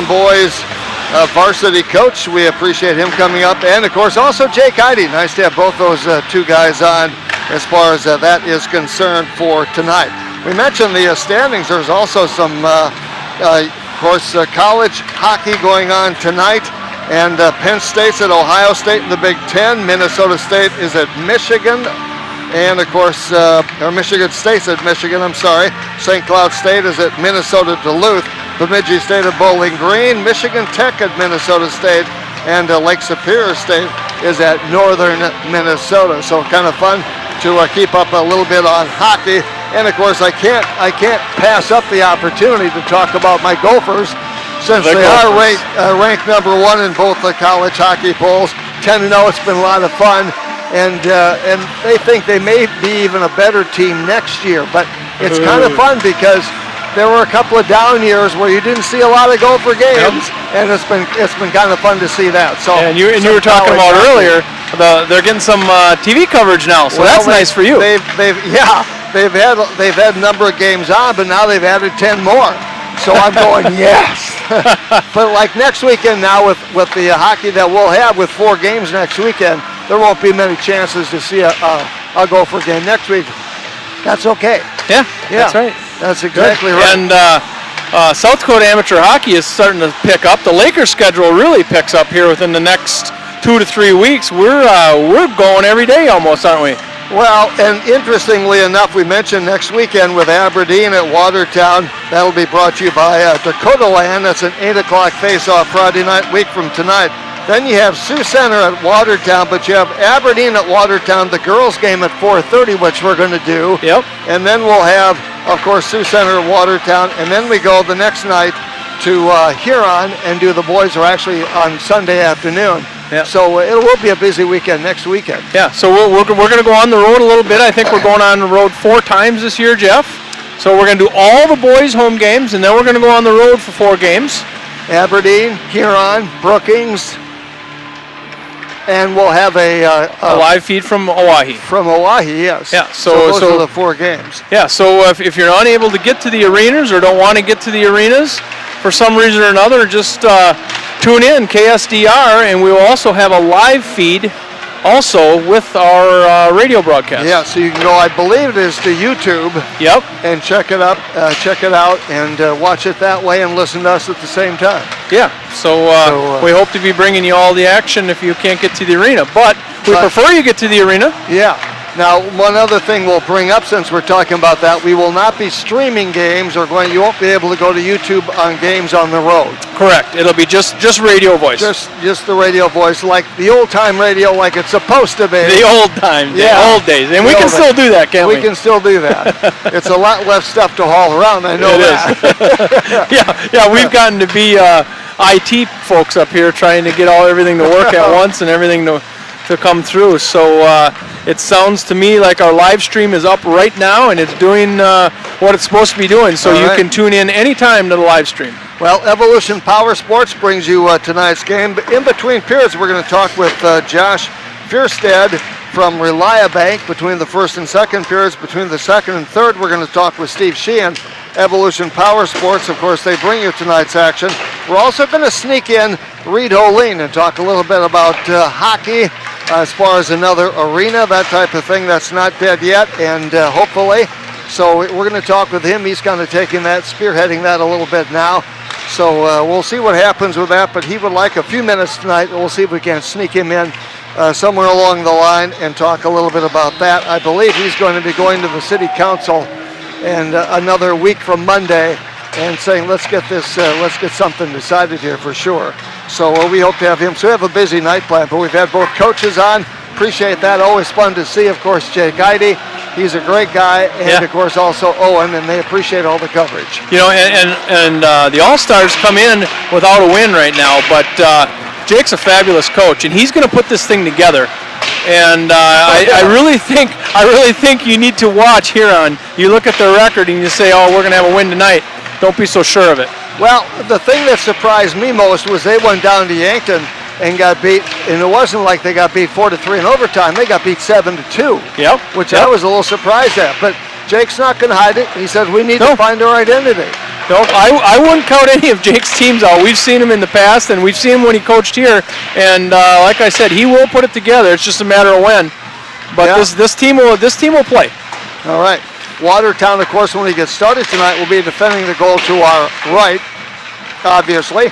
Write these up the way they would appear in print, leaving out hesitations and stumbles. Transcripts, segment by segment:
Boys varsity coach. We appreciate him coming up, and of course also Jake Heide. Nice to have both those two guys on as far as that is concerned for tonight. We mentioned the standings. There's also some college hockey going on tonight, and Penn State's at Ohio State in the Big Ten. Minnesota State is at Michigan, and of course Michigan State's at Michigan, St. Cloud State is at Minnesota Duluth. Bemidji State at Bowling Green, Michigan Tech at Minnesota State, and Lake Superior State is at Northern Minnesota. So kind of fun to keep up a little bit on hockey. And of course, I can't pass up the opportunity to talk about my Gophers, since they are ranked number one in both the college hockey polls. 10-0. It's been a lot of fun, and they think they may be even a better team next year. But it's kind of fun because there were a couple of down years where you didn't see a lot of Gopher games, and it's been kind of fun to see that. So and you were talking about earlier, they're getting some TV coverage now, so that's nice for you. They've had a number of games on, but now they've added 10 more. So I'm going yes. But like next weekend now with the hockey that we'll have with 4 games next weekend, there won't be many chances to see a Gopher game next week. That's okay. Yeah, that's right. That's exactly right. And South Dakota amateur hockey is starting to pick up. The Lakers schedule really picks up here within the next 2 to 3 weeks. We're going every day almost, aren't we? Well, and interestingly enough, we mentioned next weekend with Aberdeen at Watertown. That'll be brought to you by Dakota Land. That's an 8 o'clock face-off Friday night, week from tonight. Then you have Sioux Center at Watertown, but you have Aberdeen at Watertown, the girls game at 4:30, which we're going to do. Yep. And then we'll have, of course, Sioux Center at Watertown, and then we go the next night to Huron and do the boys are actually on Sunday afternoon. Yep. So it will be a busy weekend next weekend. Yeah, so we're going to go on the road a little bit. I think we're going on the road 4 times this year, Jeff. So we're going to do all the boys' home games, and then we're going to go on the road for 4 games. Aberdeen, Huron, Brookings, and we'll have a live feed from Oahe. From Oahe, yes. Yeah. So those are the 4 games. Yeah. So if you're unable to get to the arenas or don't want to get to the arenas for some reason or another, just tune in KSDR, and we will also have a live feed also with our radio broadcast. Yeah. So you can go, I believe it is, to YouTube. Yep. And check it out, and watch it that way, and listen to us at the same time. Yeah. So we hope to be bringing you all the action if you can't get to the arena, but we prefer you get to the arena. Yeah. Now, one other thing we'll bring up since we're talking about that, we will not be streaming games, you won't be able to go to YouTube on games on the road. Correct. It'll be just radio voice. Just the radio voice, like the old time radio, like it's supposed to be. The old time, the old days. And we can still do that, can't we? We can still do that. It's a lot less stuff to haul around, I know that. Yeah, we've gotten to be IT folks up here trying to get everything to work at once and everything to come through. So it sounds to me like our live stream is up right now, and it's doing what it's supposed to be doing. So you can tune in anytime to the live stream. Well, Evolution Power Sports brings you tonight's game. But in between periods, we're going to talk with Josh Fierstead from Relia Bank. Between the first and second periods, between the second and third, we're going to talk with Steve Sheehan. Evolution Power Sports, of course, they bring you tonight's action. We're also going to sneak in Reed Holeen and talk a little bit about hockey as far as another arena, that type of thing. That's not dead yet, and hopefully. So we're going to talk with him. He's kind of taking that, spearheading that a little bit now. So we'll see what happens with that, but he would like a few minutes tonight. We'll see if we can sneak him in somewhere along the line and talk a little bit about that. I believe he's going to be going to the city council and another week from Monday and saying, let's get something decided here for sure. So we hope to have him. So we have a busy night plan, but we've had both coaches on. Appreciate that. Always fun to see, of course, Jake Heide. He's a great guy, and of course also Owen, and they appreciate all the coverage. You know, and the All-Stars come in without a win right now, but Jake's a fabulous coach, and he's going to put this thing together. And I really think you need to watch Huron. You look at their record and you say, oh, we're going to have a win tonight. Don't be so sure of it. Well, the thing that surprised me most was they went down to Yankton and got beat, and it wasn't like they got beat 4-3 in overtime. They got beat 7-2. Which I was a little surprised at. But Jake's not going to hide it. He said we need to find our identity. Nope, I wouldn't count any of Jake's teams out. We've seen him in the past, and we've seen him when he coached here. And like I said, he will put it together. It's just a matter of when. But this team will play. All right. Watertown, of course, when he gets started tonight, will be defending the goal to our right, obviously.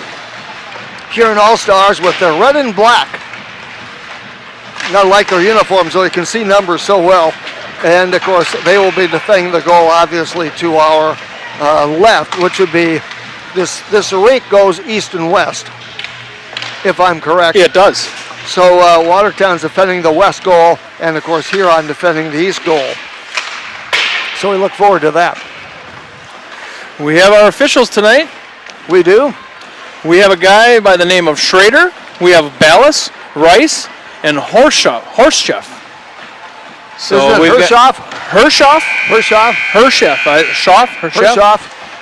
Huron All-Stars with their red and black. Not like their uniforms, so you can see numbers so well. And, of course, they will be defending the goal, obviously, to our left, which would be this rink goes east and west, if I'm correct. Yeah, it does. So Watertown's defending the west goal, and, of course, Huron defending the east goal. So we look forward to that. We have our officials tonight. We do. We have a guy by the name of Schrader. We have Ballas, Rice, and Horschef. So we've got Hershoff.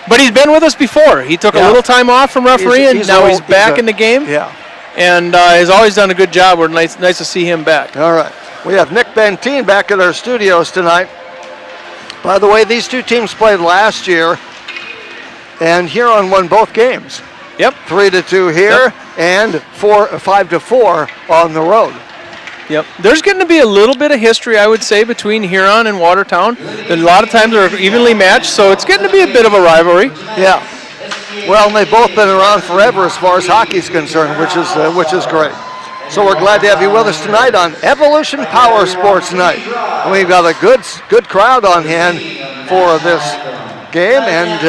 But he's been with us before. He took a little time off from refereeing. Now he's back in the game. Yeah. And has always done a good job. We're nice to see him back. All right. We have Nick Benteen back at our studios tonight. By the way, these two teams played last year, and Huron won both games. Yep. 3-2 here, and 5-4 on the road. Yep. There's getting to be a little bit of history, I would say, between Huron and Watertown. A lot of times they're evenly matched, so it's getting to be a bit of a rivalry. Yeah. Well, and they've both been around forever as far as hockey's concerned, which is great. So we're glad to have you with us tonight on Evolution Power Sports Night. And we've got a good crowd on hand for this game. And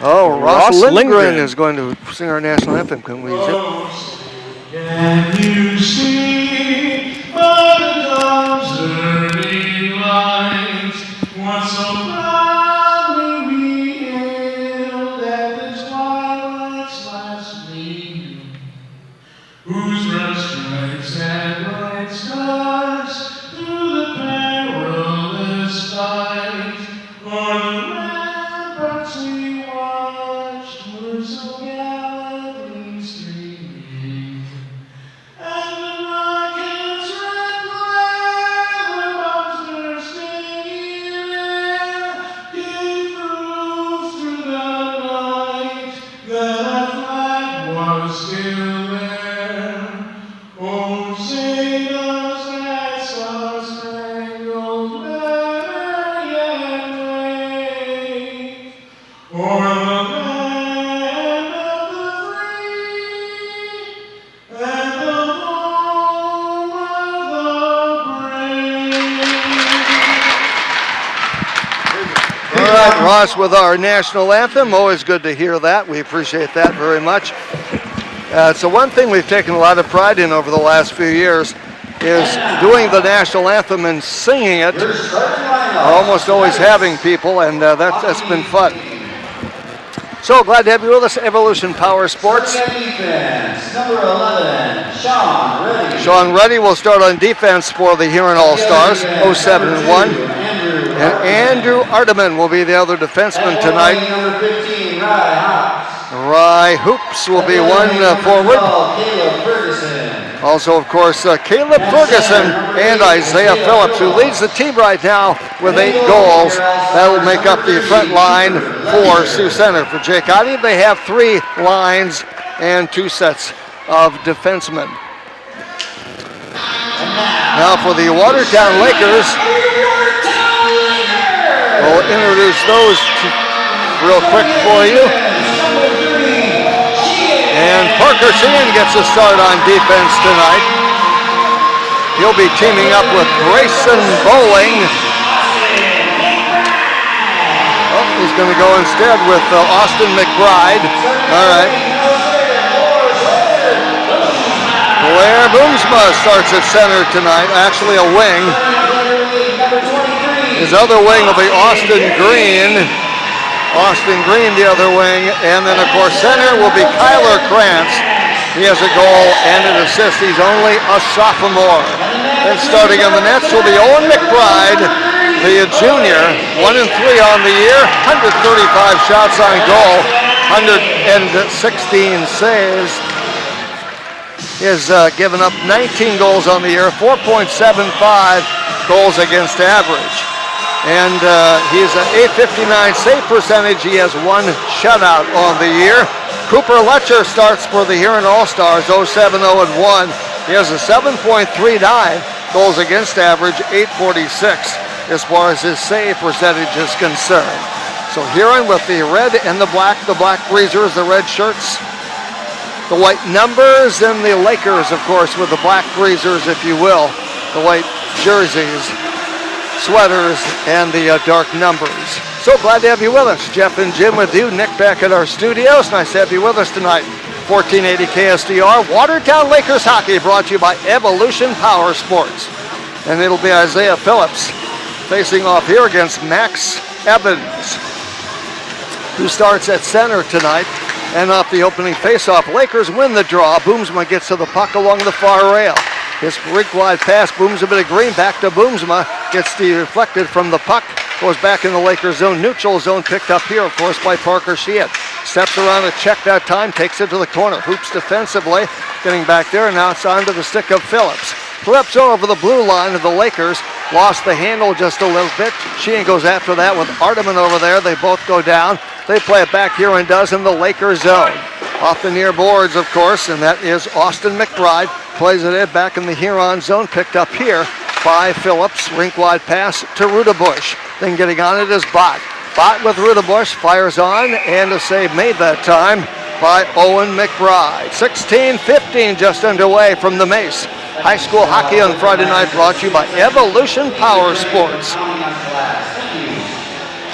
Ross Lindgren is going to sing our national anthem. Can we use it? Can you see Watertown's early lights? Once so proudly we hailed at the twilight's last gleam, whose red stripes and bright stars through the perilous fight, o'er the ramparts we watched were so gallantly streaming. And the rocket's red glare, the bombs bursting in air, gave proof through the night that our flag was still there. Oh, say does that star-spangled banner yet wave o'er the land of the free and the home of the brave. All right, Ross, with our national anthem. Always good to hear that. We appreciate that very much. So one thing we've taken a lot of pride in over the last few years is doing the national anthem and singing it. Almost always having people, and that's been fun. So glad to have you with us, Evolution Power Sports. Defense, number 11, Sean Reddy. Sean Reddy will start on defense for the Huron All-Stars, 07-1. And Andrew Arteman will be the other defenseman tonight. Number 15, Rye Hawks. Rye Hoops will be one forward. Caleb Ferguson. Also, of course, Caleb Ferguson and Isaiah Phillips, who leads the team right now with 8 goals. That'll make up the front line for Sioux Center. For Jake Oddie, they have 3 lines and 2 sets of defensemen. Now for the Watertown Lakers, we'll introduce those real quick for you. And Parker Sheehan gets a start on defense tonight. He'll be teaming up with Grayson Bowling. Oh, he's going to go instead with Austin Mcbride. All right. Blair Boomsma starts at center tonight, actually a wing. His other wing will be Austin Green. Austin Green, the other wing, and then, of course, center will be Kyler Krantz. He has a goal and an assist. He's only a sophomore. Then starting on the nets will be Owen Mcbride, the junior, 1-3 on the year, 135 shots on goal, 116 saves. He has given up 19 goals on the year, 4.75 goals against average. And he's an .859 save percentage. He has 1 shutout on the year. Cooper Letcher starts for the Huron All-Stars, 0-7-0-1. He has a 7.39 goals against average, .846 as far as his save percentage is concerned. So Huron with the red and the black breezers, the red shirts, the white numbers, and the Lakers, of course, with the black breezers, if you will, the white jerseys, sweaters, and the dark numbers. So glad to have you with us. Jeff and Jim with you. Nick back at our studios. Nice to have you with us tonight. 1480 KSDR. Watertown Lakers hockey brought to you by Evolution Power Sports. And it'll be Isaiah Phillips facing off here against Max Evans, who starts at center tonight. And off the opening faceoff, Lakers win the draw. Boomsma gets to the puck along the far rail. His rink-wide pass, Boomsma to Green, back to Boomsma, gets deflected from the puck, goes back in the Lakers zone, neutral zone, picked up here, of course, by Parker Sheehan. Steps around a check that time, takes it to the corner, hoops defensively, getting back there, and now it's onto the stick of Phillips. Flips over the blue line of the Lakers, lost the handle just a little bit. Sheehan goes after that with Arteman over there. They both go down. They play it back here and does in the Lakers zone. Off the near boards, of course, and that is Austin Mcbride. Plays it in back in the Huron zone, picked up here by Phillips. Rink-wide pass to Rudabush. Then getting on it is Bott. Bott with Rudabush, fires on, and a save made that time by Owen Mcbride. 16-15 just underway from the Mace. High school hockey on Friday night brought to you by Evolution Power Sports.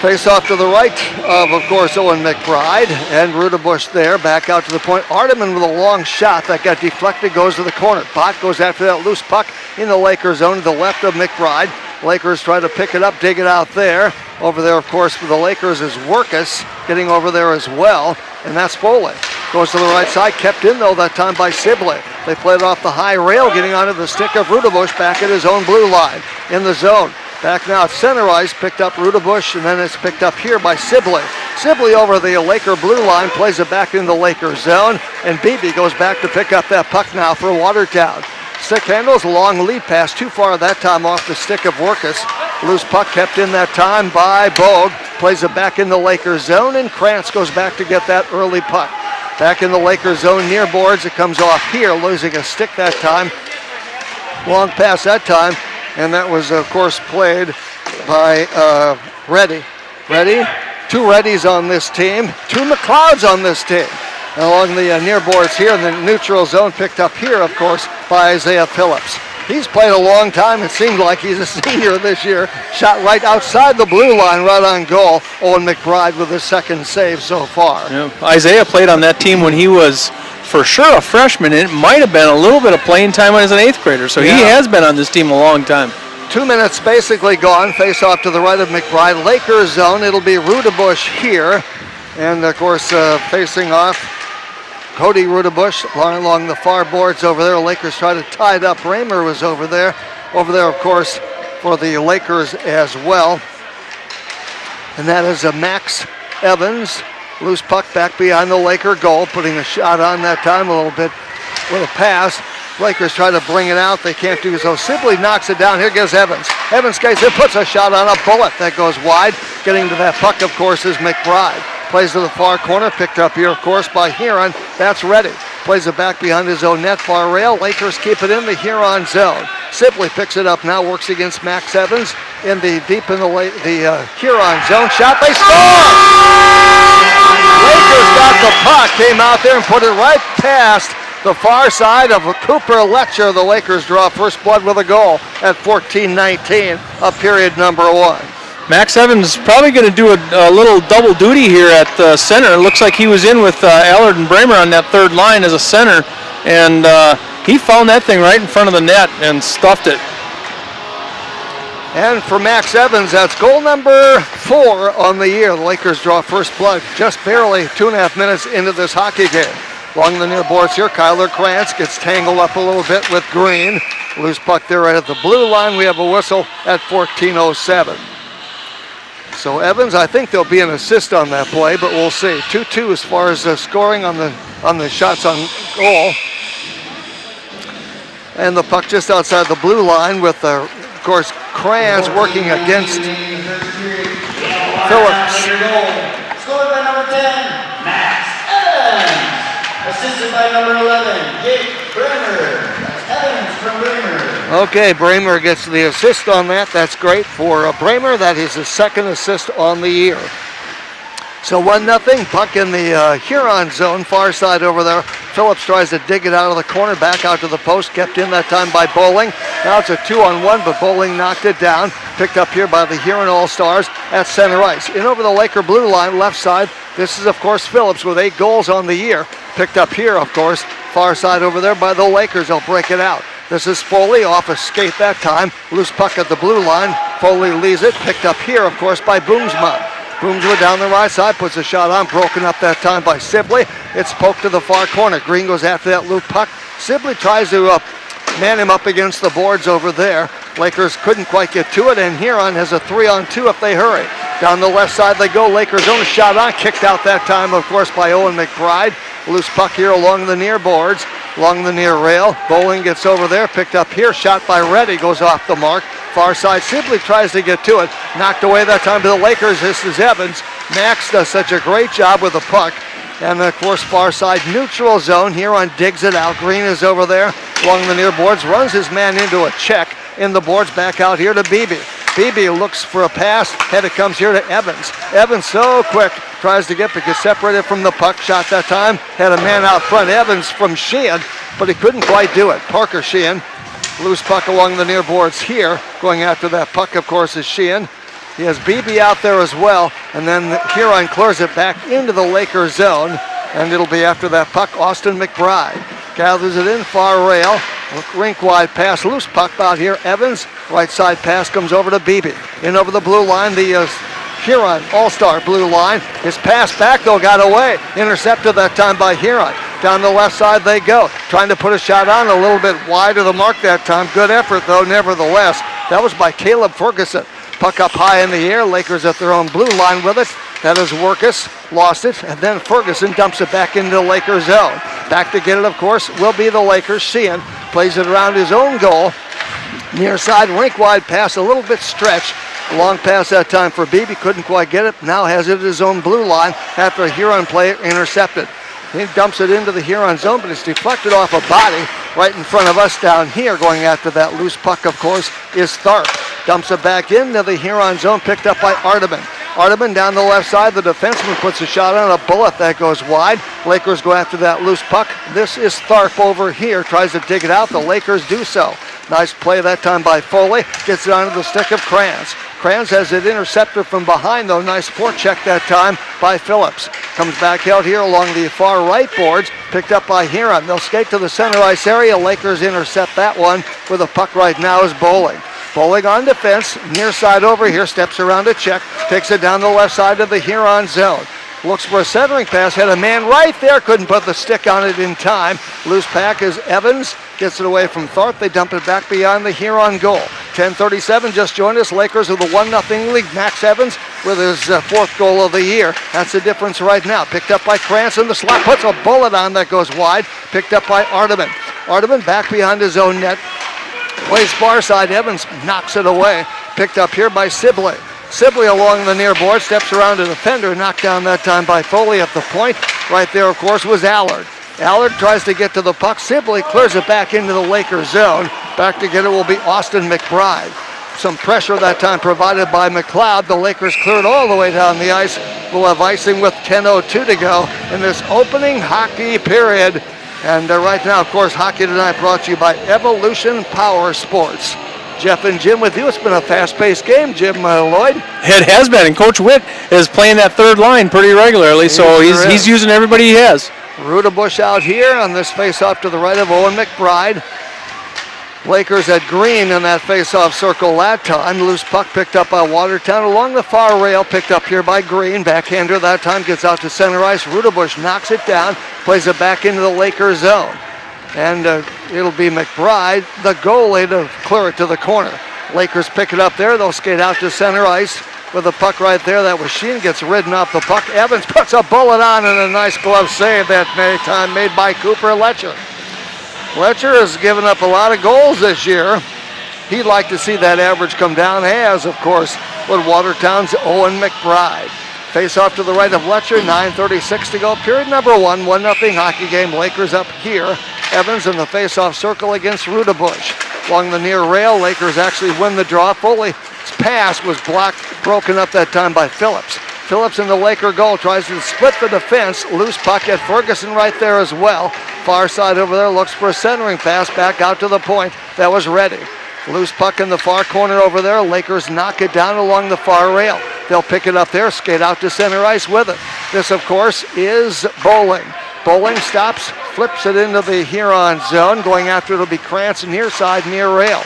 Face off to the right of course, Owen Mcbride, and Rudabush there, back out to the point. Arteman with a long shot that got deflected, goes to the corner. Bott goes after that loose puck in the Lakers zone to the left of Mcbride. Lakers try to pick it up, dig it out there. Over there, of course, for the Lakers is Workus, getting over there as well, and that's Foley. Goes to the right side, kept in though that time by Sibley. They played off the high rail, getting onto the stick of Rudabush back at his own blue line in the zone. Back now at center ice, picked up Rudabush, and then it's picked up here by Sibley. Sibley over the Laker blue line, plays it back in the Lakers zone, and Beebe goes back to pick up that puck now for Watertown. Stick handles, long lead pass, too far that time off the stick of Workus. Loose puck kept in that time by Bogue, plays it back in the Lakers zone, and Krantz goes back to get that early puck. Back in the Lakers zone near boards, it comes off here, losing a stick that time. Long pass that time. And that was, of course, played by Reddy. Reddy, 2 Reddys on this team, 2 McLeods on this team. Along the near boards here in the neutral zone, picked up here, of course, by Isaiah Phillips. He's played a long time. It seemed like he's a senior this year. Shot right outside the blue line, right on goal. Owen Mcbride with his second save so far. Yeah. Isaiah played on that team when he was for sure a freshman. It might have been a little bit of playing time as an 8th grader, so yeah. He has been on this team a long time. 2 minutes basically gone. Face off to the right of Mcbride. Lakers zone. It'll be Rudabush here. And of course, facing off, Cody Rudabush along the far boards over there. Lakers try to tie it up. Raymer was over there. Over there, of course, for the Lakers as well. And that is Max Evans. Loose puck back behind the Laker goal, putting a shot on that time a little bit with a pass. Lakers try to bring it out. They can't do so. Sibley knocks it down. Here goes Evans. Evans skates it, puts a shot on a bullet that goes wide. Getting to that puck, of course, is Mcbride. Plays to the far corner, picked up here, of course, by Huron. That's Reddy. Plays it back behind his own net, far rail. Lakers keep it in the Huron zone. Sibley picks it up now, works against Max Evans in the deep in the Huron zone. Shot, they score! Lakers got the puck, came out there and put it right past the far side of Cooper Letcher. The Lakers draw first blood with a goal at 14-19 of period number 1. Max Evans probably going to do a little double duty here at the center. It looks like he was in with Allard and Bramer on that third line as a center, and he found that thing right in front of the net and stuffed it. And for Max Evans, that's goal number 4 on the year. The Lakers draw first blood just barely 2.5 minutes into this hockey game. Along the near boards here, Kyler Krantz gets tangled up a little bit with Green. Loose puck there right at the blue line. We have a whistle at 14:07. So Evans, I think there'll be an assist on that play, but we'll see. 2-2 as far as scoring on the shots on goal. And the puck just outside the blue line with, of course, Krantz working against Phillips. Laker goal. Scored by number 10, Max Evans. Assisted by number 11, Jake Bremer. Evans from Bremer. Okay, Bremer gets the assist on that. That's great for Bremer. That is his second assist on the year. So 1-0, puck in the Huron zone, far side over there. Phillips tries to dig it out of the corner, back out to the post, kept in that time by Bowling. Now it's a 2-on-1, but Bowling knocked it down. Picked up here by the Huron All-Stars at center ice. In over the Laker blue line, left side. This is, of course, Phillips with 8 goals on the year. Picked up here, of course, far side over there by the Lakers. They'll break it out. This is Foley, off a skate that time. Loose puck at the blue line. Foley leaves it. Picked up here, of course, by Boomsma. Boomsma down the right side, puts a shot on, broken up that time by Sibley. It's poked to the far corner. Green goes after that loop puck. Sibley tries to man him up against the boards over there. Lakers couldn't quite get to it, and Huron has a 3-on-2 if they hurry. Down the left side they go. Lakers own a shot on, kicked out that time, of course, by Owen Mcbride. Loose puck here along the near boards, along the near rail. Bowling gets over there, picked up here, shot by Reddy, goes off the mark. Far side, Sibley tries to get to it. Knocked away that time to the Lakers. This is Evans. Max does such a great job with the puck. And of course, far side neutral zone. Huron digs it out. Green is over there along the near boards, runs his man into a check in the boards, back out here to Beebe. Beebe looks for a pass. Head it comes here to Evans. Evans so quick, tries to get separated from the puck. Shot that time. Had a man out front, Evans from Sheehan, but he couldn't quite do it. Parker Sheehan. Loose puck along the near boards here. Going after that puck, of course, is Sheehan. He has Beebe out there as well. And then Huron clears it back into the Lakers zone. And it'll be after that puck, Austin Mcbride. Gathers it in, far rail. Rink wide pass, loose puck out here. Evans, right side pass comes over to Beebe. In over the blue line, the Huron All-Star blue line. His pass back though got away. Intercepted that time by Huron. Down the left side they go. Trying to put a shot on, a little bit wide of the mark that time. Good effort though, nevertheless. That was by Caleb Ferguson. Puck up high in the air. Lakers at their own blue line with it. That is Workus. Lost it. And then Ferguson dumps it back into the Lakers zone. Back to get it, of course, will be the Lakers. Sheehan plays it around his own goal. Near side, rink wide pass, a little bit stretched. Long pass that time for Beebe. Couldn't quite get it. Now has it at his own blue line after a Huron player intercepted. He dumps it into the Huron zone, but it's deflected off a body right in front of us down here. Going after that loose puck, of course, is Tharp. Dumps it back into the Huron zone, picked up by Arteman. Arteman down the left side. The defenseman puts a shot on a bullet that goes wide. Lakers go after that loose puck. This is Tharp over here. Tries to dig it out. The Lakers do so. Nice play that time by Foley. Gets it onto the stick of Kranz. Kranz has it intercepted from behind, though. Nice forecheck that time by Phillips. Comes back out here along the far right boards. Picked up by Huron. They'll skate to the center ice area. Lakers intercept that one. Where the puck right now is Bowling. Bowling on defense. Near side over here. Steps around a check. Takes it down the left side of the Huron zone. Looks for a centering pass. Had a man right there. Couldn't put the stick on it in time. Loose pack is Evans. Gets it away from Tharp. They dump it back beyond the Huron goal. 10:37 just joined us. Lakers with a 1-0 lead. Max Evans with his 4th goal of the year. That's the difference right now. Picked up by Cranston. The slot puts a bullet on that goes wide. Picked up by Arteman. Arteman back behind his own net. Plays far side. Evans knocks it away. Picked up here by Sibley. Sibley along the near board, steps around a defender, knocked down that time by Foley at the point. Right there, of course, was Allard. Allard tries to get to the puck. Sibley clears it back into the Lakers zone. Back to get it will be Austin Mcbride. Some pressure that time provided by McLeod. The Lakers cleared all the way down the ice. We'll have icing with 10:02 to go in this opening hockey period. And right now, of course, Hockey Tonight brought to you by Evolution Power Sports. Jeff and Jim with you. It's been a fast-paced game, Jim Lloyd. It has been, and Coach Witt is playing that third line pretty regularly, so he's using everybody he has. Rudabush out here on this face-off to the right of Owen Mcbride. Lakers at green in that face-off circle that time. Loose puck picked up by Watertown along the far rail, picked up here by Green. Backhander that time gets out to center ice. Rudabush knocks it down, plays it back into the Lakers zone. And it'll be Mcbride, the goalie, to clear it to the corner. Lakers pick it up there. They'll skate out to center ice with a puck right there. That was Sheen, gets ridden off the puck. Evans puts a bullet on and a nice glove save that time made by Cooper Letcher. Letcher has given up a lot of goals this year. He'd like to see that average come down, has, of course, with Watertown's Owen Mcbride. Face off to the right of Letcher, 9:36 to go. Period number 1, 1-0 hockey game. Lakers up here. Evans in the face-off circle against Rudebush. Along the near rail, Lakers actually win the draw. Foley's pass was blocked, broken up that time by Phillips. Phillips in the Laker goal tries to split the defense. Loose puck at Ferguson right there as well. Far side over there looks for a centering pass back out to the point. That was ready. Loose puck in the far corner over there. Lakers knock it down along the far rail. They'll pick it up there, skate out to center ice with it. This, of course, is Bowling. Bowling stops, flips it into the Huron zone. Going after it will be Krantz near side, near rail.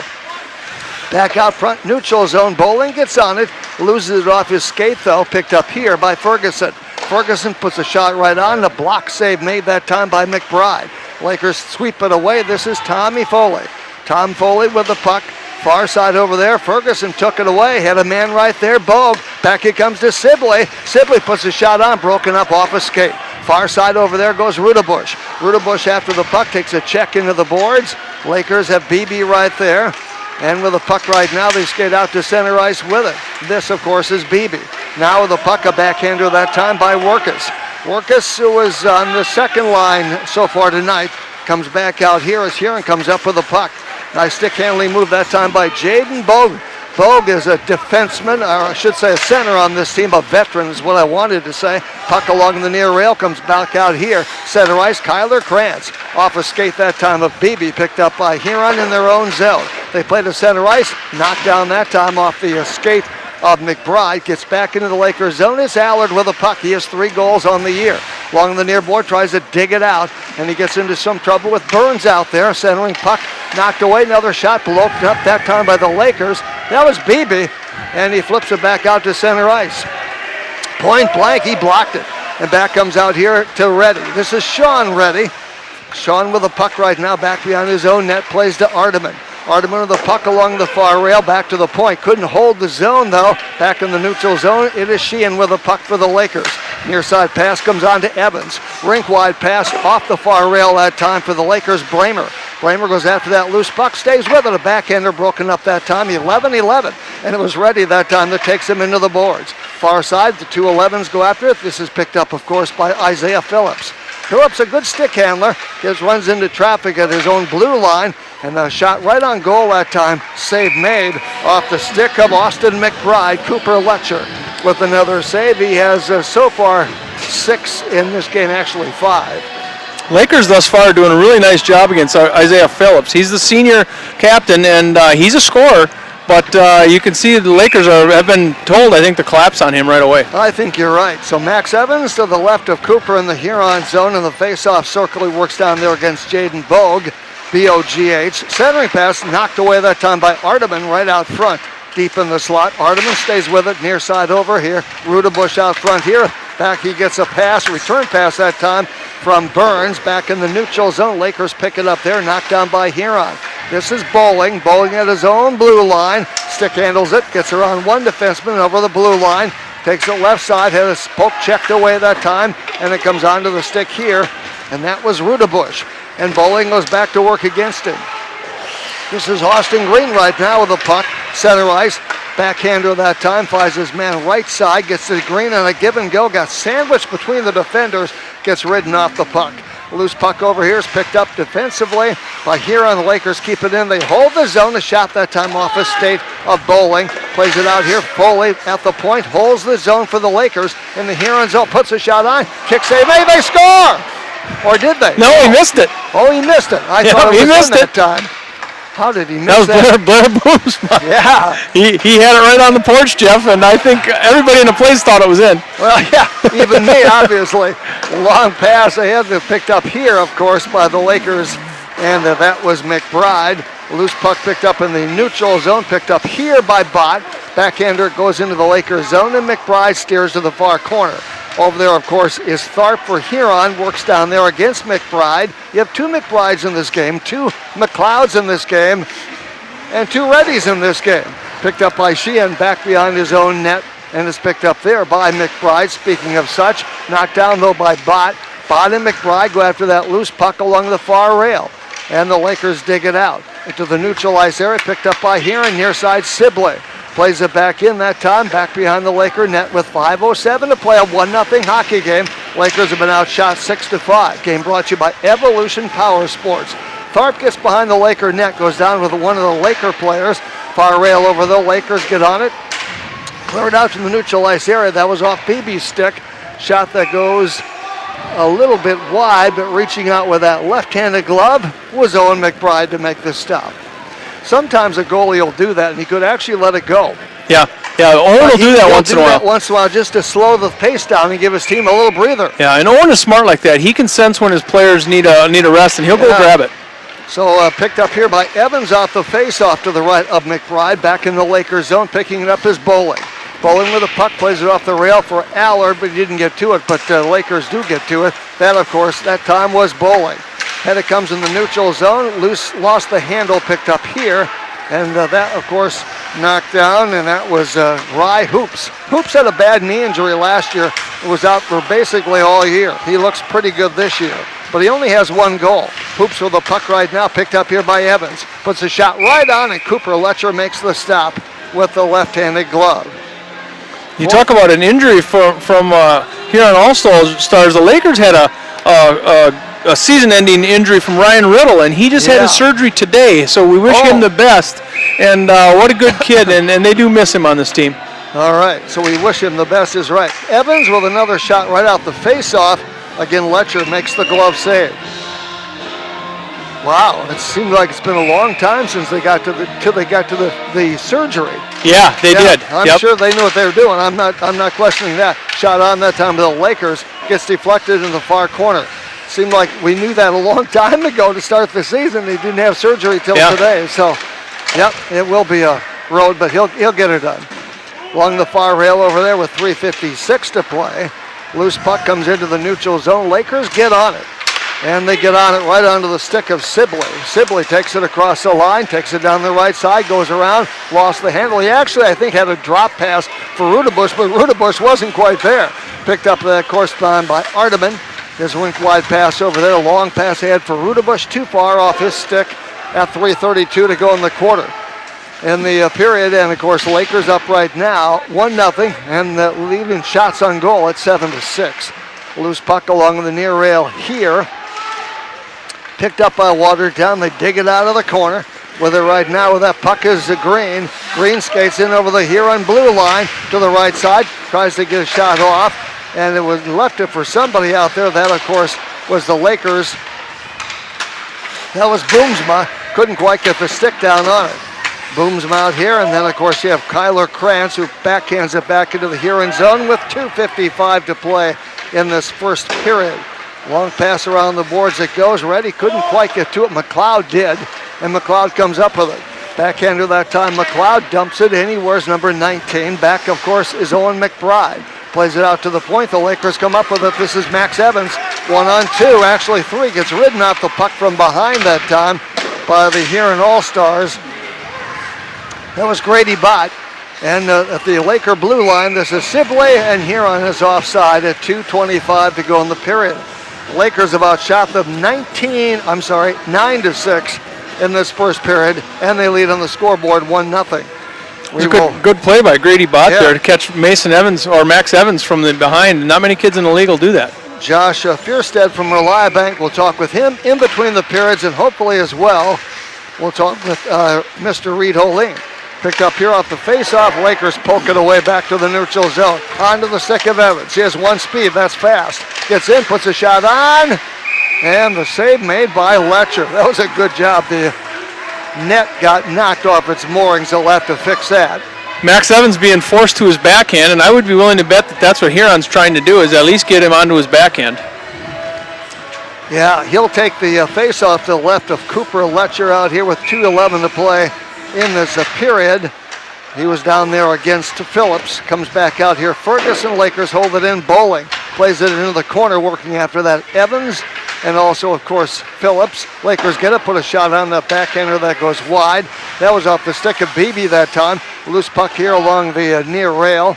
Back out front, neutral zone. Bowling gets on it, loses it off his skate though, picked up here by Ferguson. Ferguson puts a shot right on. The block save made that time by Mcbride. Lakers sweep it away. This is Tommy Foley. Tom Foley with the puck. Far side over there. Ferguson took it away. Had a man right there. Bogue. Back it comes to Sibley. Sibley puts a shot on. Broken up off a skate. Far side over there goes Rudebush. Rudebush after the puck takes a check into the boards. Lakers have BB right there. And with the puck right now, they skate out to center ice with it. This, of course, is BB. Now with the puck, a backhander that time by Workus. Workus, who was on the second line so far tonight, comes back out here as Huron comes up with the puck. Nice stick handling move that time by Jaden Bogue. Bogue is a defenseman, or I should say a center on this team, a veteran is what I wanted to say. Puck along the near rail, comes back out here. Center ice, Kyler Krantz. Off a skate that time of BB, picked up by Huron in their own zone. They play to center ice, knocked down that time off the skate of Mcbride. Gets back into the Lakers zone. It's Allard with a puck. He has 3 goals on the year. Along the near board, tries to dig it out, and he gets into some trouble with Burns out there. Centering puck, knocked away. Another shot, blown up that time by the Lakers. That was BB, and he flips it back out to center ice. Point blank, he blocked it. And back comes out here to Reddy. This is Sean Reddy. Sean with the puck right now, back behind his own net, plays to Ardeman. Ardeman with the puck along the far rail, back to the point. Couldn't hold the zone, though. Back in the neutral zone, it is Sheehan with the puck for the Lakers. Near side pass comes on to Evans. Rink-wide pass off the far rail that time for the Lakers, Bramer. Bramer goes after that loose puck, stays with it. A backhander broken up that time, 11-11. And it was Reddy that time that takes him into the boards. Far side, the 2 11s go after it. This is picked up, of course, by Isaiah Phillips. Phillips, a good stick handler, runs into traffic at his own blue line, and a shot right on goal that time. Save made off the stick of Austin Mcbride. Cooper Letcher with another save. He has so far 6 in this game, actually 5. Lakers thus far are doing a really nice job against Isaiah Phillips. He's the senior captain, and he's a scorer. But you can see the Lakers have been told, I think, to collapse on him right away. I think you're right. So Max Evans to the left of Cooper in the Huron zone. In the face-off circle, he works down there against Jaden Bogue. B-O-G-H. Centering pass knocked away that time by Ardeman right out front. Deep in the slot. Ardeman stays with it. Near side over here. Rudebush out front here. Back he gets a pass. Return pass that time from Burns. Back in the neutral zone. Lakers pick it up there. Knocked down by Huron. This is Bowling. Bowling at his own blue line. Stick handles it. Gets around one defenseman over the blue line. Takes it left side. Had his poke checked away that time. And it comes onto the stick here. And that was Rudebush. And Bowling goes back to work against him. This is Austin Green right now with the puck. Center ice. Backhander that time. Finds his man right side. Gets to Green on a give and go. Got sandwiched between the defenders. Gets ridden off the puck. Loose puck over here is picked up defensively by Huron. The Lakers keep it in. They hold the zone. A shot that time off a state of Bowling. Plays it out here. Foley at the point. Holds the zone for the Lakers. In the Huron zone. Puts a shot on. Kick save. Maybe they score! Or did they? No, he missed it. Oh, he missed it. I thought he missed it that time. How did he miss that? That was Blair Boone's. Yeah. He had it right on the porch, Jeff, and I think everybody in the place thought it was in. Well, yeah, even me, obviously. Long pass ahead, picked up here, of course, by the Lakers, and that was Mcbride. Loose puck picked up in the neutral zone, picked up here by Bott. Backhander goes into the Lakers zone, and Mcbride steers to the far corner. Over there, of course, is Tharp for Huron, works down there against Mcbride. You have 2 Mcbrides in this game, 2 McLeods in this game, and 2 Reddys in this game. Picked up by Sheehan back behind his own net, and is picked up there by Mcbride. Speaking of such, knocked down though by Bott. Bott and Mcbride go after that loose puck along the far rail, and the Lakers dig it out into the neutral ice area. Picked up by Huron, near side Sibley. Plays it back in that time, back behind the Laker net with 5:07 to play. A 1-0 hockey game. Lakers have been outshot 6-5. Game brought to you by Evolution Power Sports. Tharp gets behind the Laker net, goes down with one of the Laker players. Far rail over the Lakers, get on it. Cleared out to the neutral ice area. That was off BB's stick. Shot that goes a little bit wide, but reaching out with that left-handed glove was Owen Mcbride to make the stop. Sometimes a goalie will do that, and he could actually let it go. Yeah, Owen will do that once in a while. Once in a while, just to slow the pace down and give his team a little breather. Yeah, and Owen is smart like that. He can sense when his players need a rest, and he'll go grab it. So picked up here by Evans off the face-off to the right of Mcbride. Back in the Lakers zone, picking it up is Bowling. Bowling with a puck, plays it off the rail for Allard, but he didn't get to it. But Lakers do get to it. That, of course, that time was Bowling. Head it comes in the neutral zone. Lost the handle, picked up here. And that, of course, knocked down, and that was Rye Hoops. Hoops had a bad knee injury last year. Was out for basically all year. He looks pretty good this year, but he only has one goal. Hoops with the puck right now, picked up here by Evans. Puts a shot right on, and Cooper Letcher makes the stop with the left-handed glove. You talk about an injury from here on All-Stars. The Lakers had a season-ending injury from Ryan Riddle, and he just had his surgery today, so we wish him the best. And what a good kid, and they do miss him on this team. All right, so we wish him the best is right. Evans with another shot right out the face-off. Again, Letcher makes the glove save. Wow, it seems like it's been a long time since they got to the surgery. Yeah, they did. I'm sure they knew what they were doing. I'm not questioning that. Shot on that time to the Lakers, gets deflected in the far corner. Seemed like we knew that a long time ago to start the season. He didn't have surgery till today. So, it will be a road, but he'll get it done. Along the far rail over there with 3:56 to play. Loose puck comes into the neutral zone. Lakers get on it. And they get on it right onto the stick of Sibley. Sibley takes it across the line, takes it down the right side, goes around, lost the handle. He actually, I think, had a drop pass for Rudebush, but Rudebush wasn't quite there. Picked up, of course, by Arteman. His wink wide pass over there, long pass ahead for Rudebush, too far off his stick at 3:32 to go in the quarter. In the period, and of course, Lakers up right now, 1-0, and leaving shots on goal at 7-6. Loose puck along the near rail here. Picked up by Watertown. They dig it out of the corner. With it right now, with that puck is Green. Green skates in over the Huron blue line to the right side. Tries to get a shot off, and it was left it for somebody out there. That, of course, was the Lakers. That was Boomsma. Couldn't quite get the stick down on it. Boomsma out here, and then, of course, you have Kyler Krantz, who backhands it back into the Huron zone with 2:55 to play in this first period. Long pass around the boards it goes. Reddy couldn't quite get to it. McLeod did, and McLeod comes up with it. Backhander that time. McLeod dumps it in. He wears number 19. Back, of course, is Owen Mcbride. Plays it out to the point. The Lakers come up with it. This is Max Evans. 1-on-2, actually 3. Gets ridden off the puck from behind that time by the Huron All-Stars. That was Grady Bott. And at the Laker blue line, this is Sibley, and Huron is offside at 2:25 to go in the period. Lakers have outshot them 9-6 in this first period, and they lead on the scoreboard 1-0. Good play by Grady Bott there to catch Mason Evans or Max Evans from the behind. Not many kids in the league will do that. Josh Fierstead from Relia Bank, we'll talk with him in between the periods, and hopefully as well, we'll talk with Mr. Reed Holing. Picked up here off the face-off. Lakers poke it away back to the neutral zone. Onto the stick of Evans. He has one speed. That's fast. Gets in, puts a shot on. And the save made by Letcher. That was a good job. The net got knocked off its moorings. They'll have to fix that. Max Evans being forced to his backhand, and I would be willing to bet that that's what Huron's trying to do, is at least get him onto his backhand. Yeah, he'll take the face-off to the left of Cooper Letcher out here with 2:11 to play in this period. He was down there against Phillips. Comes back out here. Ferguson. Lakers hold it in. Bowling plays it into the corner, working after that Evans, and also, of course, Phillips. Lakers get it, put a shot on the backhander that goes wide. That was off the stick of BB that time. Loose puck here along the near rail.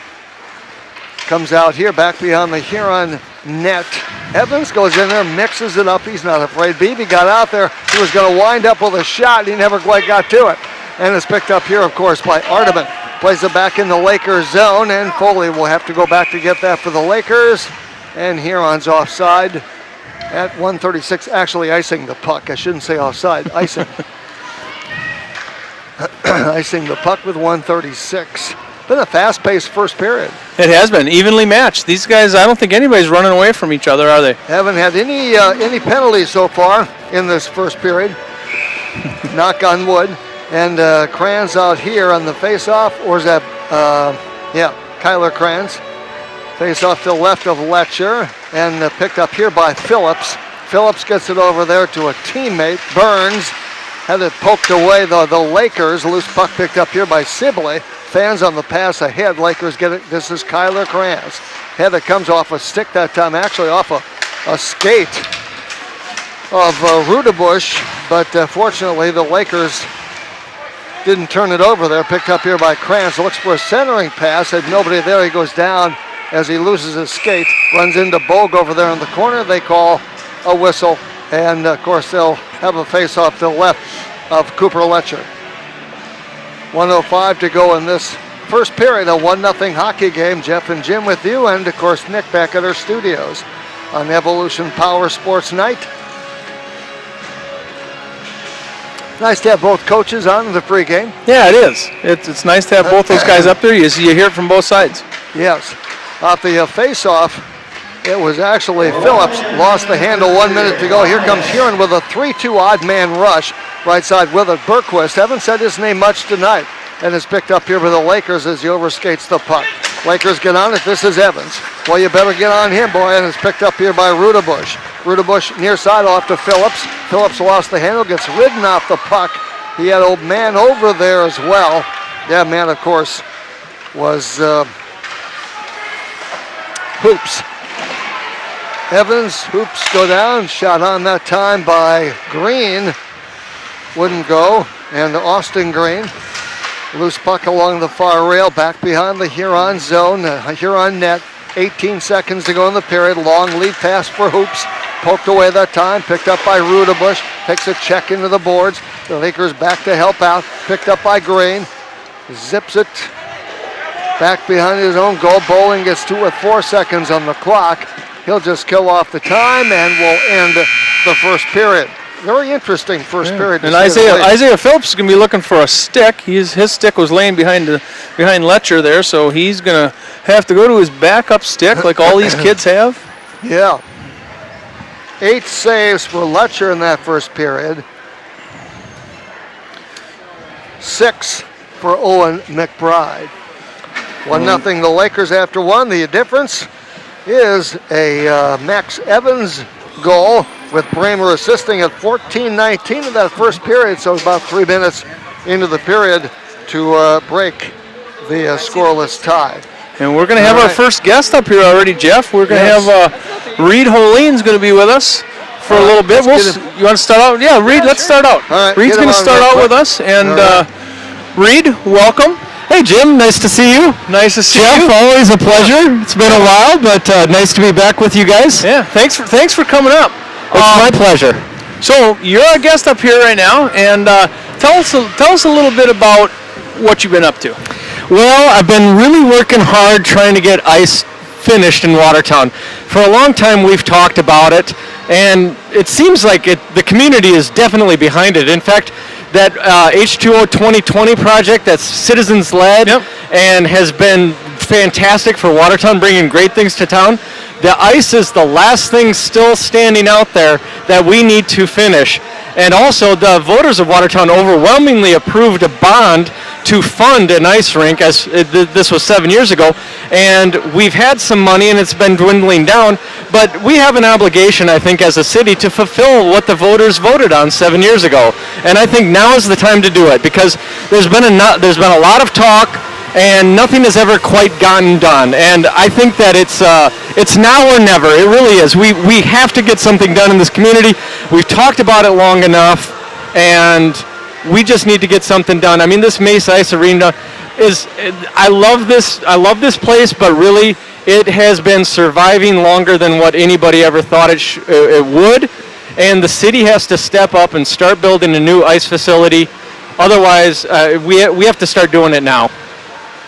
Comes out here, back behind the Huron net. Evans goes in there, mixes it up. He's not afraid. BB got out there. He was going to wind up with a shot. He never quite got to it. And it's picked up here, of course, by Arteman. Plays it back in the Lakers zone, and Foley will have to go back to get that for the Lakers. And Huron's offside at 1:36, actually icing the puck. I shouldn't say offside, icing. Icing the puck with 1:36. Been a fast-paced first period. It has been evenly matched. These guys, I don't think anybody's running away from each other, are they? Haven't had any penalties so far in this first period. Knock on wood. And Kranz out here on the face-off, or is that, Kyler Kranz. Face-off to the left of Letcher, and picked up here by Phillips. Phillips gets it over there to a teammate, Burns. Had it poked away, the Lakers. Loose puck picked up here by Sibley. Fans on the pass ahead. Lakers get it. This is Kyler Kranz. Head that comes off a stick that time, actually off a skate of Rudebush, but fortunately the Lakers didn't turn it over there. Picked up here by Kranz. Looks for a centering pass. Had nobody there. He goes down as he loses his skate. Runs into Bogue over there in the corner. They call a whistle. And of course they'll have a face-off to the left of Cooper Letcher. 1:05 to go in this first period, a 1-0 hockey game. Jeff and Jim with you, and of course Nick back at our studios on Evolution Power Sports Night. Nice to have both coaches on in the pregame. Yeah, it is. It's nice to have both those guys up there. You hear it from both sides. Yes. Off the face-off, it was actually Phillips. Lost the handle, 1 minute to go. Here comes Huron with a 3-2 odd man rush. Right side with it, Bergquist. Haven't said his name much tonight. And is picked up here by the Lakers as he overskates the puck. Lakers get on it. This is Evans. Well, you better get on him, boy. And it's picked up here by Rudebush. Rudebush near side off to Phillips. Phillips lost the handle, gets ridden off the puck. He had old man over there as well. Yeah, man, of course, was Hoops. Evans, Hoops go down. Shot on that time by Green. Wouldn't go. And Austin Green. Loose puck along the far rail, back behind the Huron zone, Huron net. 18 seconds to go in the period. Long lead pass for Hoops. Poked away that time, picked up by Rudebush. Takes a check into the boards. The Lakers back to help out. Picked up by Green. Zips it back behind his own goal. Bowling gets 2 with 4 seconds on the clock. He'll just kill off the time and will end the first period. Very interesting first period. And Isaiah Phillips is going to be looking for a stick. His stick was laying behind Letcher there, so he's going to have to go to his backup stick like all these kids have. Yeah. 8 saves for Letcher in that first period. 6 for Owen Mcbride. 1-0 the Lakers after one. The difference is a Max Evans goal with Bramer assisting at 14:19 of that first period, so about 3 minutes into the period to break the scoreless tie. And we're going to have our first guest up here already, Jeff. We're going to have Reed Holene's going to be with us for a little bit. You want to start out? Yeah, Reed, let's start out. All right, Reed's going to start out with us. And Reed, welcome. Hey, Jim, nice to see you. Nice to see Jeff, you. always a pleasure. It's been a while, but nice to be back with you guys. Yeah, thanks for coming up. It's my pleasure. So you're a guest up here right now, and tell us a little bit about what you've been up to. Well, I've been really working hard trying to get ice finished in Watertown. For a long time, we've talked about it, and it seems like the community is definitely behind it. In fact, that H2O 2020 project that's citizens-led and has been fantastic for Watertown, bringing great things to town. The ice is the last thing still standing out there that we need to finish. And also, the voters of Watertown overwhelmingly approved a bond to fund an ice rink, as this was 7 years ago. And we've had some money, and it's been dwindling down. But we have an obligation, I think, as a city to fulfill what the voters voted on 7 years ago. And I think now is the time to do it, because there's been a lot of talk, and nothing has ever quite gotten done. And I think that it's now or never. It really is. We have to get something done in this community. We've talked about it long enough, and we just need to get something done. I mean, this Mace Ice Arena I love this place, but really it has been surviving longer than what anybody ever thought it would. And the city has to step up and start building a new ice facility. Otherwise, we have to start doing it now.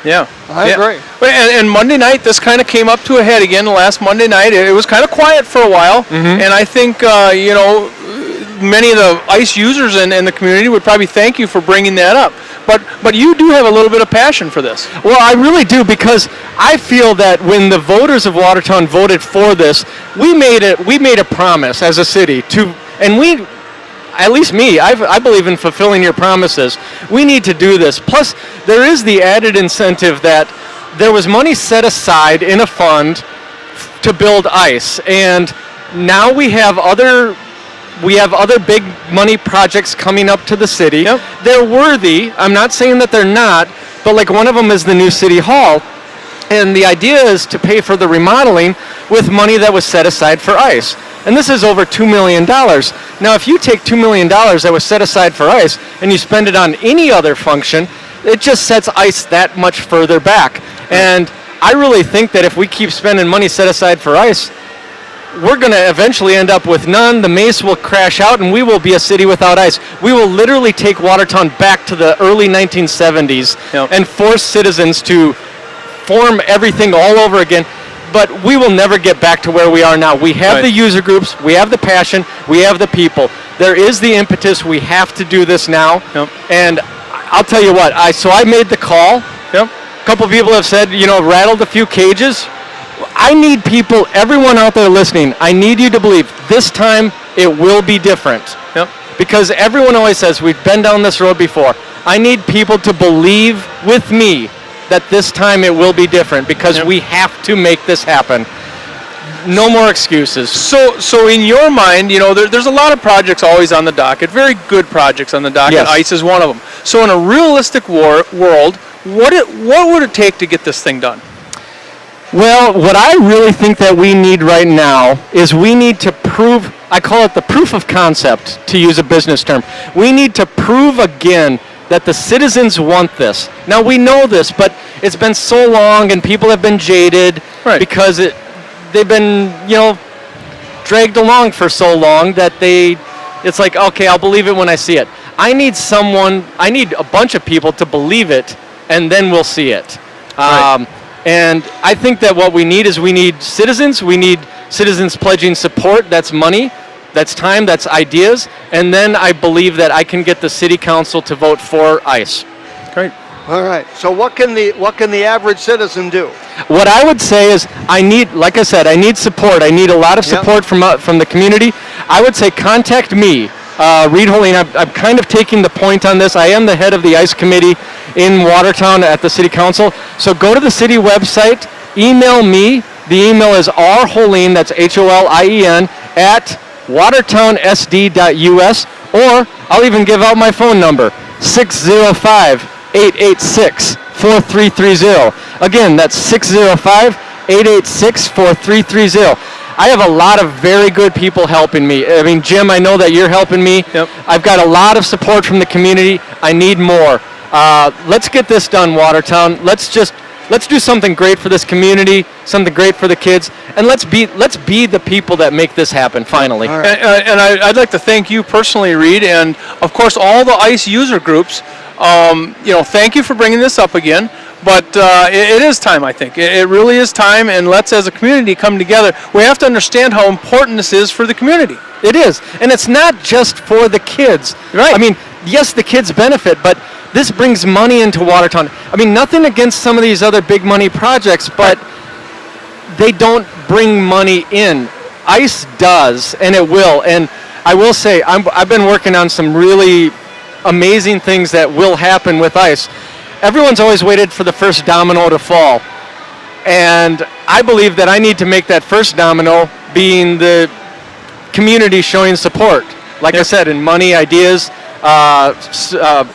Yeah. I agree. And Monday night, this kind of came up to a head again. Last Monday night, it was kind of quiet for a while. And I think, many of the ice users in the community would probably thank you for bringing that up. But you do have a little bit of passion for this. Well, I really do, because I feel that when the voters of Watertown voted for this, we made a promise as a city at least me, I believe in fulfilling your promises. We need to do this. Plus, there is the added incentive that there was money set aside in a fund to build ice, and now we have other big money projects coming up to the city. Yep. They're worthy. I'm not saying that they're not, but like one of them is the new city hall. And the idea is to pay for the remodeling with money that was set aside for ice. And this is over $2 million. Now, if you take $2 million that was set aside for ice and you spend it on any other function, it just sets ice that much further back. And I really think that if we keep spending money set aside for ice, we're going to eventually end up with none. The Mace will crash out, and we will be a city without ice. We will literally take Watertown back to the early 1970s and force citizens to form everything all over again. But we will never get back to where we are now. We have the user groups, we have the passion, we have the people. There is the impetus. We have to do this now. And I'll tell you what, I made the call. A couple people have said, rattled a few cages. I need people, everyone out there listening, I need you to believe this time it will be different. Because everyone always says, we've been down this road before. I need people to believe with me that this time it will be different, because we have to make this happen. No more excuses. So in your mind, there's a lot of projects always on the docket, very good projects on the docket. Yes. Ice is one of them. So in a realistic world, what would it take to get this thing done? Well, what I really think that we need right now is we need to prove, I call it the proof of concept, to use a business term. We need to prove again that the citizens want this. Now, we know this, but it's been so long and people have been jaded because they've been, dragged along for so long that it's like, okay, I'll believe it when I see it. I need a bunch of people to believe it, and then we'll see it. And I think that what we need is citizens. We need citizens pledging support. That's money. That's time, that's ideas, and then I believe that I can get the city council to vote for ice. Great. All right. So what can the average citizen do? What I would say is I need support. I need a lot of support from the community. I would say contact me, Reed Holing. I'm kind of taking the point on this. I am the head of the ice committee in Watertown at the city council. So go to the city website, email me. The email is rholien, that's HOLIEN, at watertownsd.us, or I'll even give out my phone number, 605-886-4330. Again, that's 605-886-4330. I have a lot of very good people helping me. I mean, Jim, I know that you're helping me. I've got a lot of support from the community. I need more. Let's get this done, Watertown. Let's do something great for this community, something great for the kids, and let's be the people that make this happen finally. Right. And I'd like to thank you personally, Reed, and of course all the ICE user groups. Thank you for bringing this up again. But it is time, I think. It really is time, and let's, as a community, come together. We have to understand how important this is for the community. It is, and it's not just for the kids. Right. I mean, yes, the kids benefit, but this brings money into Watertown. I mean, nothing against some of these other big money projects, but they don't bring money in. ICE does, and it will. And I will say, I've been working on some really amazing things that will happen with ICE. Everyone's always waited for the first domino to fall. And I believe that I need to make that first domino being the community showing support. Like I said, in money, ideas,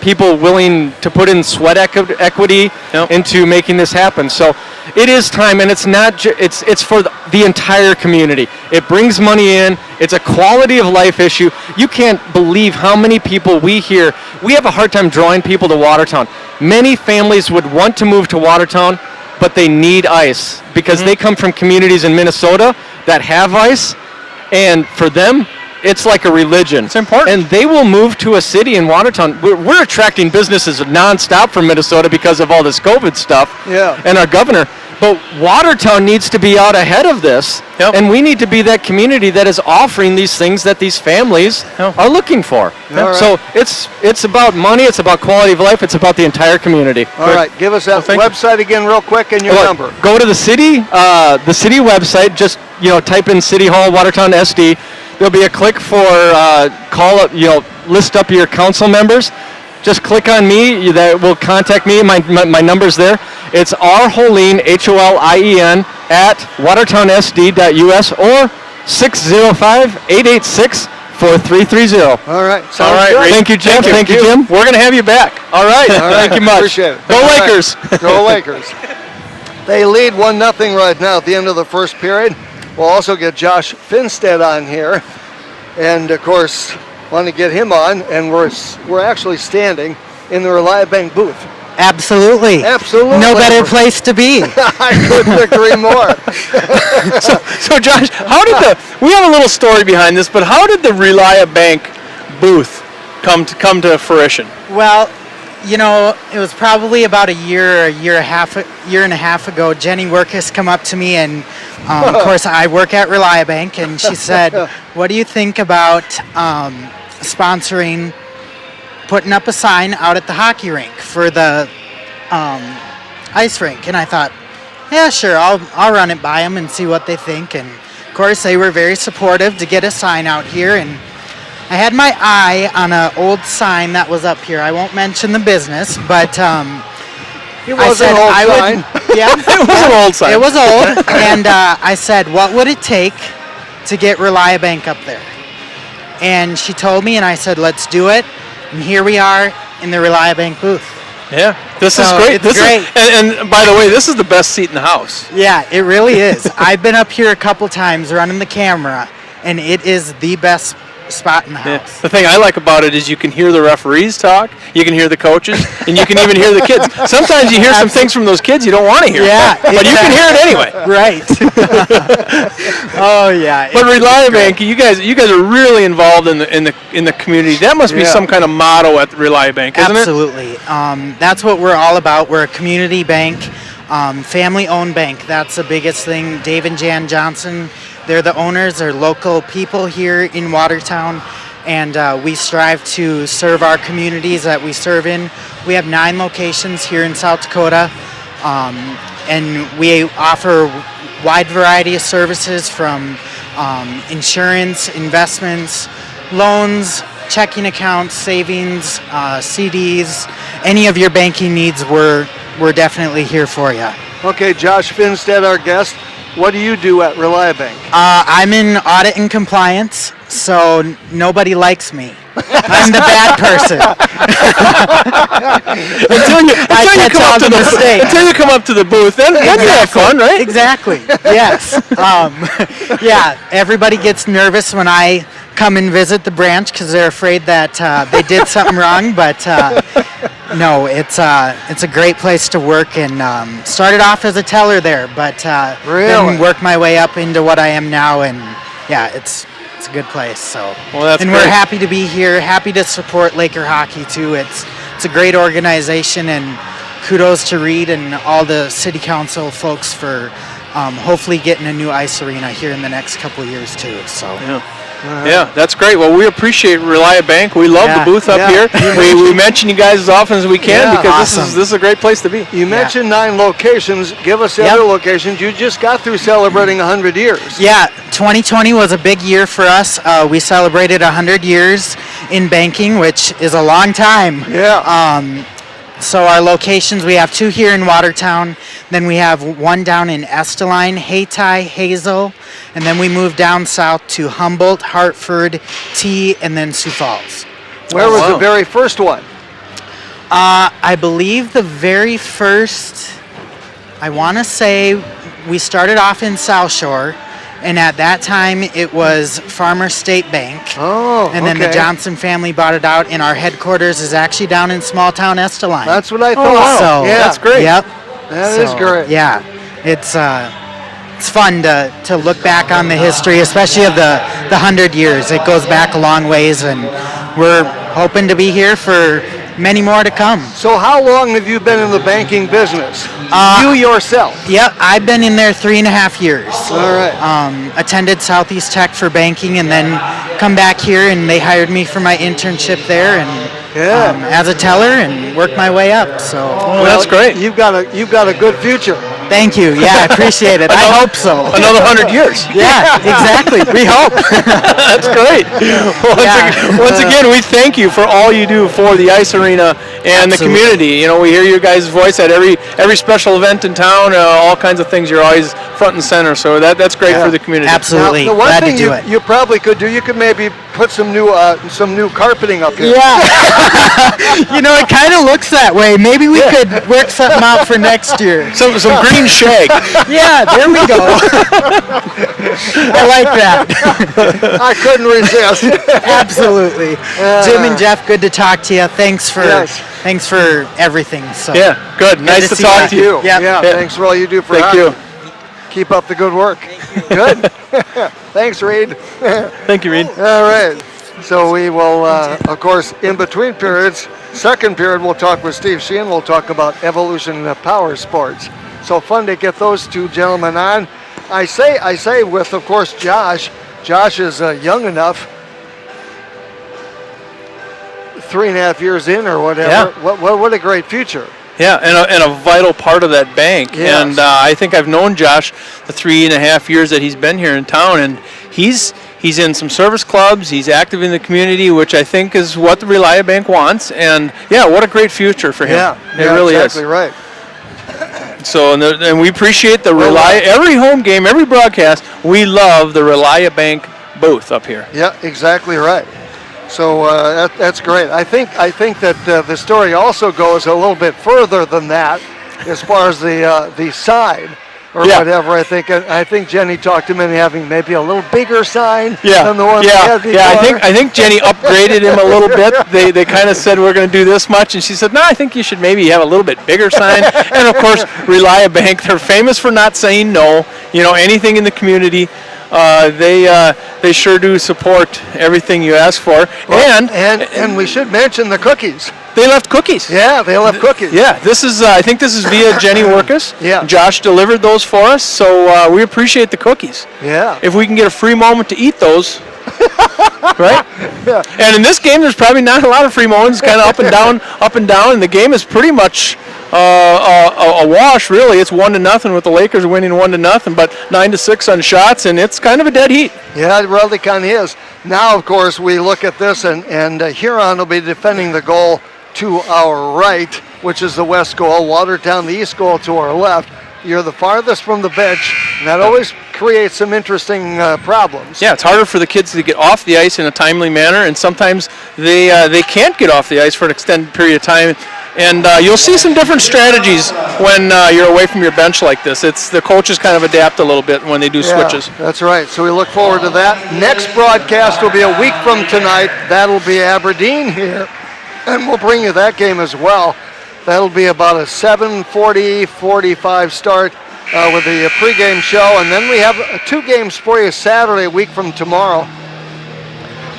people willing to put in sweat equity into making this happen. So it is time, and it's not it's for the entire community. It brings money in. It's a quality of life issue. You can't believe how many people we hear. We have a hard time drawing people to Watertown. Many families would want to move to Watertown, but they need ice because they come from communities in Minnesota that have ice, and for them, it's like a religion. It's important. And they will move to a city in Watertown. We're attracting businesses nonstop from Minnesota because of all this COVID stuff. Yeah. And our governor. But Watertown needs to be out ahead of this. Yep. And we need to be that community that is offering these things that these families are looking for. All right. So it's about money, it's about quality of life, it's about the entire community. All right, give us that thank you. website again real quick and your number. Go to the city website, just type in City Hall, Watertown SD. There'll be a click for call up, list up your council members. Just click on me, that will contact me, my number's there. It's rholien, HOLIEN, at watertownsd.us or 605-886-4330. All right, sounds All right, good. Ray. Thank you, Jim. Thank you, Jim. We're going to have you back. All right. All right, Thank you much. Appreciate it. Go All right. Lakers. Go Lakers. They lead 1-0 right now at the end of the first period. We'll also get Josh Finstead on here. And, of course, want to get him on. And we're actually standing in the Relia Bank booth. Absolutely. Absolutely. No better place to be. I couldn't agree more. So Josh, we have a little story behind this, but how did the Relia Bank booth come to fruition? Well, it was probably about a year and a half ago. Jenny Workus come up to me, and of course I work at Relia Bank, and she said, "What do you think about sponsoring, putting up a sign out at the hockey rink for the ice rink?" And I thought, yeah, sure, I'll run it by them and see what they think. And of course, they were very supportive to get a sign out here. And I had my eye on an old sign that was up here. I won't mention the business, but It was an old sign. Yeah, It was an old sign. It was old, and I said, "What would it take to get Relia Bank up there?" And she told me, and I said, "Let's do it." And here we are in the Relia Bank booth. Yeah, this is So great. it's great. And by the way, this is the best seat in the house. Yeah, it really is. I've been up here a couple times running the camera, and it is the best spot in the Yeah. house. The thing I like about it is you can hear the referees talk, you can hear the coaches, and you can even hear the kids. Sometimes you hear some things from those kids you don't want to hear. Yeah, but you can hear it anyway. Right. Oh yeah. But Relia Bank, you guys are really involved in the community. That must be Yeah. some kind of motto at Relia Bank, isn't Absolutely. That's what we're all about. We're a community bank, family-owned bank. That's the biggest thing. Dave and Jan Johnson, they're the owners. They're local people here in Watertown, and we strive to serve our communities that we serve in. We have 9 locations here in South Dakota, and we offer a wide variety of services from insurance, investments, loans, checking accounts, savings, CDs. Any of your banking needs, we're definitely here for you. Okay, Josh Finstead, our guest. What do you do at Relia Bank? I'm in audit and compliance, so nobody likes me. I'm the bad person. until you catch come all up to the the mistakes. until you come up to the booth, then that's fun, right? Exactly. Yes. Yeah. Everybody gets nervous when I come and visit the branch because they're afraid that they did something wrong. But no, it's a great place to work, and started off as a teller there, but Really? then worked my way up into what I am now, and yeah, it's a good place. So, Well, that's and great. we're happy to be here. Happy to support Laker hockey too. It's a great organization, and kudos to Reed and all the city council folks for hopefully getting a new ice arena here in the next couple of years too. So. Yeah, that's great. Well, we appreciate Relia Bank. We love Yeah. the booth up Yeah. here. We mention you guys as often as we can Yeah. because Awesome. this is a great place to be. You mentioned 9 locations. Give us the Yep. other locations. You just got through celebrating 100 years. Yeah, 2020 was a big year for us. We celebrated 100 years in banking, which is a long time. Yeah. So our locations, we have 2 here in Watertown, then we have 1 down in Esteline, Hayti, Hazel, and then we moved down south to Humboldt, Hartford, T, and then Sioux Falls. Where was wow. the very first one? I believe the very first, I want to say we started off in South Shore, and at that time it was Farmer State Bank. Oh, And then the okay. Johnson family bought it out, and our headquarters is actually down in small town Esteline. That's what I thought. So Yeah, Yep. That is great. Yeah, it's it's fun to look back on the history, especially of the 100 years. It goes back a long ways, and we're hoping to be here for many more to come. So how long have you been in the banking business? You yourself? Yep, I've been in there 3.5 years. All right. Attended Southeast Tech for banking, and then come back here, and they hired me for my internship there, and as a teller, and worked my way up. So Well, that's great. You've got a good future. thank you. Yeah, I appreciate it. I hope so. Another 100 years. Yeah, exactly. We hope. That's great. Once again, we thank you for all you do for the ice arena and the Absolutely. community. You know, we hear your guys' voice at every special event in town. All kinds of things. You're always front and center. So that's great for the community. Absolutely. Now, the one Glad thing to do it. you probably could do, you could maybe put some new carpeting up here. Yeah. You know, it kind of looks that way. Maybe we could work something out for next year. Some green shag. Yeah, there we go. I like that. I couldn't resist. Absolutely. Jim and Jeff, good to talk to you. Thanks for everything. So Yeah, good. Nice to see talk to you. Yep. Yeah, thanks for all you do for Thank you. hockey. Keep up the good work. Good. Thanks, Reed. Thank you, Reed. All right. So we will, of course, in between periods, second period, we'll talk with Steve Sheehan. We'll talk about Evolution Power Sports. So fun to get those two gentlemen on. I say with, of course, Josh. Josh is young enough, 3.5 years in or whatever. Yeah. What a great future. Yeah, and a vital part of that bank. Yes. And I think I've known Josh the 3.5 years that he's been here in town, and he's in some service clubs. He's active in the community, which I think is what the Relia Bank wants. And yeah, what a great future for him. It really exactly is. right. So and we appreciate the Relia. Every home game, every broadcast, we love the Relia Bank booth up here. Yeah, exactly right. So that's great. I think that the story also goes a little bit further than that, as far as the sign or whatever. I think Jenny talked him into having maybe a little bigger sign than the one we had before. I think Jenny upgraded him a little bit. They kind of said we're going to do this much, and she said, no, I think you should maybe have a little bit bigger sign. And of course, Relia Bank, they're famous for not saying no. You know, anything in the community. They sure do support everything you ask for, and we should mention the cookies. They left cookies. Yeah, they left cookies. Yeah, this is I think this is via Jenny Workus. Yeah. Josh delivered those for us, so we appreciate the cookies. Yeah. If we can get a free moment to eat those, right? Yeah. And in this game, there's probably not a lot of free moments, kind of up and down, and the game is pretty much a wash, really. It's 1-0 with the Lakers winning 1-0, but 9-6 on shots, and it's kind of a dead heat. Yeah, it really kind of is. Now, of course, we look at this, and Huron will be defending the goal to our right, which is the west goal. Watertown, the east goal, to our left. You're the farthest from the bench, and that always creates some interesting problems. Yeah, it's harder for the kids to get off the ice in a timely manner, and sometimes they can't get off the ice for an extended period of time. And you'll see some different strategies when you're away from your bench like this. It's the coaches kind of adapt a little bit when they do switches. That's right. So we look forward to that. Next broadcast will be a week from tonight. That'll be Aberdeen here, and we'll bring you that game as well. That'll be about a 7:45 start with the pregame show, and then we have 2 games for you Saturday, a week from tomorrow,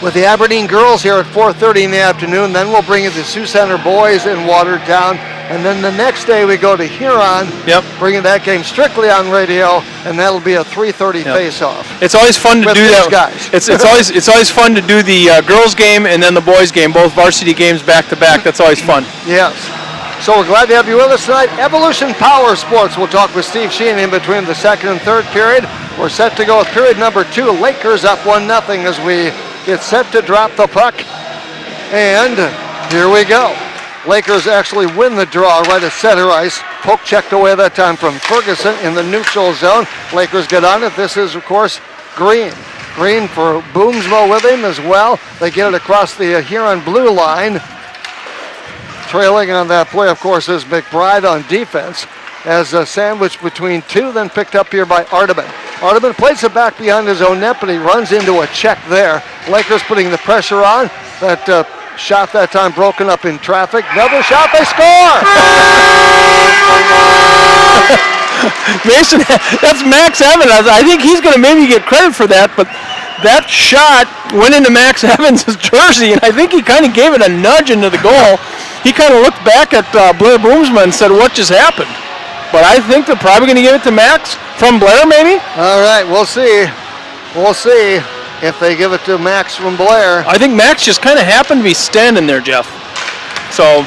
with the Aberdeen girls here at 4:30 in the afternoon. Then we'll bring you the Sioux Center boys in Watertown, and then the next day we go to Huron, bringing that game strictly on radio, and that'll be a 3:30 face-off. It's always fun to with do these that. Guys. It's always fun to do the girls game and then the boys game, both varsity games back to back. That's always fun. Yes. So we're glad to have you with us tonight. Evolution Power Sports. We'll talk with Steve Sheehan in between the second and third period. We're set to go with period number 2. Lakers up 1-0 as we get set to drop the puck. And here we go. Lakers actually win the draw right at center ice. Poke checked away that time from Ferguson in the neutral zone. Lakers get on it. This is, of course, Green. Green for Boomsmo with him as well. They get it across the Huron blue line. Trailing on that play, of course, is Mcbride on defense as a sandwich between 2, then picked up here by Arteman. Arteman plays it back behind his own net, but he runs into a check there. Lakers putting the pressure on. That shot that time broken up in traffic. Another shot, they score! Mason, that's Max Evans. I think he's going to maybe get credit for that, but that shot went into Max Evans' jersey, and I think he kind of gave it a nudge into the goal. He kind of looked back at Blair Boomsma and said, what just happened? But I think they're probably going to give it to Max from Blair, maybe? All right, we'll see. We'll see if they give it to Max from Blair. I think Max just kind of happened to be standing there, Jeff. So,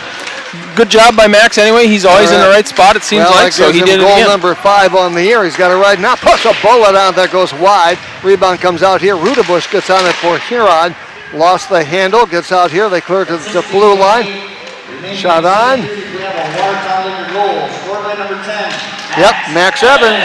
good job by Max anyway. He's always in the right spot, it seems like, so he did it goal again. number 5 on the year. He's got it right now. Puts a bullet on that goes wide. Rebound comes out here. Rudebush gets on it for Huron. Lost the handle. Gets out here. They clear to the blue line. Shot on. We have a Watertown Liquor goal, scored by number 10. Yep, Max Evans.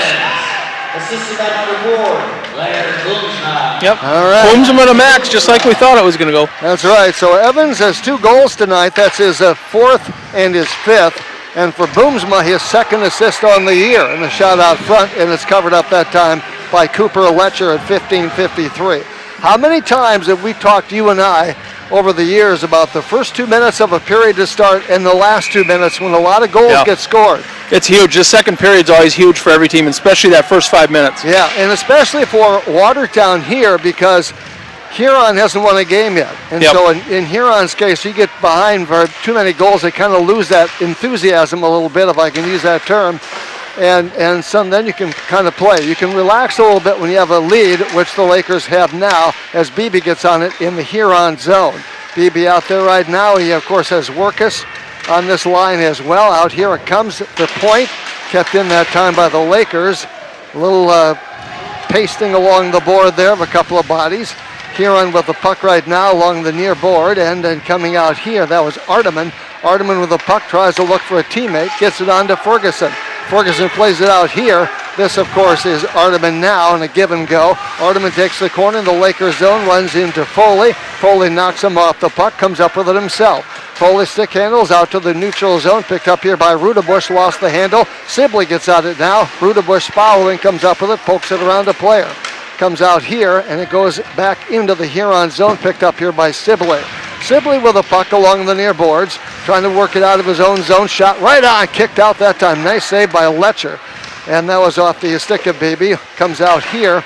Assisted by number 4, Blair Boomsma. Yep. All right. Boomsma to Max, just like we thought it was going to go. That's right. So Evans has 2 goals tonight. That's his 4th and his 5th. And for Boomsma, his 2nd assist on the year. And the shot out front, and it's covered up that time by Cooper Letcher at 15:53. How many times have we talked, you and I, over the years about the first 2 minutes of a period to start and the last 2 minutes when a lot of goals get scored? It's huge. The second period's always huge for every team, especially that first 5 minutes. Yeah, and especially for Watertown here because Huron hasn't won a game yet. And so in Huron's case, you get behind for too many goals, they kind of lose that enthusiasm a little bit, if I can use that term. And then you can kind of play. You can relax a little bit when you have a lead, which the Lakers have now, as BB gets on it in the Huron zone. BB out there right now. He, of course, has Workus on this line as well. Out here it comes. The point kept in that time by the Lakers. A little pasting along the board there of a couple of bodies. Huron with the puck right now along the near board, and then coming out here, that was Arteman. Arteman with the puck tries to look for a teammate, gets it on to Ferguson. Ferguson plays it out here. This, of course, is Arteman now in a give and go. Arteman takes the corner in the Lakers zone, runs into Foley. Foley knocks him off the puck, comes up with it himself. Foley stick handles out to the neutral zone, picked up here by Rudebush, lost the handle. Sibley gets at it now. Rudebush following, comes up with it, pokes it around a player. Comes out here, and it goes back into the Huron zone, picked up here by Sibley. Sibley with a puck along the near boards, trying to work it out of his own zone. Shot right on, kicked out that time. Nice save by Letcher. And that was off the stick of BB. Comes out here.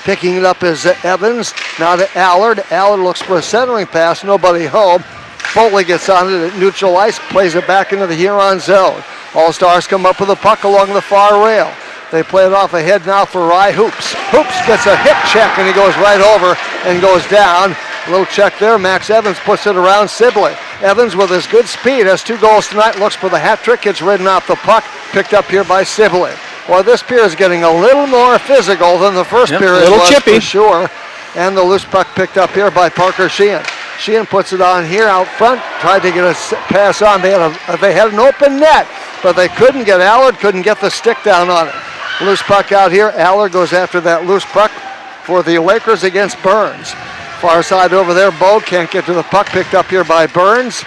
Picking it up is Evans. Now to Allard. Allard looks for a centering pass. Nobody home. Foley gets on it at neutral ice. Plays it back into the Huron zone. All-Stars come up with a puck along the far rail. They play it off ahead now for Rye Hoops. Hoops gets a hip check and he goes right over and goes down. A little check there. Max Evans puts it around Sibley. Evans with his good speed has 2 goals tonight. Looks for the hat trick. Gets ridden off the puck. Picked up here by Sibley. Well, this period is getting a little more physical than the first period a little was chippy. for sure. And the loose puck picked up here by Parker Sheehan. Sheehan puts it on here out front. Tried to get a pass on. They had an open net, but they couldn't get Allard. Couldn't get the stick down on it. Loose puck out here. Allard goes after that loose puck for the Lakers against Burns. Far side over there. Bo can't get to the puck. Picked up here by Burns.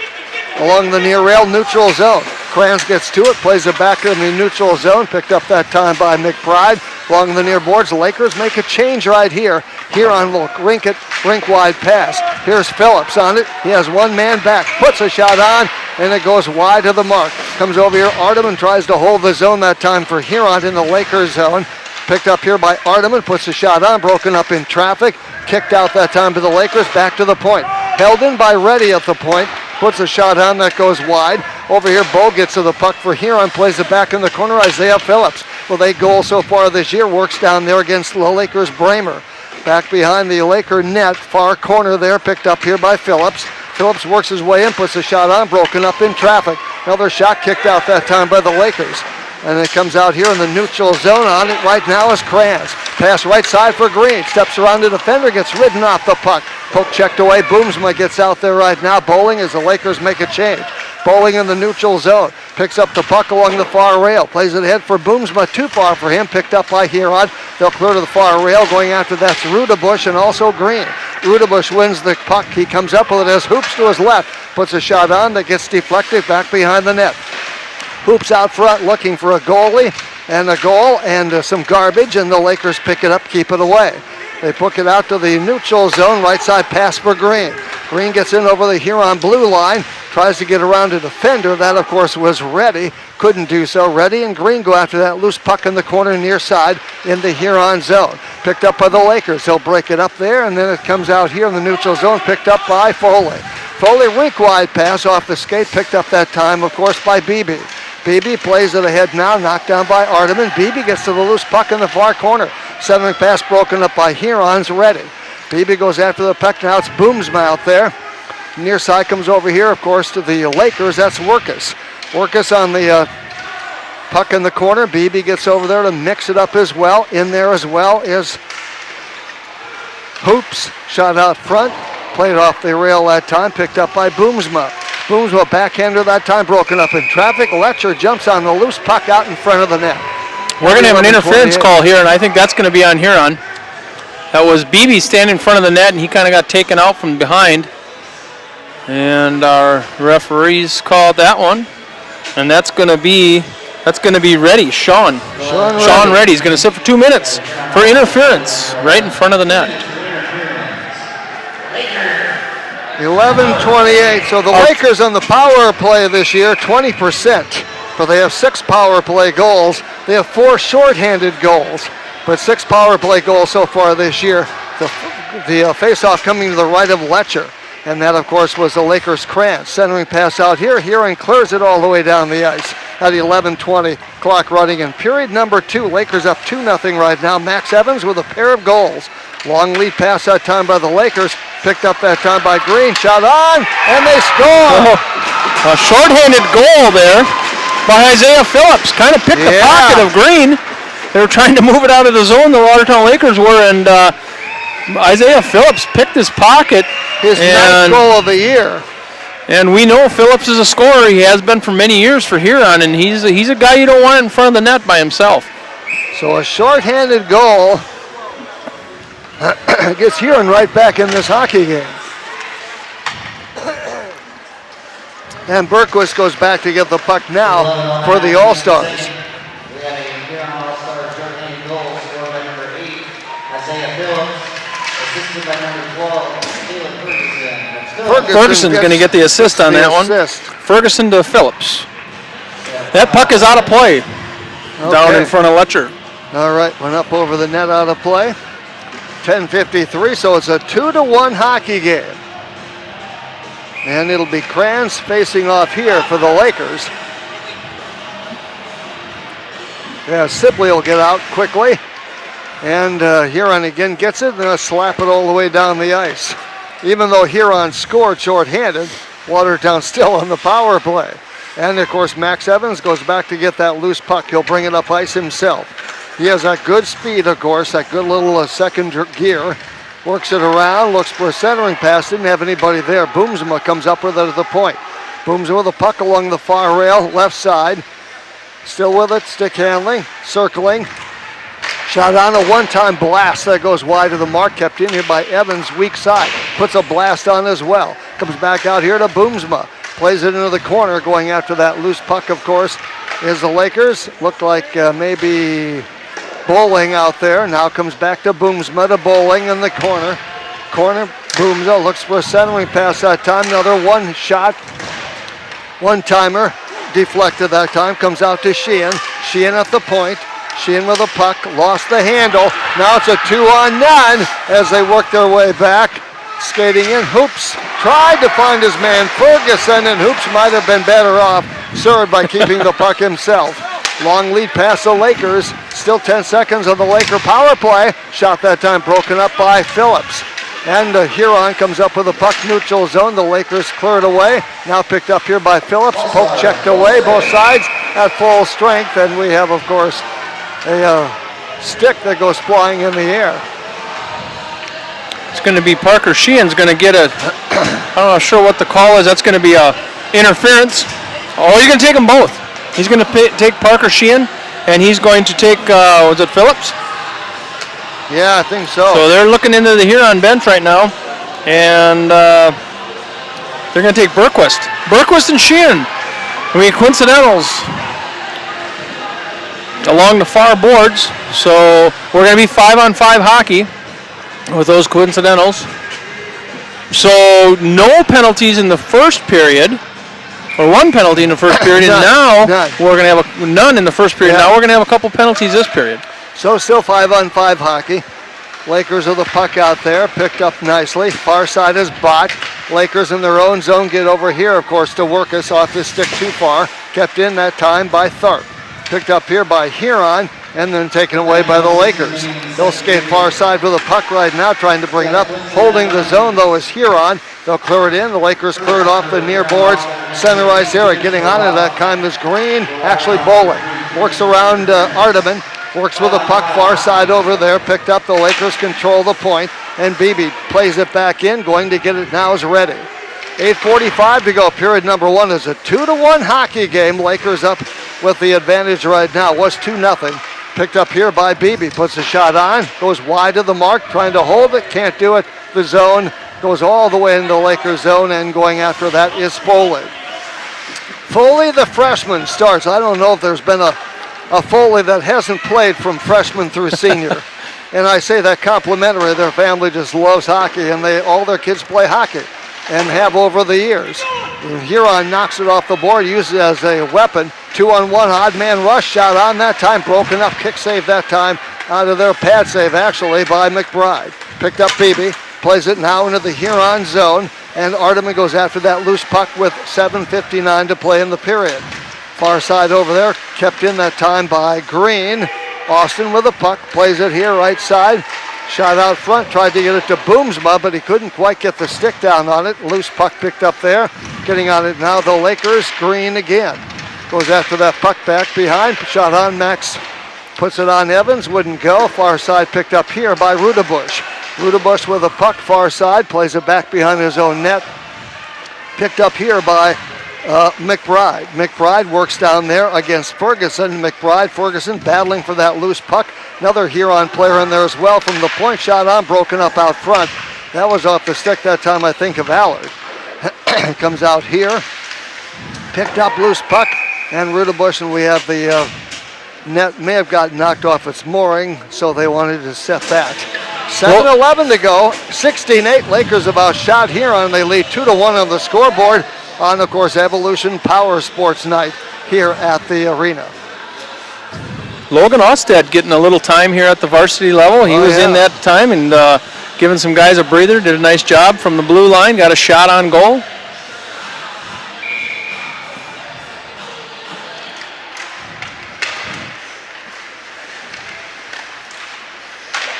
Along the near rail, neutral zone. Kranz gets to it, plays it back in the neutral zone. Picked up that time by Mcbride. Along the near boards, the Lakers make a change right here. Huron will rink wide pass. Here's Phillips on it. He has 1 man back. Puts a shot on, and it goes wide of the mark. Comes over here. Arteman tries to hold the zone that time for Huron in the Lakers zone. Picked up here by Arteman. Puts a shot on. Broken up in traffic. Kicked out that time to the Lakers. Back to the point. Held in by Reddy at the point. Puts a shot on that goes wide. Over here, Bo gets to the puck for Huron. Plays it back in the corner. Isaiah Phillips with 8 goals so far this year. Works down there against the Lakers' Bramer. Back behind the Laker net. Far corner there. Picked up here by Phillips. Phillips works his way in. Puts a shot on. Broken up in traffic. Another shot kicked out that time by the Lakers. And it comes out here in the neutral zone. On it right now is Kranz. Pass right side for Green. Steps around the defender. Gets ridden off the puck. Poke checked away. Boomsma gets out there right now. Bowling as the Lakers make a change. Bowling in the neutral zone. Picks up the puck along the far rail. Plays it ahead for Boomsma. Too far for him. Picked up by Huron. They'll clear to the far rail. Going after that's Rudebush and also Green. Rudebush wins the puck. He comes up with it as Hoops to his left. Puts a shot on that gets deflected back behind the net. Hoops out front looking for a goalie and a goal and some garbage, and the Lakers pick it up, keep it away. They book it out to the neutral zone, right side pass for Green. Green gets in over the Huron blue line, Tries to get around a defender. That, of course, was Reddy. Couldn't do so. Reddy and Green go after that loose puck in the corner near side in the Huron zone. Picked up by the Lakers. They'll break it up there, and then it comes out here in the neutral zone, picked up by Foley. Foley rink-wide pass off the skate, picked up that time, of course, by Beebe. Beebe plays it ahead now, knocked down by Arteman. Beebe gets to the loose puck in the far corner. Centering pass broken up by Huron's Reddy. Beebe goes after the puck. Now it's Boomsma out there. Near side comes over here, of course, to the Lakers. That's Workus. Workus on the puck in the corner. Beebe gets over there to mix it up as well. In there as well is Hoops. Shot out front. Played off the rail that time. Picked up by Boomsma. Boomsma backhander that time. Broken up in traffic. Letcher jumps on the loose puck out in front of the net. We're going to have an interference call here, and I think that's going to be on Huron. That was Beebe standing in front of the net, and he kind of got taken out from behind. And our referees called that one, and that's going to be Reddy, Sean Reddy is going to sit for 2 minutes for interference right in front of the net. 11:28. So the Lakers on the power play this year, 20%. But they have 6 power play goals. They have 4 shorthanded goals, but 6 power play goals so far this year. The face-off coming to the right of Letcher. And that, of course, was the Lakers' Krantz. Centering pass out here. Huron clears it all the way down the ice at 11:20. Clock running in period number 2. Lakers up 2-0 right now. Max Evans with a pair of goals. Long lead pass that time by the Lakers. Picked up that time by Green. Shot on, and they score. A shorthanded goal there by Isaiah Phillips. Kind of picked the pocket of Green. They were trying to move it out of the zone, the Watertown Lakers were, and Isaiah Phillips picked his pocket. His 9th goal of the year. And we know Phillips is a scorer. He has been for many years for Huron, and he's a guy you don't want in front of the net by himself. So a shorthanded goal gets Huron right back in this hockey game. And Berquist goes back to get the puck now for the All-Stars. We have a Huron All-Star shorthanded goal scored by number 8, Isaiah Phillips, assisted by number 12, Caleb Ferguson. Ferguson's going to get the assist on that one. Ferguson to Phillips. That puck is out of play down in front of Letcher. All right, went up over the net, out of play. 10:53, so it's a 2-1 hockey game. And it'll be Krantz facing off here for the Lakers. Yeah, Sibley will get out quickly. And Huron again gets it, and they'll slap it all the way down the ice. Even though Huron scored shorthanded, Watertown still on the power play. And of course, Max Evans goes back to get that loose puck. He'll bring it up ice himself. He has that good speed, of course, that good little second gear. Works it around, looks for a centering pass, didn't have anybody there. Boomsma comes up with it at the point. Boomsma with a puck along the far rail, left side. Still with it, stick handling, circling. Shot on a one-time blast that goes wide of the mark, kept in here by Evans, weak side. Puts a blast on as well. Comes back out here to Boomsma. Plays it into the corner, going after that loose puck, of course, is the Lakers. Looked like maybe Bowling out there. Now comes back to Boomsma, to Bowling in the corner. Boomsma looks for a centering pass that time. Another one shot, one-timer. Deflected that time, comes out to Sheehan. Sheehan at the point. Sheehan with a puck, lost the handle. Now it's a 2-on-none as they work their way back. Skating in, Hoops tried to find his man Ferguson, and Hoops might have been better off served by keeping the puck himself. Long lead past the Lakers. Still 10 seconds of the Laker power play. Shot that time broken up by Phillips. And Huron comes up with a puck neutral zone. The Lakers cleared away. Now picked up here by Phillips. Poke checked away, both sides at full strength. And we have, of course, a stick that goes flying in the air. It's going to be Parker Sheehan's going to get a, I'm not sure what the call is. That's going to be a interference. Oh, you're going to take them both. He's going to take Parker Sheehan, and he's going to take, was it Phillips? Yeah, I think so. So they're looking into the Huron bench right now, and they're going to take Berquist. Berquist and Sheehan. I mean, coincidentals along the far boards. So we're going to be 5-on-5 hockey with those coincidentals. So no penalties in the first period. or one penalty in the first period, and None. now we're going to have none in the first period. Yeah. Now we're going to have a couple penalties this period. So still 5-on-5 hockey. Lakers with the puck out there, picked up nicely. Far side is Bott. Lakers in their own zone get over here, of course, to work us off the stick too far. Kept in that time by Tharp. Picked up here by Huron, and then taken away by the Lakers. They'll skate far side with the puck right now, trying to bring it up. Holding the zone, though, is Huron. They'll clear it in. The Lakers clear it off the near boards. Center ice area. Getting on it that time is Green, actually bowling. Works around Arteman. Works with the puck far side over there. Picked up. The Lakers control the point. And Beebe plays it back in. Going to get it now is Ready. 8:45 to go. Period number one is a 2-1 hockey game. Lakers up with the advantage right now. Was 2-0. Picked up here by Beebe. Puts a shot on. Goes wide of the mark. Trying to hold it. Can't do it. The zone goes all the way into the Lakers zone. And going after that is Foley. Foley, the freshman, starts. I don't know if there's been a Foley that hasn't played from freshman through senior. And I say that complimentary. Their family just loves hockey, and all their kids play hockey and have over the years. And Huron knocks it off the board, uses it as a weapon. 2-on-1 odd man rush, shot on that time, broken up, kick save that time, out of their pad save actually by Mcbride. Picked up Beebe, plays it now into the Huron zone, and Arteman goes after that loose puck with 7:59 to play in the period. Far side over there, kept in that time by Green. Austin with the puck, plays it here, right side. Shot out front, tried to get it to Boomsma, but he couldn't quite get the stick down on it. Loose puck picked up there. Getting on it now, the Lakers. Green again. Goes after that puck back behind. Shot on Max. Puts it on Evans, wouldn't go. Far side picked up here by Rudebush. Rudebush with the puck, far side, plays it back behind his own net. Picked up here by Mcbride. Mcbride works down there against Ferguson. Ferguson battling for that loose puck. Another Huron player in there as well from the point. Shot on, broken up out front. That was off the stick that time, I think, of Allard. Comes out here. Picked up loose puck, and Rudebush, and we have the net may have got knocked off its mooring, so they wanted to set that. 7:11 to go. 16-8. Lakers about shot Huron. They lead 2-1 on the scoreboard. On, of course, Evolution Power Sports Night here at the arena. Logan Ostad getting a little time here at the varsity level. He was in that time and giving some guys a breather. Did a nice job from the blue line. Got a shot on goal.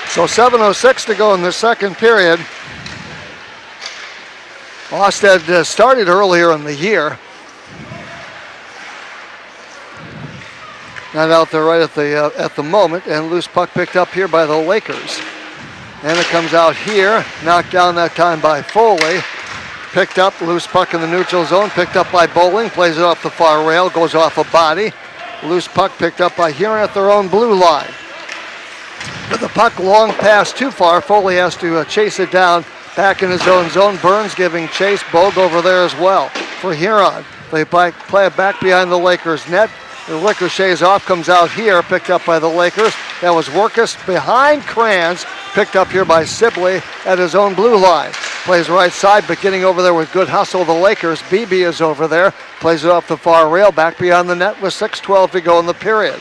So 7:06 to go in the second period. Ostad started earlier in the year. Not out there right at the moment, and loose puck picked up here by the Lakers. And it comes out here, knocked down that time by Foley. Picked up, loose puck in the neutral zone, picked up by Bowling, plays it off the far rail, goes off a body. Loose puck picked up by Huron at their own blue line. With the puck long pass too far, Foley has to chase it down. Back in his own zone, Burns giving chase. Bogue over there as well for Huron. They play it back behind the Lakers net. The ricochets off, comes out here, picked up by the Lakers. That was Workus behind Kranz, picked up here by Sibley at his own blue line. Plays right side, but getting over there with good hustle, the Lakers. BB is over there, plays it off the far rail, back beyond the net with 6:12 to go in the period.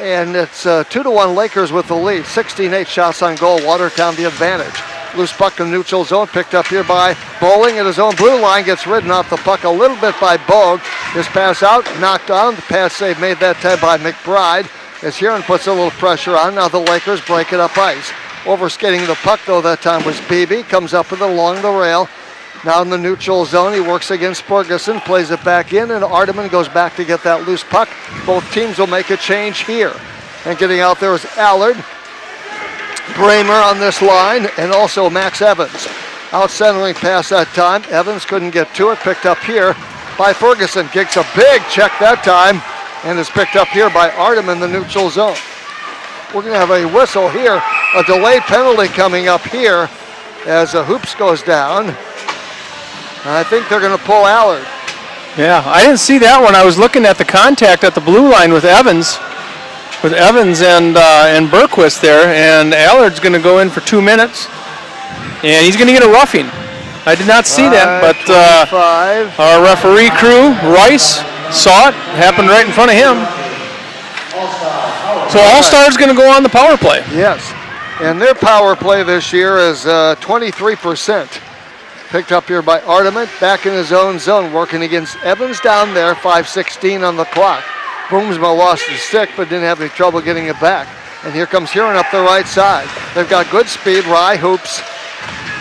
And it's 2-1 Lakers with the lead. 16-8 shots on goal, Watertown the advantage. Loose puck in neutral zone, picked up here by Bowling at his own blue line, gets ridden off the puck a little bit by Bogue. His pass out, knocked on, the pass save made that time by Mcbride. As Huron puts a little pressure on, now the Lakers break it up ice. Overskating the puck though that time was Beebe, comes up with it along the rail. Now in the neutral zone, he works against Ferguson, plays it back in, and Arteman goes back to get that loose puck. Both teams will make a change here. And getting out there is Allard. Bramer on this line, and also Max Evans. Out centering pass that time. Evans couldn't get to it. Picked up here by Ferguson. Kicks a big check that time, and is picked up here by Artem in the neutral zone. We're going to have a whistle here. A delayed penalty coming up here as a hoops goes down. And I think they're going to pull Allard. Yeah, I didn't see that one. I was looking at the contact at the blue line with Evans. And Berquist there, and Allard's going to go in for 2 minutes, and he's going to get a roughing. I did not see that, but 5. our referee crew, Rice, saw it. Happened right in front of him. So All-Star's going to go on the power play. Yes. And their power play this year is 23%. Picked up here by Artiment, back in his own zone, working against Evans down there, 5:16 on the clock. Boomsma lost his stick, but didn't have any trouble getting it back. And here comes Huron up the right side. They've got good speed. Rye hoops.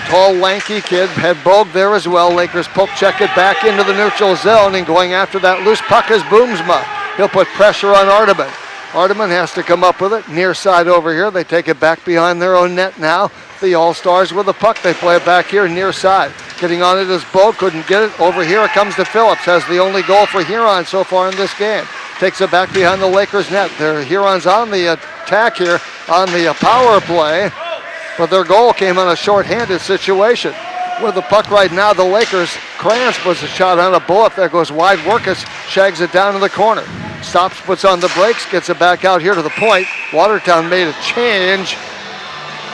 Tall, lanky kid. Had Bogue there as well. Lakers poke check it back into the neutral zone, and going after that loose puck is Boomsma. He'll put pressure on Artiment. Artiment has to come up with it. Near side over here. They take it back behind their own net now. The All-Stars with the puck. They play it back here near side. Getting on it is Bogue. Couldn't get it. Over here it comes to Phillips. Has the only goal for Huron so far in this game. Takes it back behind the Lakers net. Their Huron's on the attack here on the power play. But their goal came on a short-handed situation. With the puck right now, the Lakers, Kranz puts a shot on a bullet that goes wide. Workus shags it down to the corner. Stops, puts on the brakes, gets it back out here to the point. Watertown made a change.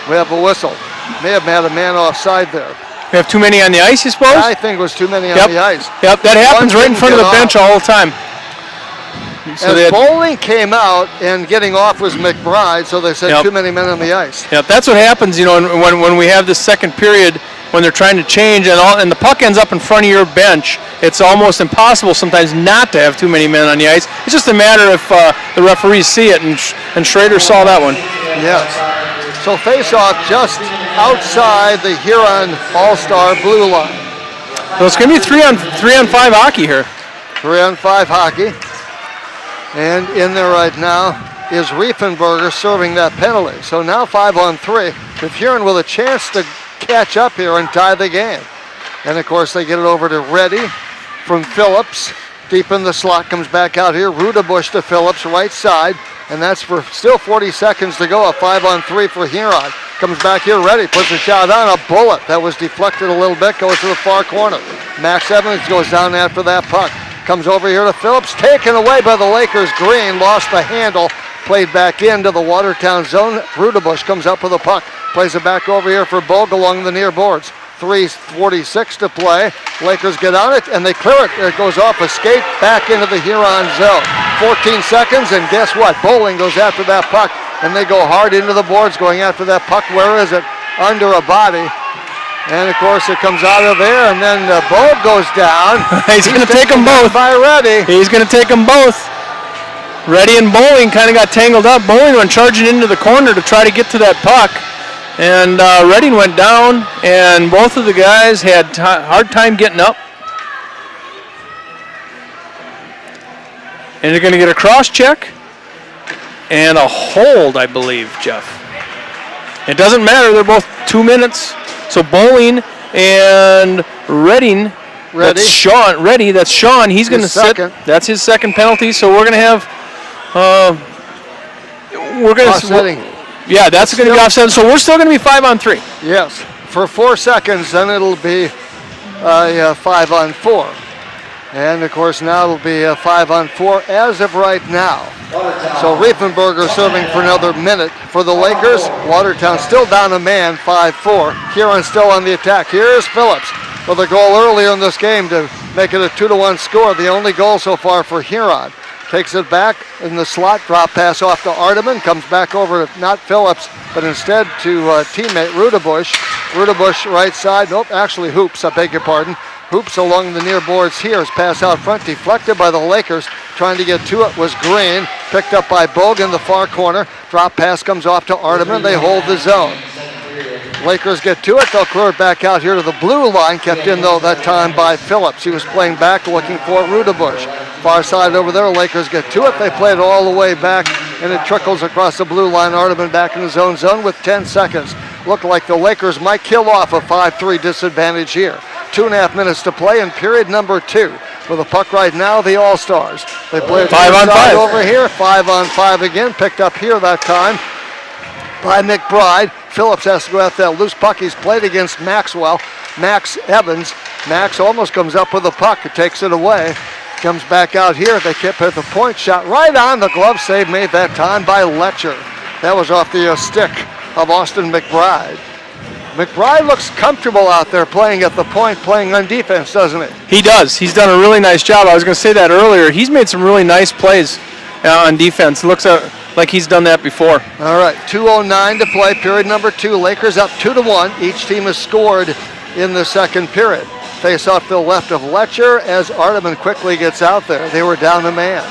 We have a whistle. May have had a man offside there. We have too many on the ice, you suppose? I think it was too many on the ice. Yep, that happens right in front of the bench all the time. So As Bowling came out, and getting off was Mcbride, so they said too many men on the ice. Yep, that's what happens, you know, when we have this second period, when they're trying to change and the puck ends up in front of your bench. It's almost impossible sometimes not to have too many men on the ice. It's just a matter if the referees see it, and Schrader saw that one. Yes. So face-off just outside the Huron All-Star blue line. So it's going to be 3-on-5 hockey here. 3-on-5 hockey. And in there right now is Riefenberger serving that penalty. So now 5-on-3. If Huron with a chance to catch up here and tie the game. And of course they get it over to Reddy from Phillips. Deep in the slot, comes back out here. Rudebush to Phillips, right side. And that's for still 40 seconds to go. A 5-on-3 for Huron. Comes back here, Reddy puts a shot on. A bullet that was deflected a little bit, goes to the far corner. Max Evans goes down after that puck. Comes over here to Phillips, taken away by the Lakers. Green lost the handle, played back into the Watertown zone. Rudebush comes up with a puck, plays it back over here for Bogue along the near boards. 3:46 to play. Lakers get on it and they clear it. It goes off a skate back into the Huron zone. 14 seconds, and guess what? Bowling goes after that puck, and they go hard into the boards going after that puck. Where is it? Under a body. And of course it comes out of there, and then Bogue goes down. He's going to take them both. By Reddy. He's going to take them both. Reddy and Bowling kind of got tangled up. Bowling went charging into the corner to try to get to that puck. And Redding went down, and both of the guys had hard time getting up. And they're going to get a cross check and a hold, I believe, Jeff. It doesn't matter. They're both 2 minutes. So Bowling and Redding. That's Sean. Reddy. That's Sean. He's going to sit. That's his second penalty. So we're going to have. Offsetting. Yeah, that's going to be offset. So we're still going to be 5-on-3. Yes, for 4 seconds, then it'll be 5-on-4. And of course now it'll be 5-on-4 as of right now. So Riefenberger serving for another minute for the Lakers. Watertown still down a man, 5-4. Huron still on the attack. Here's Phillips with a goal earlier in this game to make it a 2-1 score. The only goal so far for Huron. Takes it back in the slot, drop pass off to Arteman, comes back over to not Phillips, but instead to teammate Rudebush. Rudebush right side, nope, actually Hoops, I beg your pardon. Hoops along the near boards here. His pass out front, deflected by the Lakers. Trying to get to it was Green, picked up by Bogue in the far corner. Drop pass comes off to Arteman, they hold the zone. Lakers get to it, they'll clear it back out here to the blue line, kept in though that time by Phillips. He was playing back looking for Rudebush. Far side over there, Lakers get to it, they play it all the way back, and it trickles across the blue line. Arteman back in his own zone with 10 seconds. Looked like the Lakers might kill off a 5-3 disadvantage here. 2.5 minutes to play in period number 2. With the puck right now, the All-Stars. They play it 5-on-5 over here, 5-on-5 again, picked up here that time by Mcbride. Phillips has to go after that loose puck. He's played against Max Evans. Max almost comes up with the puck. It takes it away. Comes back out here. They kept at the point. Shot right on. The glove save made that time by Letcher. That was off the stick of Austin Mcbride. McBride looks comfortable out there playing at the point, playing on defense, doesn't he? He does. He's done a really nice job. I was going to say that earlier. He's made some really nice plays on defense. Looks like he's done that before. All right, 2:09 to play, period number 2. Lakers up 2-1. Each team has scored in the second period. Face off to the left of Letcher as Arteman quickly gets out there. They were down a man.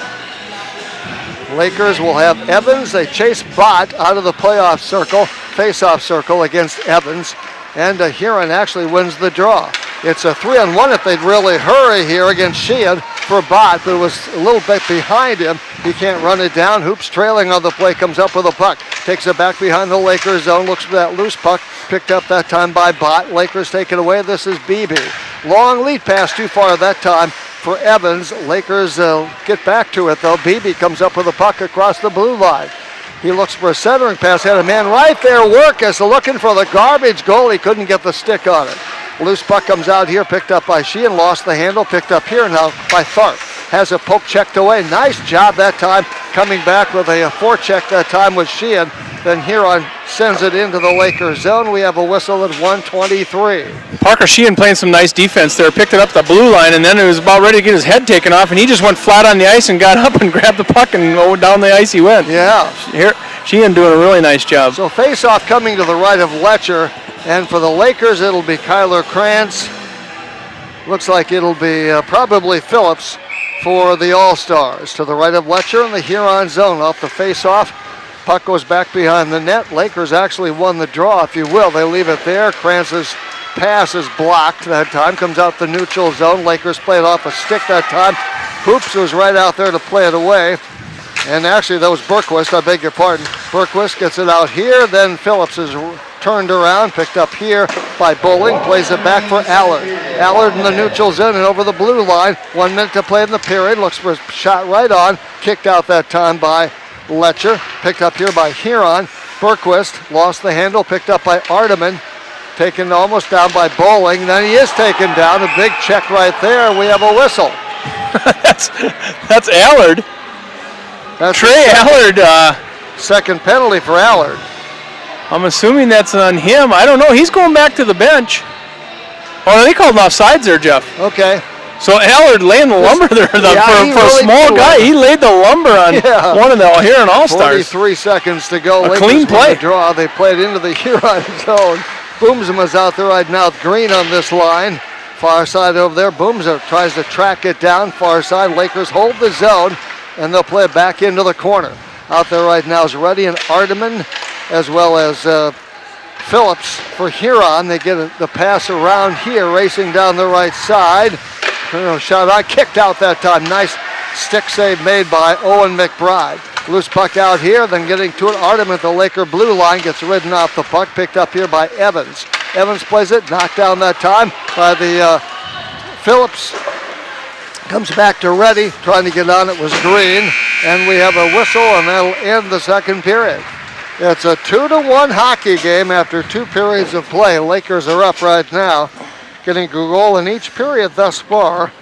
Lakers will have Evans. They chase Bott out of the playoff circle, face-off circle against Evans. And Huron actually wins the draw. It's a 3-on-1 if they'd really hurry here against Sheehan for Bott, but it was a little bit behind him. He can't run it down. Hoops trailing on the play, comes up with a puck. Takes it back behind the Lakers zone, looks for that loose puck. Picked up that time by Bott. Lakers take it away. This is BB. Long lead pass too far that time for Evans. Lakers get back to it though. BB comes up with a puck across the blue line. He looks for a centering pass. Had a man right there. Workus looking for the garbage goal. He couldn't get the stick on it. Loose puck comes out here, picked up by Sheehan, lost the handle, picked up here now by Tharp. Has a poke checked away. Nice job that time, coming back with a forecheck that time with Sheehan. Then Huron sends it into the Lakers zone. We have a whistle at 1:23. Parker Sheehan playing some nice defense there. Picked it up the blue line, and then it was about ready to get his head taken off, and he just went flat on the ice and got up and grabbed the puck, and down the ice he went. Yeah. Here, Sheehan doing a really nice job. So face-off coming to the right of Letcher, and for the Lakers it'll be Kyler Krantz. Looks like it'll be probably Phillips for the All-Stars. To the right of Letcher in the Huron zone off the face-off. Puck goes back behind the net. Lakers actually won the draw, if you will. They leave it there. Krantz's pass is blocked that time. Comes out the neutral zone. Lakers play it off a stick that time. Hoops was right out there to play it away. And actually, that was Berquist. I beg your pardon. Berquist gets it out here. Then Phillips is turned around, picked up here by Bowling. Plays it back for Allard. Allard in the neutral zone and over the blue line. 1 minute to play in the period. Looks for a shot right on. Kicked out that time by Letcher, picked up here by Huron. Berquist lost the handle, picked up by Arteman, taken almost down by Bowling. Then he is taken down. A big check right there. We have a whistle. That's Allard. That's Trey Allard. Second penalty for Allard. I'm assuming that's on him. I don't know. He's going back to the bench. Oh, they called him offsides there, Jeff. Okay. So Allard laying the lumber there for really a small guy. He laid the lumber on one of the Huron All-Stars. 43 seconds to go. A clean play. The draw. They played into the Huron zone. Boomsma's out there right now. Green on this line. Far side over there. Boomsma tries to track it down. Far side. Lakers hold the zone, and they'll play it back into the corner. Out there right now is Reddy and Arteman, as well as Phillips for Huron. They get the pass around here, racing down the right side. Shot I kicked out that time. Nice stick save made by Owen Mcbride. Loose puck out here, then getting to it. Arteman at the Laker blue line gets ridden off the puck, picked up here by Evans. Evans plays it, knocked down that time by the Phillips. Comes back to Reddy, trying to get on it was Green, and we have a whistle, and that'll end the second period. It's a 2-1 hockey game after 2 periods of play. Lakers are up right now, getting a goal in each period thus far.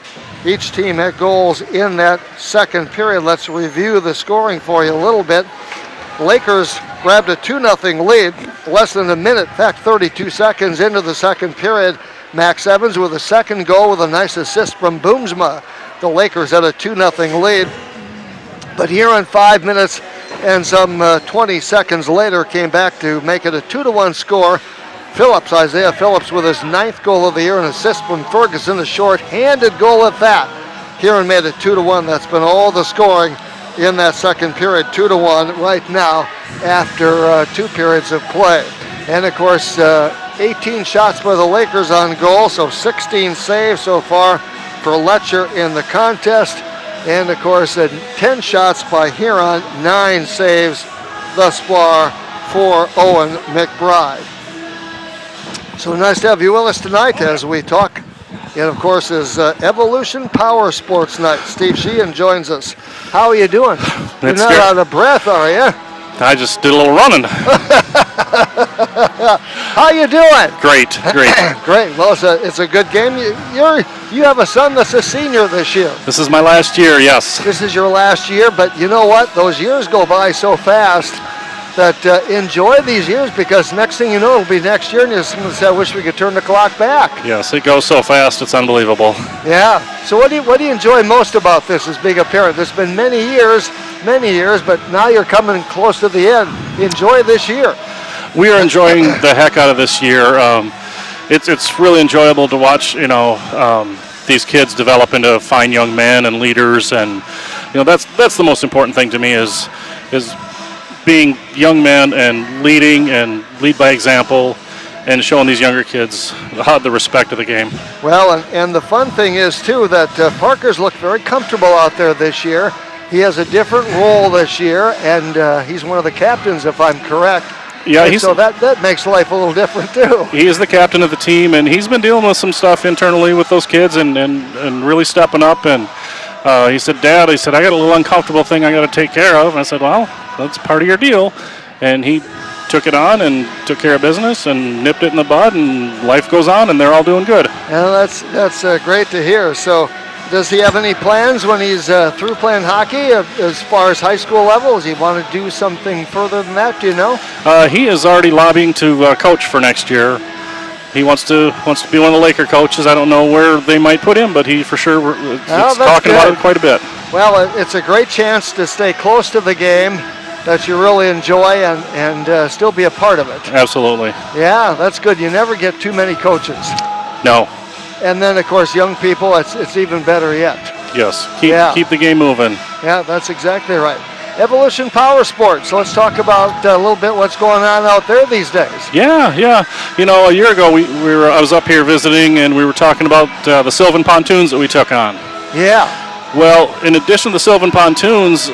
Each team had goals in that second period. Let's review the scoring for you a little bit. Lakers grabbed a 2-0 lead less than a minute, in fact 32 seconds into the second period. Max Evans with a second goal with a nice assist from Boomsma. The Lakers had a 2-0 lead. But here in 5 minutes and some 20 seconds later came back to make it a 2-1 score. Phillips, Isaiah Phillips with his 9th goal of the year, an assist from Ferguson, a short-handed goal at that. Huron made it 2-1. That's been all the scoring in that second period, 2-1 right now after 2 periods of play. And of course, 18 shots for the Lakers on goal, so 16 saves so far for Letcher in the contest. And of course, 10 shots by Huron, 9 saves thus far for Owen Mcbride. So nice to have you with us tonight as we talk. And of course, is Evolution Power Sports Night. Steve Sheehan joins us. How are you doing? You're not out of breath, are you? I just did a little running. How you doing? Great. Great. Well, it's a good game. You have a son that's a senior this year. This is my last year, yes. This is your last year, but you know what? Those years go by so fast. that enjoy these years, because next thing you know, it'll be next year, and you're going to say, I wish we could turn the clock back. Yes, it goes so fast, it's unbelievable. Yeah. So what do you enjoy most about this as being a parent? There's been many years, but now you're coming close to the end. Enjoy this year. We are enjoying the heck out of this year. It's really enjoyable to watch, these kids develop into fine young men and leaders, and that's the most important thing to me is being young men and lead by example, and showing these younger kids the respect of the game. Well, and the fun thing is too that Parker's looked very comfortable out there this year. He has a different role this year, and he's one of the captains, if I'm correct. Yeah, so that makes life a little different too. He is the captain of the team, and he's been dealing with some stuff internally with those kids and really stepping up. And he said, Dad, I got a little uncomfortable thing I got to take care of. And I said, well, that's part of your deal. And he took it on and took care of business and nipped it in the bud, and life goes on, and they're all doing good. And that's great to hear. So does he have any plans when he's through playing hockey as far as high school level? Does he want to do something further than that? Do you know? He is already lobbying to coach for next year. He wants to be one of the Laker coaches. I don't know where they might put him, but he for sure is talking about it quite a bit. Well, it's a great chance to stay close to the game that you really enjoy and still be a part of it. Absolutely. Yeah, that's good. You never get too many coaches. No. And then, of course, young people, it's even better yet. Yes, keep the game moving. Yeah, that's exactly right. Evolution Power Sports. Let's talk about a little bit what's going on out there these days. Yeah. A year ago, I was up here visiting, and we were talking about the Sylvan pontoons that we took on. Yeah. Well, in addition to the Sylvan pontoons,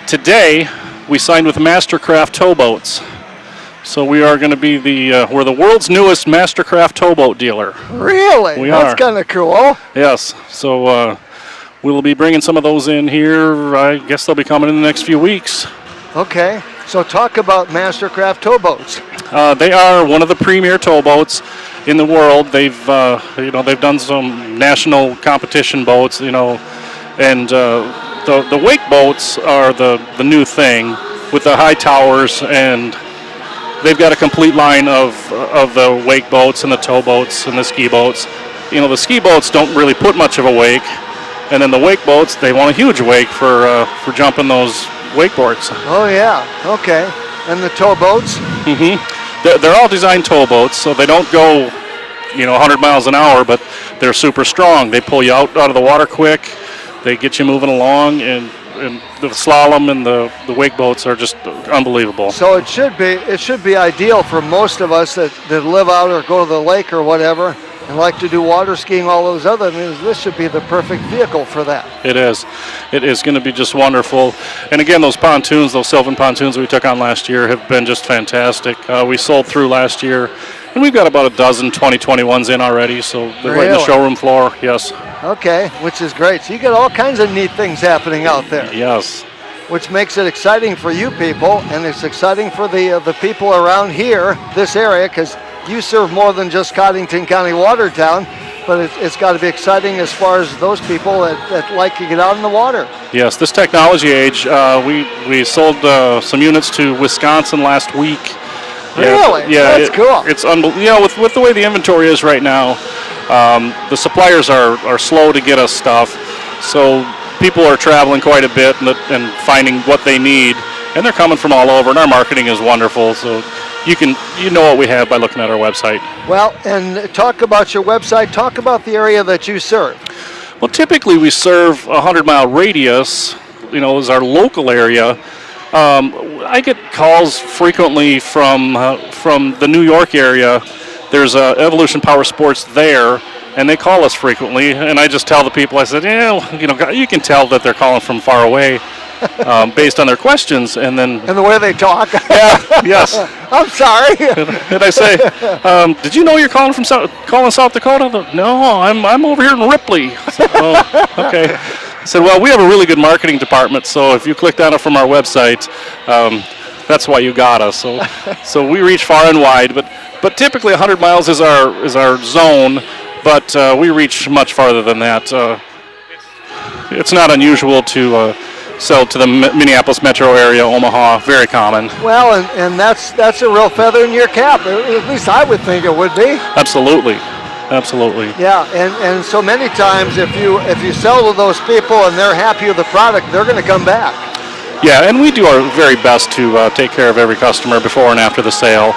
today we signed with Mastercraft Towboats. So we are going to be we're the world's newest Mastercraft towboat dealer. Really? That's kind of cool. Yes. So we'll be bringing some of those in here. I guess they'll be coming in the next few weeks. Okay. So talk about Mastercraft Towboats. They are one of the premier towboats in the world. They've done some national competition boats, and the wake boats are the new thing with the high towers, and they've got a complete line of the wake boats and the towboats and the ski boats. The ski boats don't really put much of a wake, and then the wake boats, they want a huge wake for jumping those wakeboards. Oh yeah, okay. And the towboats? Mm-hmm. They're all designed towboats, so they don't go, 100 miles an hour, but they're super strong. They pull you out of the water quick. They get you moving along, and the slalom and the wake boats are just unbelievable. So it should be ideal for most of us that live out or go to the lake or whatever and like to do water skiing, all those other things. This should be the perfect vehicle for that. It is. It is going to be just wonderful. And again, those Sylvan pontoons we took on last year have been just fantastic. We sold through last year, and we've got about a dozen 2021s in already, so they're right in the showroom floor, yes. Okay, which is great. So you got all kinds of neat things happening out there. Yes. Which makes it exciting for you people, and it's exciting for the people around here, this area, because you serve more than just Coddington County, Watertown, but it's got to be exciting as far as those people that like to get out in the water. Yes, this technology age, we sold some units to Wisconsin last week. Really? Yeah, that's cool. It's unbelievable. With the way the inventory is right now, the suppliers are slow to get us stuff, so people are traveling quite a bit and finding what they need, and they're coming from all over, and our marketing is wonderful, so you know what we have by looking at our website. Well, and talk about your website, talk about the area that you serve. Well, typically we serve a 100-mile radius, is our local area. I get calls frequently from the New York area. There's Evolution Power Sports there, and they call us frequently, and I just tell the people, I said, you can tell that they're calling from far away based on their questions, and the way they talk. Yeah, yes. I'm sorry. And I say, did you know you're calling from South Dakota? No, I'm over here in Ripley. So, okay. I said, well, we have a really good marketing department, so if you clicked on it from our website, that's why you got us. So we reach far and wide, but typically 100 miles is our zone, but we reach much farther than that. It's not unusual to sell to the Minneapolis metro area, Omaha, very common. Well, and that's a real feather in your cap. At least I would think it would be. Absolutely. Absolutely. Yeah, and so many times if you sell to those people and they're happy with the product, they're going to come back. Yeah, and we do our very best to take care of every customer before and after the sale,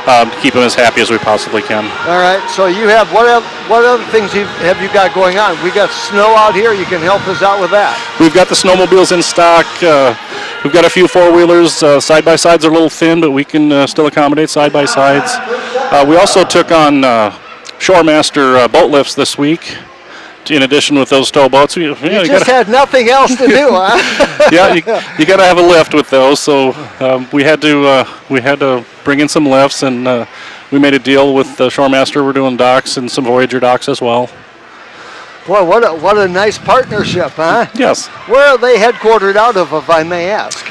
to keep them as happy as we possibly can. All right, so you have, what other things have you got going on? We got snow out here. You can help us out with that. We've got the snowmobiles in stock. We've got a few four-wheelers. Side-by-sides are a little thin, but we can still accommodate side-by-sides. We also took on Shoremaster boat lifts this week. In addition with those towboats, you just had nothing else to do, huh? Yeah, you got to have a lift with those. So we had to bring in some lifts, and we made a deal with the Shoremaster. We're doing docks and some Voyager docks as well. Boy, what a nice partnership, huh? Yes. Where are they headquartered out of, if I may ask?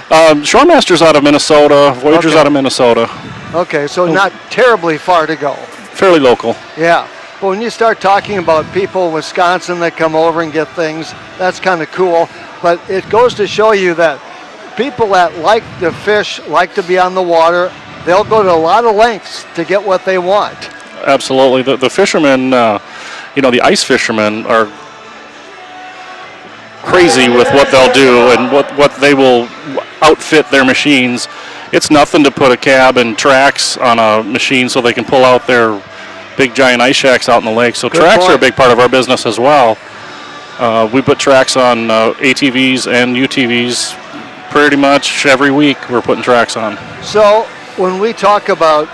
Shoremaster's out of Minnesota. Voyager's out of Minnesota. Okay, so not terribly far to go. Fairly local. Yeah. But when you start talking about people in Wisconsin that come over and get things, that's kind of cool. But it goes to show you that people that like to fish, like to be on the water, they'll go to a lot of lengths to get what they want. Absolutely. The fishermen, the ice fishermen are crazy with what they'll do and what they will outfit their machines. It's nothing to put a cab and tracks on a machine so they can pull out their big giant ice shacks out in the lake. So tracks are a big part of our business as well. We put tracks on ATVs and UTVs pretty much every week. We're putting tracks on. So when we talk about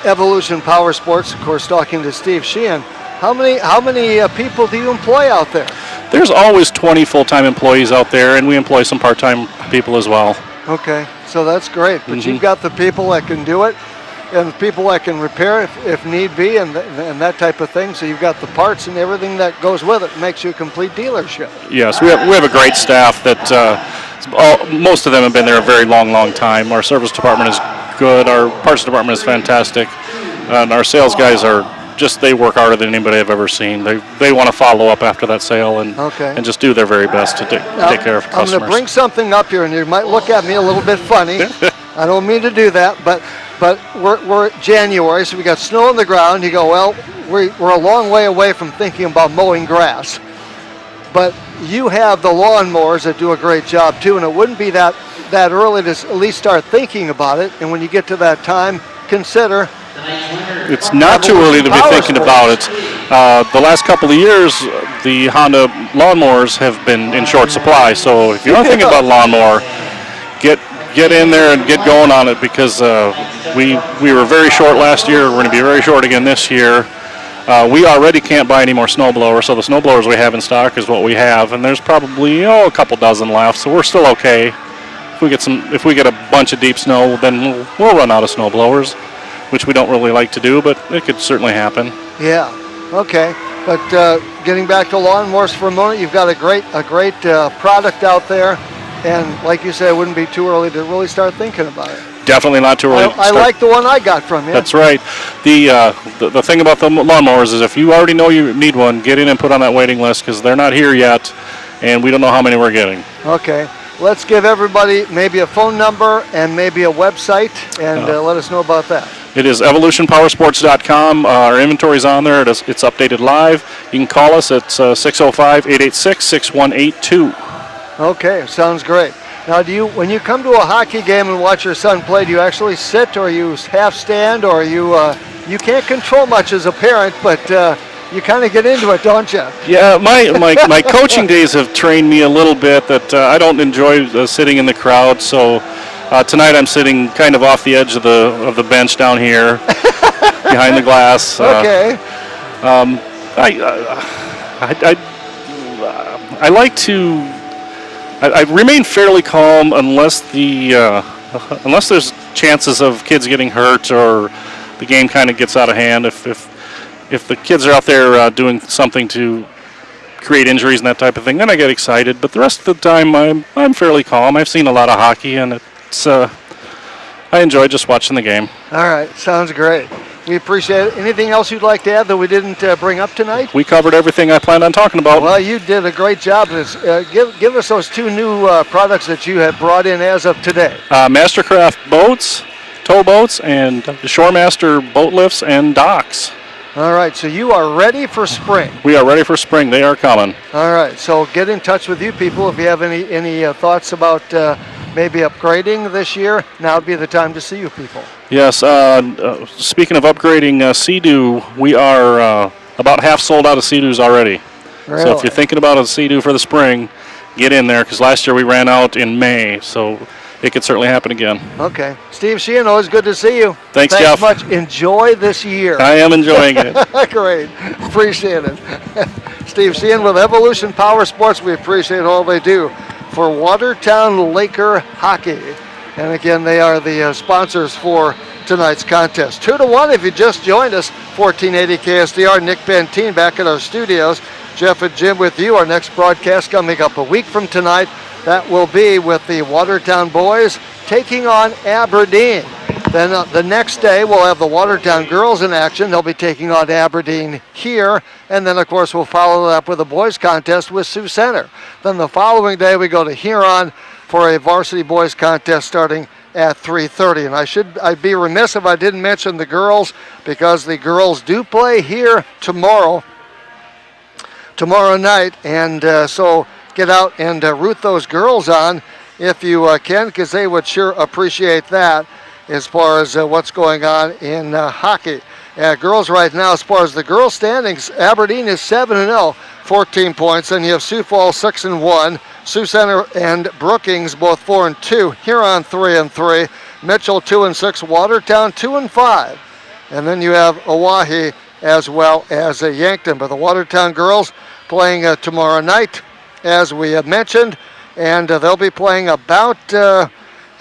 Evolution Power Sports, of course, talking to Steve Sheehan, how many people do you employ out there? There's always 20 full-time employees out there, and we employ some part-time people as well. Okay, so that's great. But you've got the people that can do it, and people that can repair if need be, and that type of thing. So you've got the parts and everything that goes with it. Makes you a complete dealership. Yes, we have a great staff that most of them have been there a very long time. Our service department is good. Our parts department is fantastic, and our sales guys they work harder than anybody I've ever seen. They want to follow up after that sale and just do their very best to take care of customers. I'm going to bring something up here, and you might look at me a little bit funny. I don't mean to do that, but we're January, so we got snow on the ground. You go, well, we're a long way away from thinking about mowing grass. But you have the lawnmowers that do a great job too, and it wouldn't be that early to at least start thinking about it. And when you get to that time, consider. It's not too early to be thinking about it. The last couple of years, the Honda lawnmowers have been in short supply. So if you're not thinking about a lawnmower, get in there and get going on it, because we were very short last year. We're going to be very short again this year. We already can't buy any more snow blowers, so the snow blowers we have in stock is what we have, and there's probably a couple dozen left, so we're still okay. If we get a bunch of deep snow, then we'll run out of snow blowers, which we don't really like to do, but it could certainly happen. Yeah. Okay. But getting back to lawnmowers for a moment, you've got a great product out there. And like you said, it wouldn't be too early to really start thinking about it. Definitely not too early. I like the one I got from you. That's right. The thing about the lawnmowers is if you already know you need one, get in and put on that waiting list, because they're not here yet, and we don't know how many we're getting. Okay. Let's give everybody maybe a phone number and maybe a website, and let us know about that. It is evolutionpowersports.com. Our inventory's on there. It's updated live. You can call us at 605-886-6182. Okay, sounds great. Now, when you come to a hockey game and watch your son play, do you actually sit, or you half stand, or you can't control much as a parent, but you kind of get into it, don't you? Yeah, my coaching days have trained me a little bit that I don't enjoy sitting in the crowd. So tonight I'm sitting kind of off the edge of the bench down here, behind the glass. Okay. I like to. I remain fairly calm unless there's chances of kids getting hurt or the game kind of gets out of hand. If the kids are out there doing something to create injuries and that type of thing, then I get excited. But the rest of the time, I'm fairly calm. I've seen a lot of hockey, and I enjoy just watching the game. All right, sounds great. We appreciate it. Anything else you'd like to add that we didn't bring up tonight? We covered everything I planned on talking about. Well, you did a great job. Give us those 2 new products that you have brought in as of today. Mastercraft boats, towboats, and the Shoremaster boat lifts and docks. All right, so you are ready for spring. We are ready for spring. They are coming. All right, so get in touch with you people if you have any thoughts about maybe upgrading this year. Now would be the time to see you people. Yes, speaking of upgrading Sea-Doo, we are about half sold out of Sea-Doos already. Really? So if you're thinking about a Sea-Doo for the spring, get in there, because last year we ran out in May, so it could certainly happen again. Okay. Steve Sheehan, always good to see you. Thanks, Jeff. Much. Enjoy this year. I am enjoying it. Great. Appreciate it. Steve Sheehan with Evolution Power Sports. We appreciate all they do for Watertown Laker Hockey. And again, they are the sponsors for tonight's contest. 2-1 if you just joined us. 1480 KSDR. Nick Benteen back at our studios. Jeff and Jim with you. Our next broadcast coming up a week from tonight. That will be with the Watertown boys taking on Aberdeen. Then the next day we'll have the Watertown girls in action. They'll be taking on Aberdeen here. And then, of course, we'll follow it up with a boys contest with Sioux Center. Then the following day we go to Huron for a varsity boys contest starting at 3:30. And I'd be remiss if I didn't mention the girls, because the girls do play here tomorrow night. And so get out and root those girls on if you can, because they would sure appreciate that as far as what's going on in hockey. Girls right now, as far as the girls standings, Aberdeen is 7-0, 14 points. Then you have Sioux Falls 6-1, Sioux Center and Brookings both 4-2, Huron 3-3, Mitchell 2-6, Watertown 2-5. And then you have Oahe as well as Yankton. But the Watertown girls playing tomorrow night, as we have mentioned, and they'll be playing about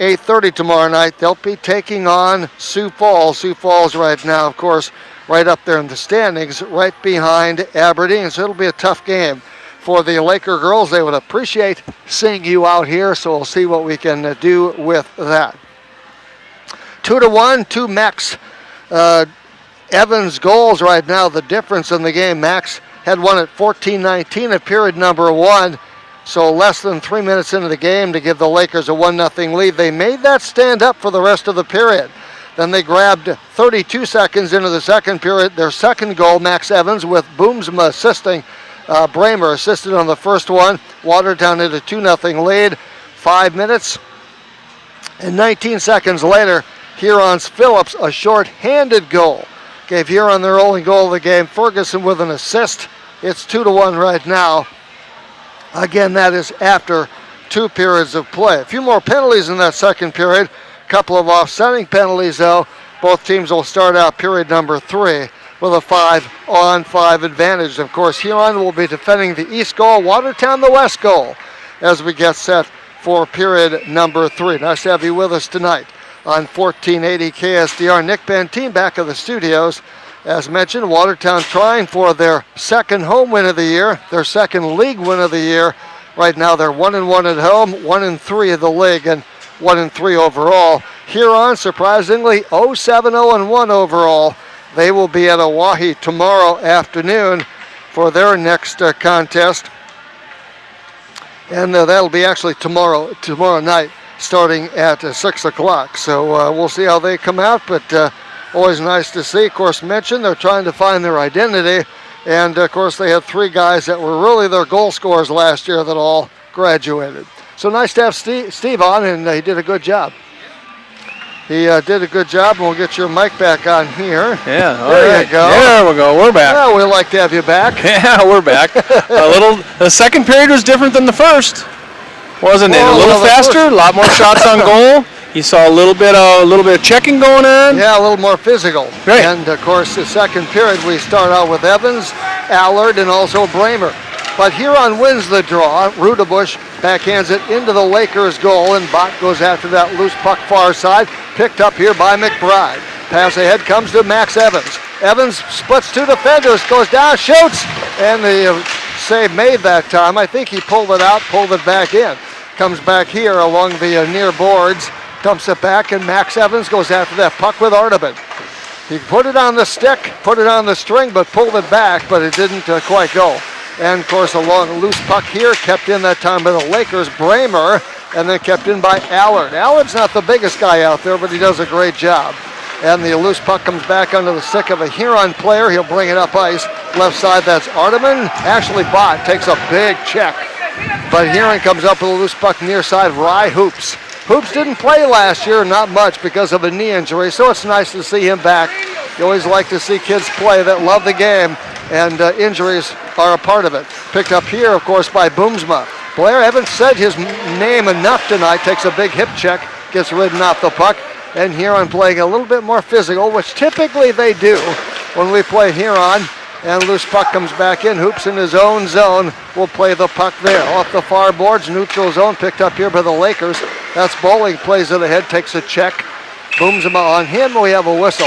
8:30 tomorrow night. They'll be taking on Sioux Falls. Sioux Falls right now, of course, right up there in the standings, right behind Aberdeen. So it'll be a tough game for the Laker girls. They would appreciate seeing you out here, so we'll see what we can do with that. 2-1, 2 Max Evans goals right now. The difference in the game, Max had one at 14-19 at period number 1. So less than 3 minutes into the game to give the Lakers a 1-0 lead. They made that stand up for the rest of the period. Then they grabbed 32 seconds into the second period. Their second goal, Max Evans, with Boomsma assisting. Bramer assisted on the first one. Watertown had a 2-0 lead. 5 minutes and 19 seconds later, Huron's Phillips, a short-handed goal, gave Huron their only goal of the game. Ferguson with an assist. It's 2-1 right now. Again, that is after 2 periods of play. A few more penalties in that second period. A couple of offsetting penalties, though. Both teams will start out period number 3 with a 5-on-5 advantage. Of course, Huron will be defending the east goal, Watertown the west goal, as we get set for period number 3. Nice to have you with us tonight on 1480 KSDR. Nick Benteen back of the studios. As mentioned, Watertown trying for their second home win of the year, their second league win of the year. Right now they're 1-1 at home, 1-3 of the league, and 1-3 overall. Huron, surprisingly, 0-7-0-1 overall. They will be at Oahe tomorrow afternoon for their next contest. And that'll be actually tomorrow night, starting at 6 o'clock. So we'll see how they come out, but always nice to see. Of course, mentioned they're trying to find their identity. And, of course, they had 3 guys that were really their goal scorers last year that all graduated. So nice to have Steve on, and he did a good job. He did a good job, and we'll get your mic back on here. Yeah, all there right. you go. There we go. We're back. Well, we'd like to have you back. Yeah, we're back. The second period was different than the first, wasn't it? A little faster, a lot more shots on goal. You saw a little bit of checking going on. Yeah, a little more physical. Right. And, of course, the second period, we start out with Evans, Allard, and also Bramer. But Huron wins the draw. Rudebush backhands it into the Lakers' goal, and Bott goes after that loose puck far side, picked up here by Mcbride. Pass ahead comes to Max Evans. Evans splits 2 defenders, goes down, shoots, and the save made that time. I think he pulled it out, pulled it back in. Comes back here along the near boards, dumps it back, and Max Evans goes after that puck with Artebin. He put it on the stick, put it on the string, but pulled it back, but it didn't quite go. And, of course, a long loose puck here, kept in that time by the Lakers, Bramer, and then kept in by Allard. Allard's not the biggest guy out there, but he does a great job. And the loose puck comes back under the stick of a Huron player. He'll bring it up ice. Left side, that's Arteman. Ashley Bott takes a big check. But Huron comes up with a loose puck near side, Rye Hoops. Hoops didn't play last year, not much because of a knee injury, so it's nice to see him back. You always like to see kids play that love the game, and injuries are a part of it. Picked up here, of course, by Boomsma. Blair, haven't said his name enough tonight, takes a big hip check, gets ridden off the puck, and Huron playing a little bit more physical, which typically they do when we play Huron. And loose puck comes back in. Hoops in his own zone. Will play the puck there. Off the far boards, neutral zone picked up here by the Lakers. That's Bowling, plays it ahead, takes a check. Booms him on him. We have a whistle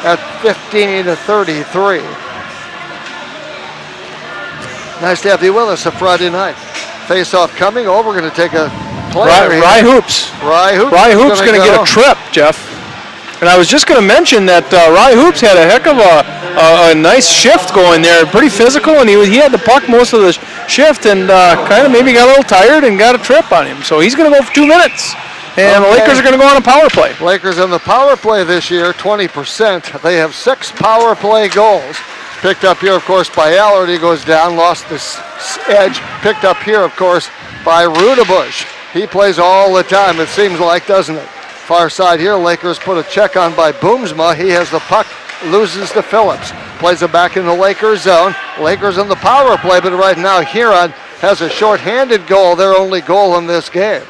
at 15-33. Nice to have you with us a Friday night. Face-off coming over. We're going to take a play. Rye Hoops. Rye Hoops going to get a trip, Jeff. And I was just going to mention that Rye Hoops had a heck of a nice shift going there, pretty physical, and he had the puck most of the shift, and kind of maybe got a little tired and got a trip on him. So he's going to go for 2 minutes, and the Lakers are going to go on a power play. Lakers on the power play this year, 20%. They have 6 power play goals. Picked up here, of course, by Allard. He goes down, lost this edge. Picked up here, of course, by Rudebush. He plays all the time, it seems like, doesn't it? Far side here, Lakers put a check on by Boomsma. He has the puck, loses to Phillips. Plays it back in the Lakers zone. Lakers in the power play, but right now Huron has a short-handed goal, their only goal in this game.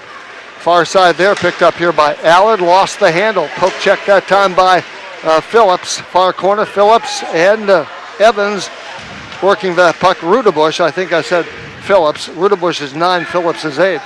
Far side there, picked up here by Allard, lost the handle. Poke check that time by Phillips. Far corner, Phillips and Evans working that puck. Rudebush, I think I said Phillips. Rudebush is 9, Phillips is 8.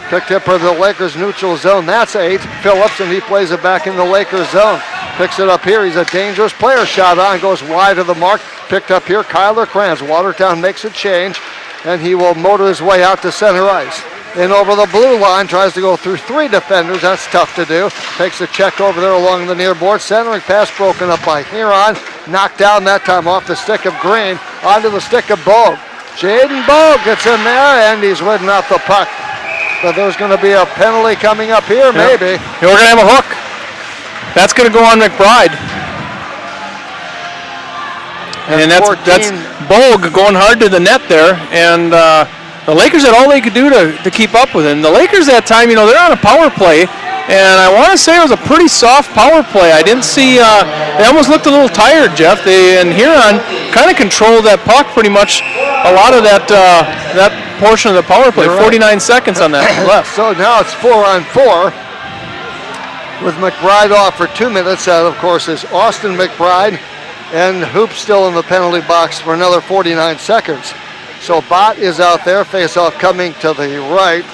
Picked up for the Lakers neutral zone. That's 8. Phillips, and he plays it back in the Lakers zone. Picks it up here. He's a dangerous player. Shot on, goes wide of the mark. Picked up here, Kyler Kranz. Watertown makes a change, and he will motor his way out to center ice. In over the blue line, tries to go through 3 defenders. That's tough to do. Takes a check over there along the near board. Centering pass broken up by Huron. Knocked down that time off the stick of Green. Onto the stick of Bogue. Jaden Bogue gets in there, and he's ridden off the puck. But there's going to be a penalty coming up here, maybe. We're going to have a hook. That's going to go on Mcbride. And that's Bogue going hard to the net there. And the Lakers had all they could do to keep up with him. The Lakers that time, they're on a power play. And I want to say it was a pretty soft power play. I didn't see, they almost looked a little tired, Jeff. And Huron kind of controlled that puck pretty much, a lot of that portion of the power play. You're 49 right. Seconds on that left. So now it's 4-on-4 with Mcbride off for 2 minutes. That, of course, is Austin Mcbride, and Hoops still in the penalty box for another 49 seconds. So Bott is out there. Face-off coming to the right.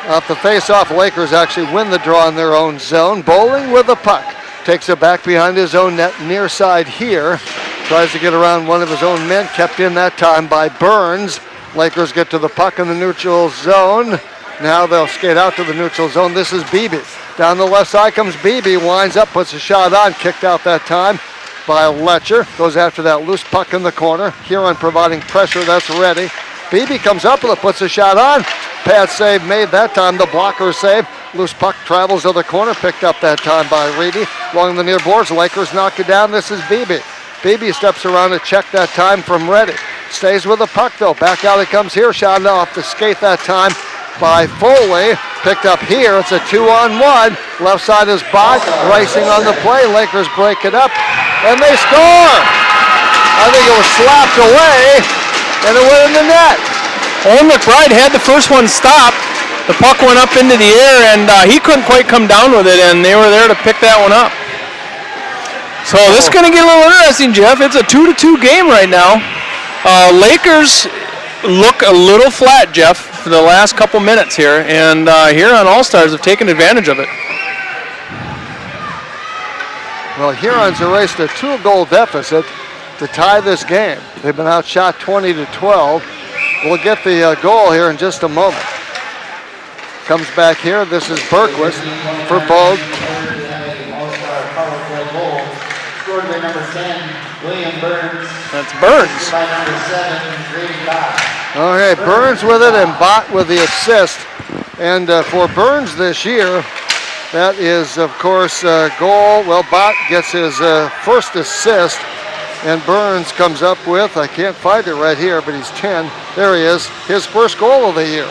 Off the face-off, Lakers actually win the draw in their own zone. Bowling with the puck. Takes it back behind his own net, near side here. Tries to get around one of his own men. Kept in that time by Burns. Lakers get to the puck in the neutral zone. Now they'll skate out to the neutral zone. This is Beebe. Down the left side comes Beebe. Winds up, puts a shot on. Kicked out that time by Letcher. Goes after that loose puck in the corner. Huron providing pressure. That's ready. Beebe comes up with it, puts a shot on. Pad save made that time. The blocker save. Loose puck travels to the corner. Picked up that time by Reedy. Along the near boards, Lakers knock it down. This is Beebe. Beebe steps around to check that time from Reddy. Stays with the puck though. Back out it comes here. Shot off the skate that time by Foley. Picked up here. It's a 2-on-1. Left side is Bott racing on the play. Lakers break it up and they score. I think it was slapped away and it went in the net. Owen Mcbride had the first one stopped. The puck went up into the air and he couldn't quite come down with it, and they were there to pick that one up. So this is going to get a little interesting, Jeff. It's a 2-2 game right now. Lakers look a little flat, Jeff, for the last couple minutes here, and Huron All-Stars have taken advantage of it. Well, Huron's erased a 2-goal deficit to tie this game. They've been outshot 20-12. We'll get the goal here in just a moment. Comes back here. This is Berquist for Bogue. William Burns. That's Burns. By number 7, Grady Bott. All right, Burns with it and Bott with the assist. And for Burns this year, that is, of course, goal. Well, Bott gets his first assist, and Burns comes up with, I can't find it right here, but he's 10. There he is, his first goal of the year.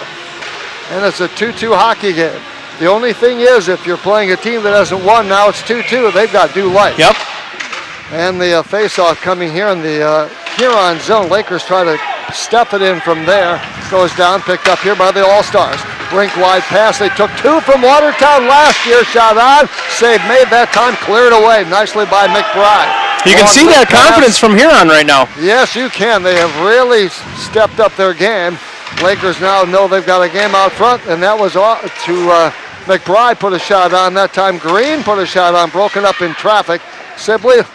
And it's a 2-2 hockey game. The only thing is, if you're playing a team that hasn't won, now it's 2-2, they've got due life. Yep. And the face-off coming here in the Huron zone. Lakers try to step it in from there. Goes down, picked up here by the All-Stars. Rink wide pass. They took 2 from Watertown last year. Shot on. Save made that time. Cleared away nicely by Mcbride. You can see that confidence from Huron right now. Yes, you can. They have really stepped up their game. Lakers now know they've got a game out front, and that was to McBride put a shot on. That time Green put a shot on, broken up in traffic. Sibley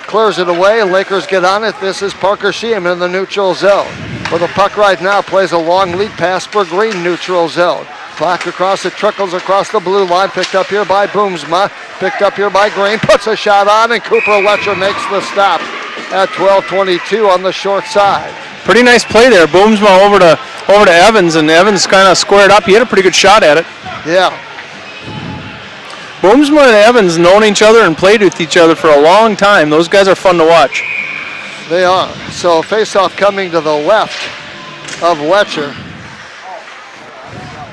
clears it away, and Lakers get on it. This is Parker Sheehan in the neutral zone. With the puck right now, plays a long lead pass for Green, neutral zone. Clock across, it trickles across the blue line, picked up here by Boomsma, picked up here by Green, puts a shot on, and Cooper Letcher makes the stop at 12:22 on the short side. Pretty nice play there. Boomsma over to Evans, and Evans kind of squared up. He had a pretty good shot at it. Yeah. Boomsma and Evans known each other and played with each other for a long time. Those guys are fun to watch. They are. So face-off coming to the left of Letcher.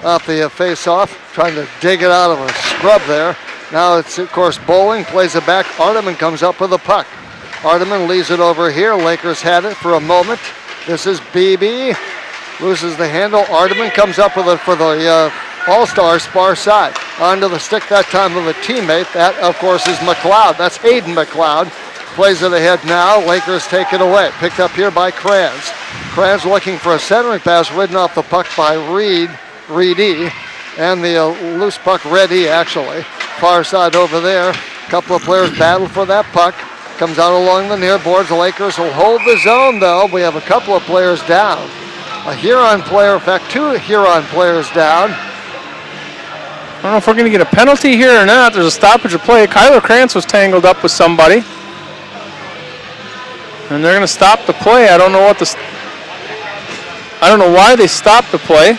Off the face-off, trying to dig it out of a scrub there. Now it's, of course, Bowling plays it back. Arteman comes up with the puck. Arteman leaves it over here. Lakers had it for a moment. This is BB. Loses the handle. Arteman comes up with it for the All-Stars far side. Onto the stick that time with a teammate. That, of course, is McLeod. That's Hayden McLeod. Plays it ahead now. Lakers take it away. Picked up here by Kranz. Kranz looking for a centering pass, ridden off the puck by Reedy. And the loose puck, Reddy, actually. Far side over there. A couple of players battle for that puck. Comes out along the near boards. The Lakers will hold the zone, though. We have a couple of players down. A Huron player, in fact, 2 Huron players down. I don't know if we're going to get a penalty here or not. There's a stoppage of play. Kyler Krantz was tangled up with somebody. And they're going to stop the play. I don't know why they stopped the play.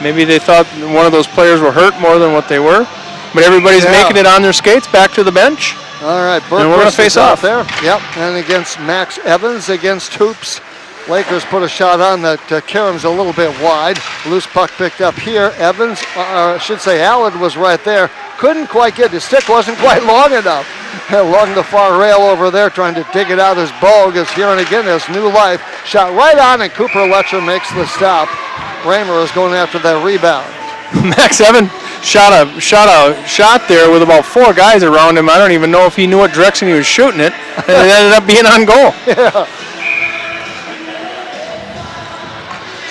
Maybe they thought one of those players were hurt more than what they were. But everybody's making it on their skates back to the bench. All right, and we're going to face off there. Yep, and against Max Evans against Hoops. Lakers put a shot on that. Karam's a little bit wide. Loose puck picked up here. Evans, I should say Allen was right there. Couldn't quite get, his stick wasn't quite long enough. Along the far rail over there, trying to dig it out as Bogue is here, and again has new life. Shot right on, and Cooper Letcher makes the stop. Raymer is going after that rebound. Max Evans shot a shot there with about 4 guys around him. I don't even know if he knew what direction he was shooting it, and it ended up being on goal. Yeah.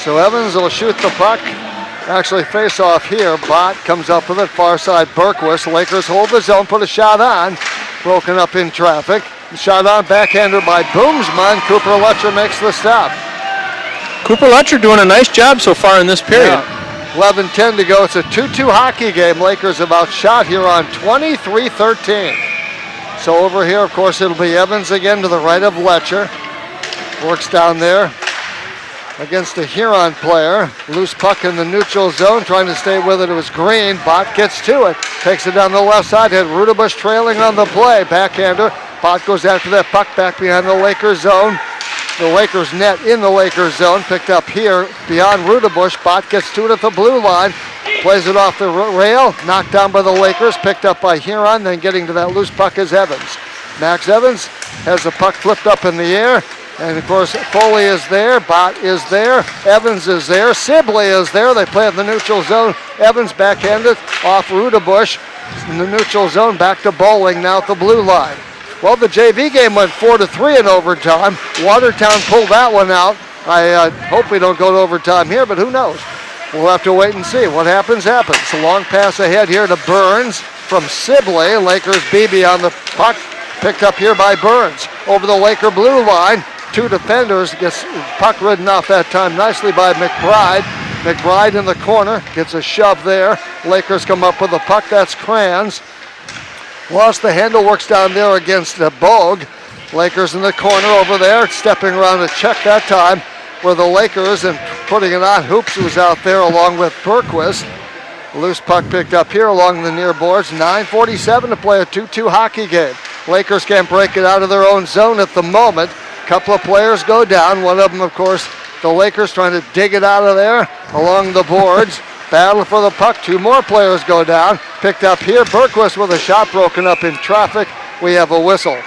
So Evans will shoot the puck. Actually face off here. Bott comes up with it. Far side Berquist. Lakers hold the zone. Put a shot on. Broken up in traffic. Shot on backhander by Boomsma. Cooper Letcher makes the stop. Cooper Letcher doing a nice job so far in this period. Yeah. 11:10 to go. It's a 2-2 hockey game. Lakers have outshot here on 23-13. So over here, of course, it'll be Evans again to the right of Letcher. Works down there against a Huron player. Loose puck in the neutral zone, trying to stay with it. It was Green. Bott gets to it. Takes it down the left side. Had Rudabush trailing on the play. Backhander. Bott goes after that puck back behind the Lakers zone. The Lakers net in the Lakers zone. Picked up here beyond Rudabush. Bott gets to it at the blue line. Plays it off the rail. Knocked down by the Lakers. Picked up by Huron. Then getting to that loose puck is Evans. Max Evans has the puck flipped up in the air. And of course, Foley is there, Bott is there, Evans is there, Sibley is there. They play in the neutral zone. Evans backhanded off Rudabush in the neutral zone, back to Bowling now at the blue line. Well, the JV game went 4-3 in overtime. Watertown pulled that one out. I hope we don't go to overtime here, but who knows? We'll have to wait and see. What happens, happens. A long pass ahead here to Burns from Sibley. Lakers BB on the puck, picked up here by Burns. Over the Laker blue line. 2 defenders, gets puck ridden off that time nicely by Mcbride. Mcbride in the corner, gets a shove there. Lakers come up with the puck, that's Kranz. Lost the handle, works down there against Bogue. Lakers in the corner over there, stepping around to check that time for the Lakers and putting it on. Hoops was out there along with Berquist. Loose puck picked up here along the near boards. 9:47 to play, a 2-2 hockey game. Lakers can't break it out of their own zone at the moment. Couple of players go down. One of them, of course, the Lakers trying to dig it out of there along the boards. Battle for the puck. Two more players go down. Picked up here. Berquist with a shot broken up in traffic. We have a whistle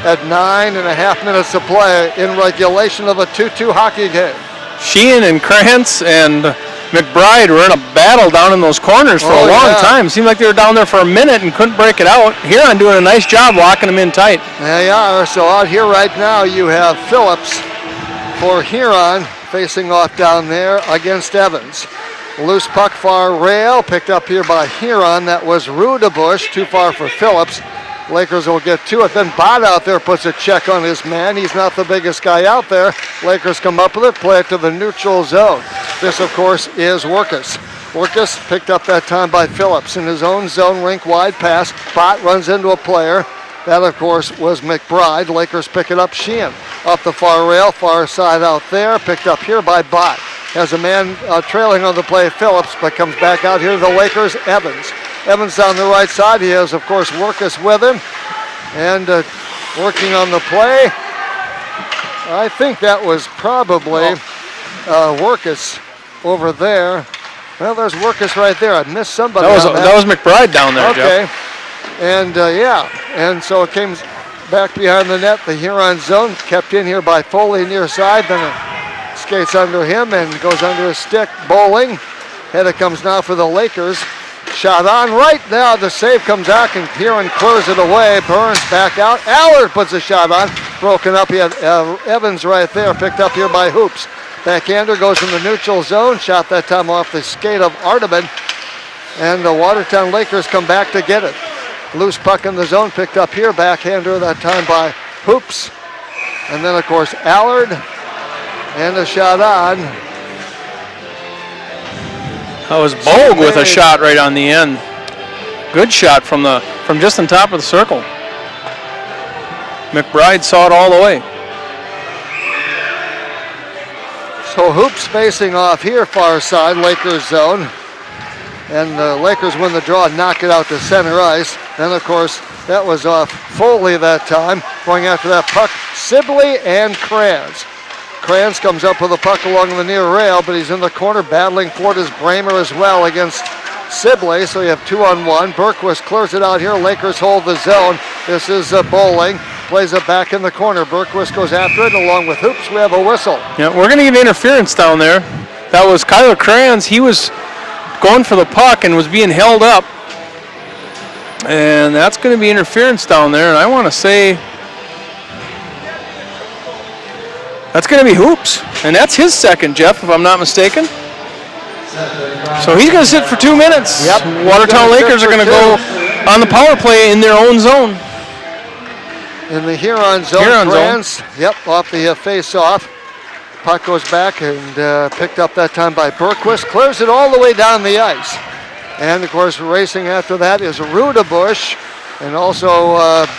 at 9.5 minutes to play in regulation of a 2-2 hockey game. Sheehan and Krantz and Mcbride were in a battle down in those corners for a long time. Seemed like they were down there for a minute and couldn't break it out. Huron doing a nice job locking them in tight. They are. So out here right now you have Phillips for Huron facing off down there against Evans. Loose puck far rail picked up here by Huron. That was Rudebush, too far for Phillips. Lakers will get to it. Then Bott out there puts a check on his man. He's not the biggest guy out there. Lakers come up with it, play it to the neutral zone. This, of course, is Workus. Workus picked up that time by Phillips in his own zone, rink wide pass. Bott runs into a player. That, of course, was Mcbride. Lakers pick it up. Sheehan up the far rail, far side out there. Picked up here by Bott. Has a man trailing on the play, Phillips, but comes back out here to the Lakers, Evans. Evans down the right side. He has, of course, Workus with him. And working on the play. I think that was probably Workus over there. Well, there's Workus right there. I missed somebody. That was Mcbride down there, okay. Jeff. And and so it came back behind the net. The Huron zone kept in here by Foley near side. Then it skates under him and goes under his stick. Bowling. Header comes now for the Lakers. Shot on right now. The save comes out and Huron clears it away. Burns back out. Allard puts a shot on. Broken up. He had Evans right there. Picked up here by Hoops. Backhander goes in the neutral zone. Shot that time off the skate of Arteman. And the Watertown Lakers come back to get it. Loose puck in the zone picked up here. Backhander that time by Hoops. And then, of course, Allard. And a shot on. That was Bogue with a shot right on the end. Good shot from just on top of the circle. Mcbride saw it all the way. So Hoops facing off here, far side, Lakers zone. And the Lakers win the draw and knock it out to center ice. Then, of course, that was off Foley that time. Going after that puck, Sibley and Kranz. Kranz comes up with a puck along the near rail, but he's in the corner battling for it as Bramer as well against Sibley. So you have 2-on-1. Berquist clears it out here. Lakers hold the zone. This is Bowling. Plays it back in the corner. Berquist goes after it. Along with Hoops, we have a whistle. Yeah, we're going to get interference down there. That was Kyler Kranz. He was going for the puck and was being held up. And that's going to be interference down there. And I want to say that's going to be Hoops. And that's his second, Jeff, if I'm not mistaken. So he's going to sit for 2 minutes. Yep. Watertown Lakers are going to go on the power play in their own zone. In the Huron zone. Kranz, yep, off the face-off. Puck goes back and picked up that time by Berquist. Clears it all the way down the ice. And, of course, racing after that is Rudebush and also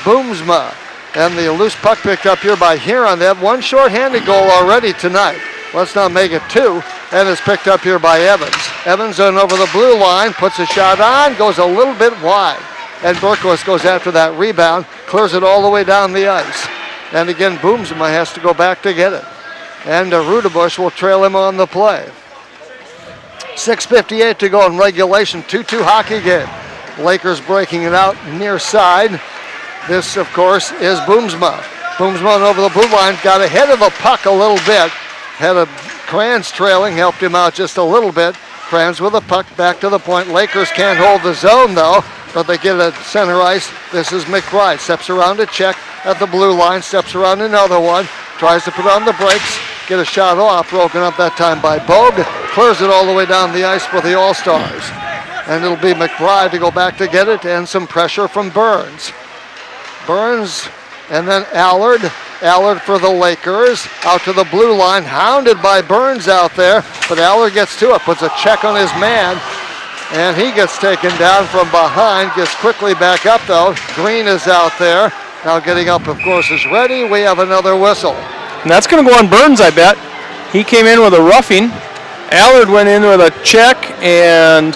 Boomsma. And the loose puck picked up here by Huron. They have one short-handed goal already tonight. Let's not make it two. And it's picked up here by Evans. Evans on over the blue line, puts a shot on, goes a little bit wide. And Berquist goes after that rebound, clears it all the way down the ice. And again, Boomsma has to go back to get it. And Rudebush will trail him on the play. 6:58 to go in regulation, 2-2 hockey game. Lakers breaking it out near side. This, of course, is Boomsma. Boomsma over the blue line, got ahead of the puck a little bit. Had a Kranz trailing, helped him out just a little bit. Kranz with a puck back to the point. Lakers can't hold the zone though, but they get it center ice. This is Mcbride, steps around to check at the blue line, steps around another one, tries to put on the brakes, get a shot off, broken up that time by Bogue, clears it all the way down the ice for the All-Stars. And it'll be Mcbride to go back to get it, and some pressure from Burns. Burns, and then Allard. Allard for the Lakers, out to the blue line, hounded by Burns out there, but Allard gets to it, puts a check on his man, and he gets taken down from behind, gets quickly back up though. Green is out there, Now getting up, of course, is ready. We have another whistle. And that's going to go on Burns, I bet. He came in with a roughing. Allard went in with a check, and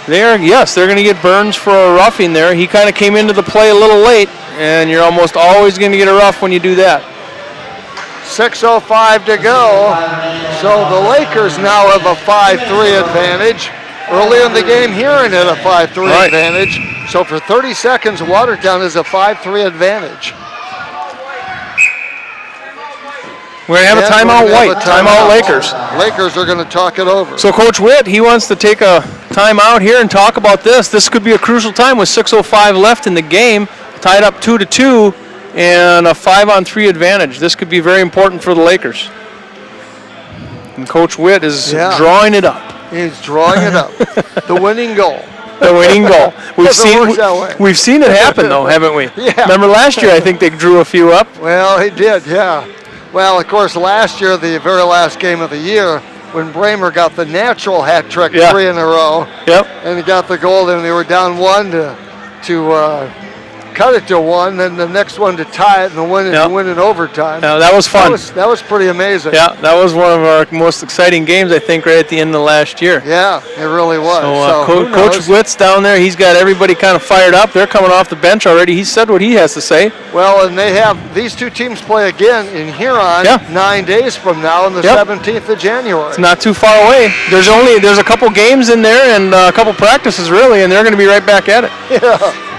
they're going to get Burns for a roughing there. He kind of came into the play a little late, and you're almost always going to get a rough when you do that. 6:05 to go. So the Lakers now have a 5-3 advantage. Early in the game, Huron had a 5-3 advantage. So for 30 seconds, Watertown is a 5-3 advantage. We're going to have a timeout, White. Timeout, Lakers. Lakers are going to talk it over. So Coach Witt, he wants to take a timeout here and talk about this. This could be a crucial time with 6:05 left in the game, tied up 2-2, and a 5-on-3 advantage. This could be very important for the Lakers. And Coach Witt is drawing it up. He's drawing it up. The winning goal. The winning goal. We've seen it happen, though, haven't we? Yeah. Remember last year, I think they drew a few up. Well, he did, yeah. Well, of course, last year, the very last game of the year, when Bramer got the natural hat trick 3 in a row, and he got the goal, and they were down 1 to cut it to 1, and the next one to tie it and win in overtime. Yeah, that was fun. That was pretty amazing. Yeah, that was one of our most exciting games, I think, right at the end of last year. Yeah, it really was. So, Coach Witt's down there. He's got everybody kind of fired up. They're coming off the bench already. He said what he has to say. Well, and these two teams play again in Huron 9 days from now on the 17th of January. It's not too far away. There's a couple games in there and a couple practices, really, and they're going to be right back at it. Yeah.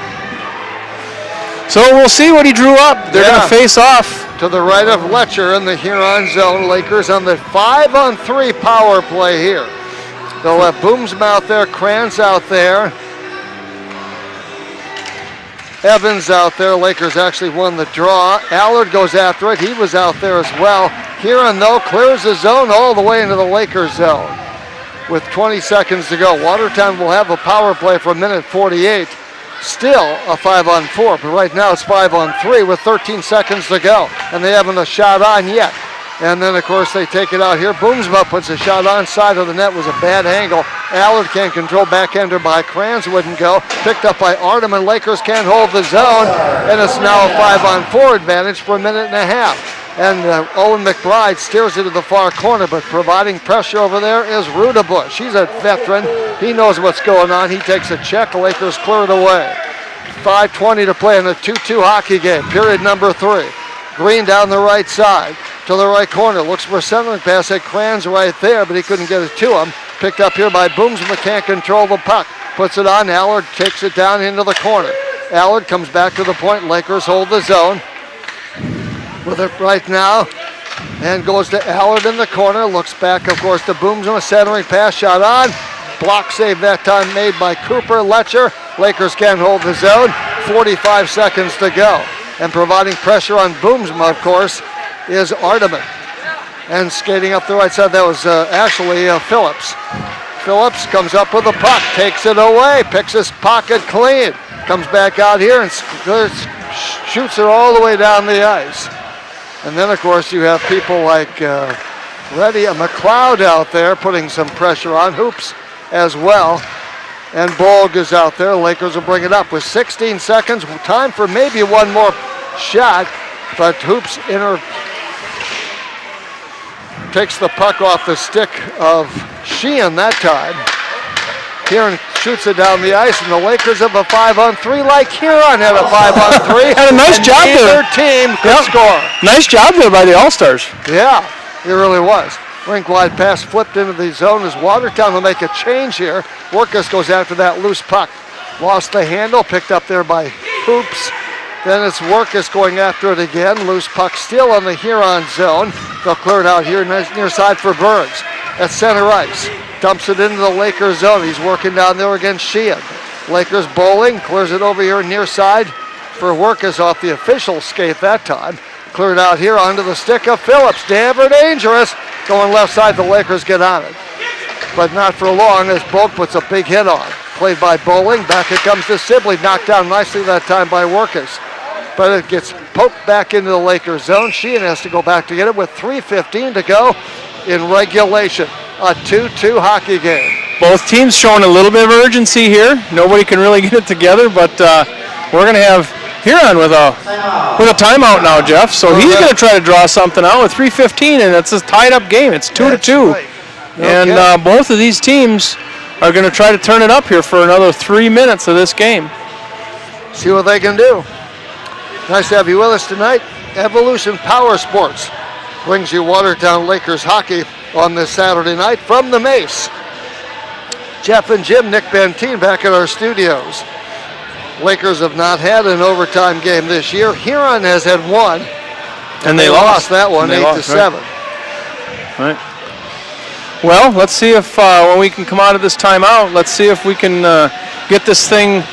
So we'll see what he drew up. They're going to face off. To the right of Letcher in the Huron zone. Lakers on the 5-on-3 power play here. They'll have Boomsmouth there, Kranz out there, Evans out there. Lakers actually won the draw. Allard goes after it. He was out there as well. Huron, though, clears the zone all the way into the Lakers zone with 20 seconds to go. Watertown will have a power play for a minute 48. Still a 5-on-4, but right now it's 5-on-3 with 13 seconds to go, and they haven't a shot on yet. And then, of course, they take it out here. Boomsma puts a shot on side of the net. Was a bad angle. Allard can't control, backhander by Kranz wouldn't go. Picked up by Artem, and Lakers can't hold the zone, and it's now a 5-on-4 advantage for a minute and a half. And Owen Mcbride steers it to the far corner, but providing pressure over there is Rudabush. He's a veteran. He knows what's going on. He takes a check. The Lakers clear it away. 5:20 to play in a 2-2 hockey game, period number 3. Green down the right side to the right corner. Looks for a centering pass at Kranz right there, but he couldn't get it to him. Picked up here by Boomsma, can't control the puck. Puts it on. Allard takes it down into the corner. Allard comes back to the point. Lakers hold the zone with it right now, and goes to Allard in the corner. Looks back, of course, to Boomsma. Centering pass, shot on. Block save that time made by Cooper. Letcher. Lakers can't hold the zone. 45 seconds to go. And providing pressure on Boomsma, of course, is Arteman. And skating up the right side, that was actually Phillips. Phillips comes up with the puck, takes it away, picks his pocket clean. Comes back out here and shoots it all the way down the ice. And then, of course, you have people like Relia, McLeod out there putting some pressure on. Hoops as well. And Bolg is out there. Lakers will bring it up with 16 seconds. Time for maybe one more shot. But Hoops takes the puck off the stick of Sheehan that time. Huron shoots it down the ice, and the Lakers have a 5-on-3 like Huron had a 5-on-3. Had a nice job there. Neither team could score. Nice job there by the All-Stars. Yeah, it really was. Rink wide pass flipped into the zone as Watertown will make a change here. Workus goes after that loose puck. Lost the handle, picked up there by Hoops. Then it's Workus going after it again. Loose puck still on the Huron zone. They'll clear it out here near side for Burns. At center ice. Dumps it into the Lakers zone. He's working down there against Sheehan. Lakers bowling, clears it over here near side for Workus off the official skate that time. Cleared out here onto the stick of Phillips. Damn dangerous. Going left side, the Lakers get on it. But not for long as Bolk puts a big hit on. Played by Bowling. Back it comes to Sibley. Knocked down nicely that time by Workus. But it gets poked back into the Lakers zone. Sheehan has to go back to get it with 3:15 to go in regulation. A 2-2 hockey game. Both teams showing a little bit of urgency here. Nobody can really get it together, but we're going to have Huron with a timeout now, Jeff. So he's going to try to draw something out with 3:15, and it's a tied-up game. It's 2-2, right. and both of these teams are going to try to turn it up here for another 3 minutes of this game. See what they can do. Nice to have you with us tonight. Evolution Power Sports brings you Watertown Lakers hockey on this Saturday night from the Mace. Jeff and Jim, Nick Benteen back at our studios. Lakers have not had an overtime game this year. Huron has had one, And they lost that one, And they 8-7. Right. Well, let's see if when we can come out of this timeout, let's see if we can get this thing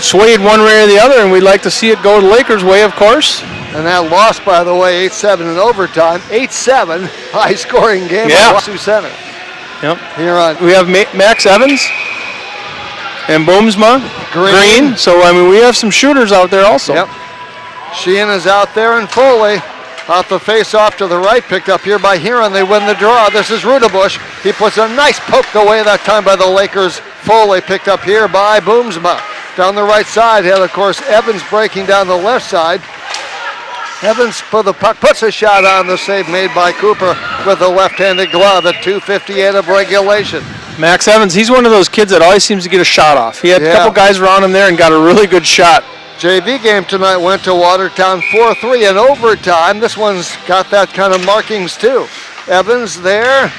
swayed one way or the other, and we'd like to see it go the Lakers' way, of course. And that loss, by the way, 8-7 in overtime. 8-7, high-scoring game at Wasu Center. Yep. Huron. We have Max Evans and Boomsma Green. So, I mean, we have some shooters out there also. Yep. Sheehan is out there, and Foley off the face-off to the right, picked up here by Huron. They win the draw. This is Rudebush. He puts a nice poke away that time by the Lakers. Foley picked up here by Boomsma. Down the right side, had, of course, Evans breaking down the left side. Evans for the puck, puts a shot on the save made by Cooper with a left-handed glove at 2:58 of regulation. Max Evans, he's one of those kids that always seems to get a shot off. He had a couple guys around him there and got a really good shot. JV game tonight went to Watertown 4-3 in overtime. This one's got that kind of markings too. Evans there,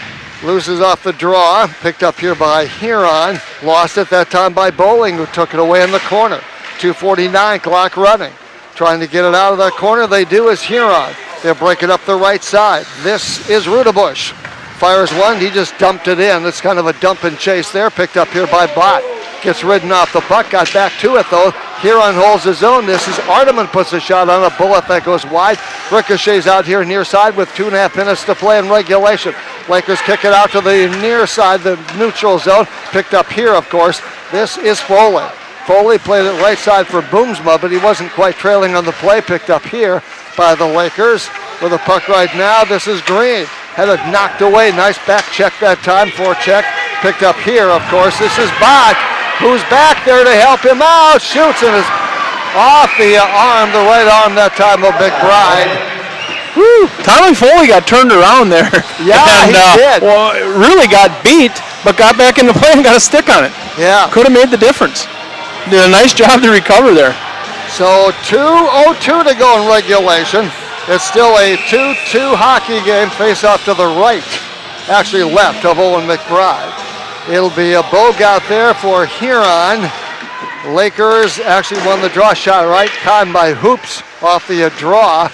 loses off the draw, picked up here by Huron. Lost it that time by Bowling, who took it away in the corner. 2:49, clock running. Trying to get it out of that corner, they do as Huron. They're breaking up the right side. This is Rudebush. Fires one, he just dumped it in. It's kind of a dump and chase there, picked up here by Bott. Gets ridden off the puck, got back to it though. Huron holds his own. This is Arteman puts a shot on a bullet that goes wide. Ricochets out here near side with 2.5 minutes to play in regulation. Lakers kick it out to the near side, the neutral zone. Picked up here, of course. This is Foley. Foley played it right side for Boomsma, but he wasn't quite trailing on the play. Picked up here by the Lakers with a puck right now. This is Green. Had it knocked away. Nice back check that time. Forecheck. Picked up here, of course. This is Bott, who's back there to help him out. Shoots and is off the arm, the right arm that time of Mcbride. Woo! Tommy Foley got turned around there. Yeah, and, he did. Well, really got beat, but got back in the play and got a stick on it. Yeah. Could have made the difference. Did a nice job to recover there. So 2:02 to go in regulation. It's still a 2-2 hockey game. Face off to the right, actually left of Owen Mcbride. It'll be a Bogout there for Huron. Lakers actually won the draw shot right time by Hoops off the draw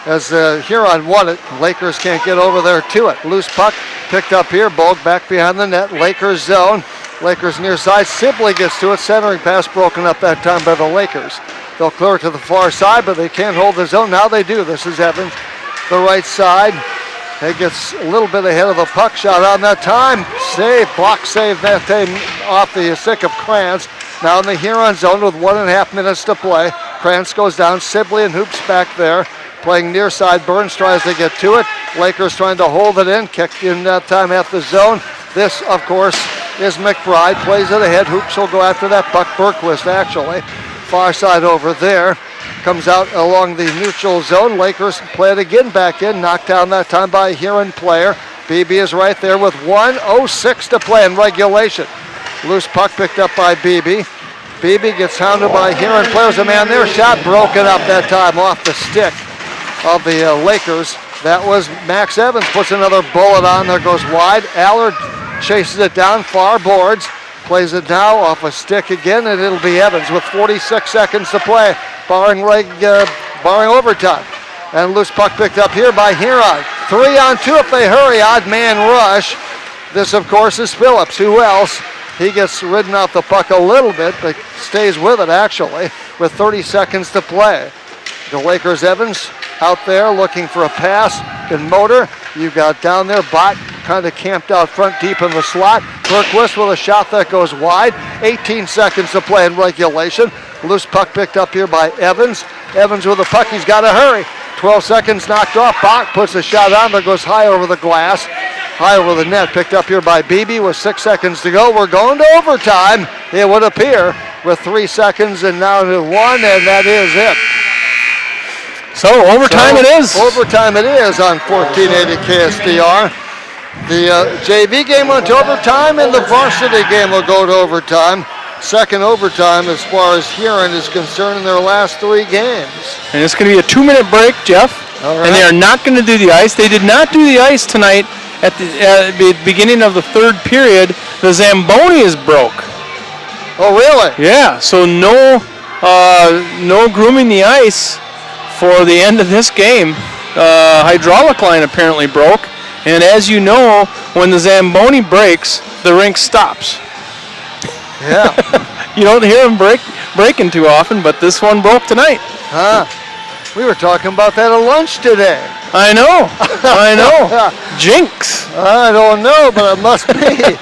as Huron won it. Lakers can't get over there to it. Loose puck picked up here. Bog back behind the net. Lakers zone. Lakers near side. Sibley gets to it. Centering pass broken up that time by the Lakers. They'll clear it to the far side, but they can't hold the zone. Now they do. This is Evans. The right side. He gets a little bit ahead of the puck. Shot on that time. Save. Block save that time off the stick of Krantz. Now in the Huron zone with 1.5 minutes to play. Krantz goes down. Sibley and Hoops back there. Playing near side. Burns tries to get to it. Lakers trying to hold it in. Kicked in that time at the zone. This, of course, is Mcbride. Plays it ahead. Hoops will go after that puck. Berquist, actually. Far side over there. Comes out along the neutral zone. Lakers play it again back in. Knocked down that time by a Huron player. BB is right there with 1:06 to play in regulation. Loose puck picked up by BB. BB gets hounded by Huron players. A man there. Shot broken up that time off the stick of the Lakers. That was Max Evans. Puts another bullet on. There goes wide. Allard chases it down. Far boards. Plays it now off a stick again, and it'll be Evans with 46 seconds to play, barring overtime. And loose puck picked up here by Huron. 3-on-2 if they hurry. Odd man rush. This, of course, is Phillips. Who else? He gets ridden off the puck a little bit, but stays with it, actually, with 30 seconds to play. The Lakers, Evans out there looking for a pass. Can motor. You've got down there Bott kind of camped out front deep in the slot. Berquist with a shot that goes wide. 18 seconds to play in regulation. Loose puck picked up here by Evans. Evans with the puck. He's got to hurry. 12 seconds knocked off. Bott puts a shot on that goes high over the glass. High over the net. Picked up here by BB with 6 seconds to go. We're going to overtime, it would appear. with 3 seconds and now to 1, and that is it. So overtime it is. Overtime it is on 1480 KSDR. The JV game went to overtime, and the varsity game will go to overtime. Second overtime as far as Huron is concerned in their last 3 games. And it's going to be a 2-minute break, Jeff. All right. And they are not going to do the ice. They did not do the ice tonight at the beginning of the third period. The Zamboni is broke. Oh, really? Yeah, so no grooming the ice for the end of this game. Hydraulic line apparently broke. And as you know, when the Zamboni breaks, the rink stops. Yeah. You don't hear them breaking too often, but this one broke tonight. Huh. We were talking about that at lunch today. I know. Jinx. I don't know, but it must be.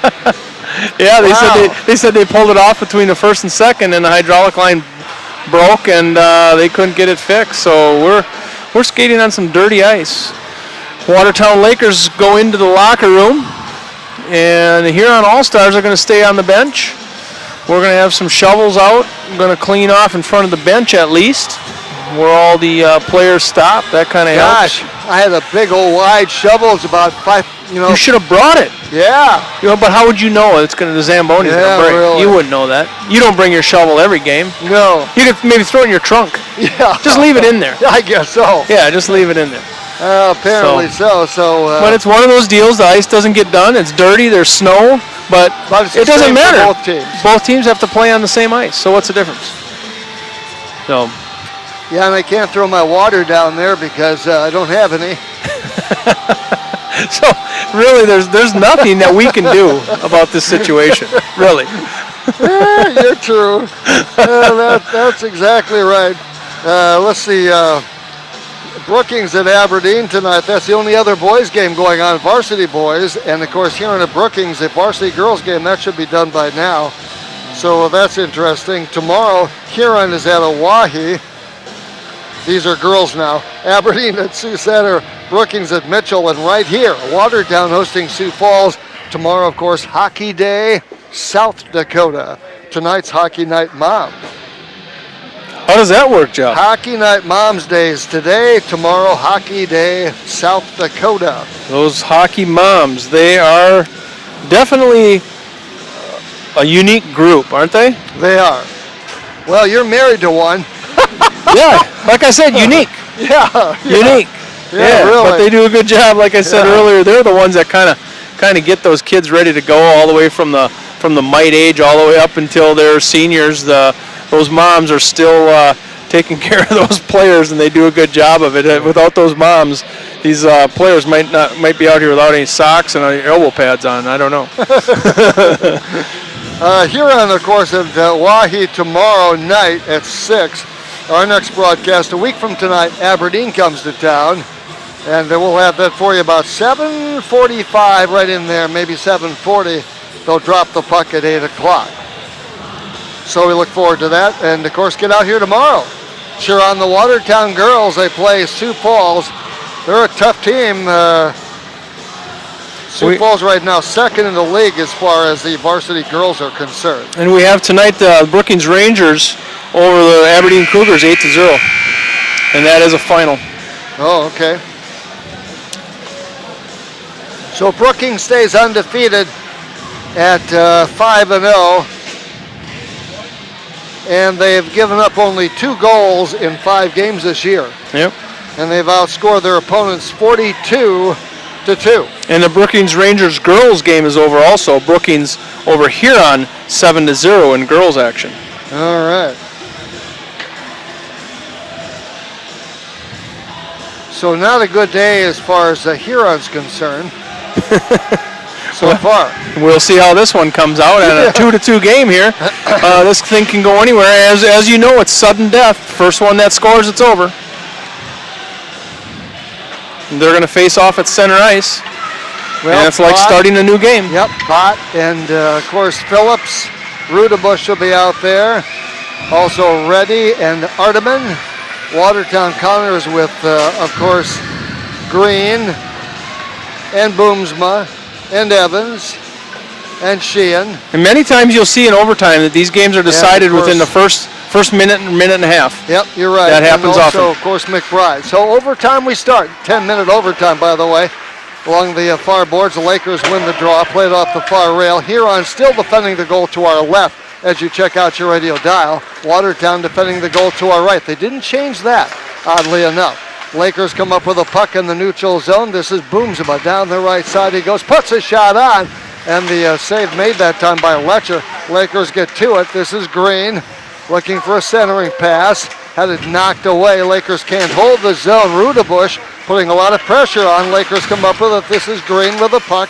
Yeah, Wow. they said they pulled it off between the first and second, and the hydraulic line broke, and they couldn't get it fixed. So we're skating on some dirty ice. Watertown Lakers go into the locker room, and the Huron All-Stars are going to stay on the bench. We're going to have some shovels out. I'm going to clean off in front of the bench at least, where all the players stop. That kind of helps. Gosh, I had a big old wide shovel. It's about 5, You should have brought it. Yeah. But how would you know the Zamboni's Yeah, going to break? really. You wouldn't know that. You don't bring your shovel every game. No. You could maybe throw it in your trunk. Yeah. Just leave it in there. I guess so. Yeah, just leave it in there. Apparently so. But it's one of those deals. The ice doesn't get done. It's dirty. There's snow. But it's the it doesn't same for matter. both teams. Both teams have to play on the same ice. So what's the difference? So. Yeah, and I can't throw my water down there because I don't have any. So really, there's nothing that we can do about this situation. Really. You're true. That's exactly right. Let's see. Brookings at Aberdeen tonight. That's the only other boys game going on, varsity boys. And of course, here in Brookings, the varsity girls game, that should be done by now. So that's interesting. Tomorrow, Huron is at Oahe. These are girls now. Aberdeen at Sioux Center, Brookings at Mitchell, and right here, Watertown hosting Sioux Falls. Tomorrow, of course, Hockey Day, South Dakota. Tonight's Hockey Night Mom. How does that work, Joe? Hockey Night Moms Days today, tomorrow, Hockey Day, South Dakota. Those hockey moms, they are definitely a unique group, aren't they? They are. Well, you're married to one. Yeah, like I said, unique. Yeah. Unique. Yeah, really. But they do a good job. Like I said earlier, they're the ones that kind of get those kids ready to go all the way from the mite age all the way up until they're seniors. Those moms are still taking care of those players, and they do a good job of it. Without those moms, these players might be out here without any socks and elbow pads on. I don't know. Huron, of course, at Oahe tomorrow night at 6. Our next broadcast, a week from tonight, Aberdeen comes to town. And we'll have that for you about 7:45, right in there, maybe 7:40. They'll drop the puck at 8 o'clock. So we look forward to that. And, of course, get out here tomorrow. Cheer on the Watertown girls. They play Sioux Falls. They're a tough team. Sioux Falls right now second in the league as far as the varsity girls are concerned. And we have tonight the Brookings Rangers over the Aberdeen Cougars 8-0. And that is a final. Oh, okay. So Brookings stays undefeated at 5-0. And they've given up only 2 goals in 5 games this year. Yep. And they've outscored their opponents 42-2. And the Brookings Rangers girls game is over also. Brookings over Huron 7-0 in girls action. All right. So not a good day as far as Huron's concerned. So far. We'll see how this one comes out. And a 2-2 game here. This thing can go anywhere. As you know, it's sudden death. First one that scores, it's over. And they're going to face off at center ice. Well, and it's like starting a new game. Yep, Bott and, of course, Phillips. Rudabush will be out there. Also Reddy and Arteman. Watertown counters with, of course, Green and Boomsma and Evans. and Sheehan. And many times you'll see in overtime that these games are decided within the first. first minute and a half. Yep, you're right. That happens and also, often. of course, Mcbride. So overtime we start. 10-minute overtime, by the way. Along the far boards, the Lakers win the draw, played off the far rail. Huron still defending the goal to our left as you check out your radio dial. Watertown defending the goal to our right. They didn't change that, oddly enough. Lakers come up with a puck in the neutral zone. This is Boomsma down the right side. He goes, puts a shot on, and the save made that time by Letcher. Lakers get to it. This is Green looking for a centering pass. Had it knocked away. Lakers can't hold the zone. Rudebush putting a lot of pressure on. Lakers come up with it. This is Green with the puck.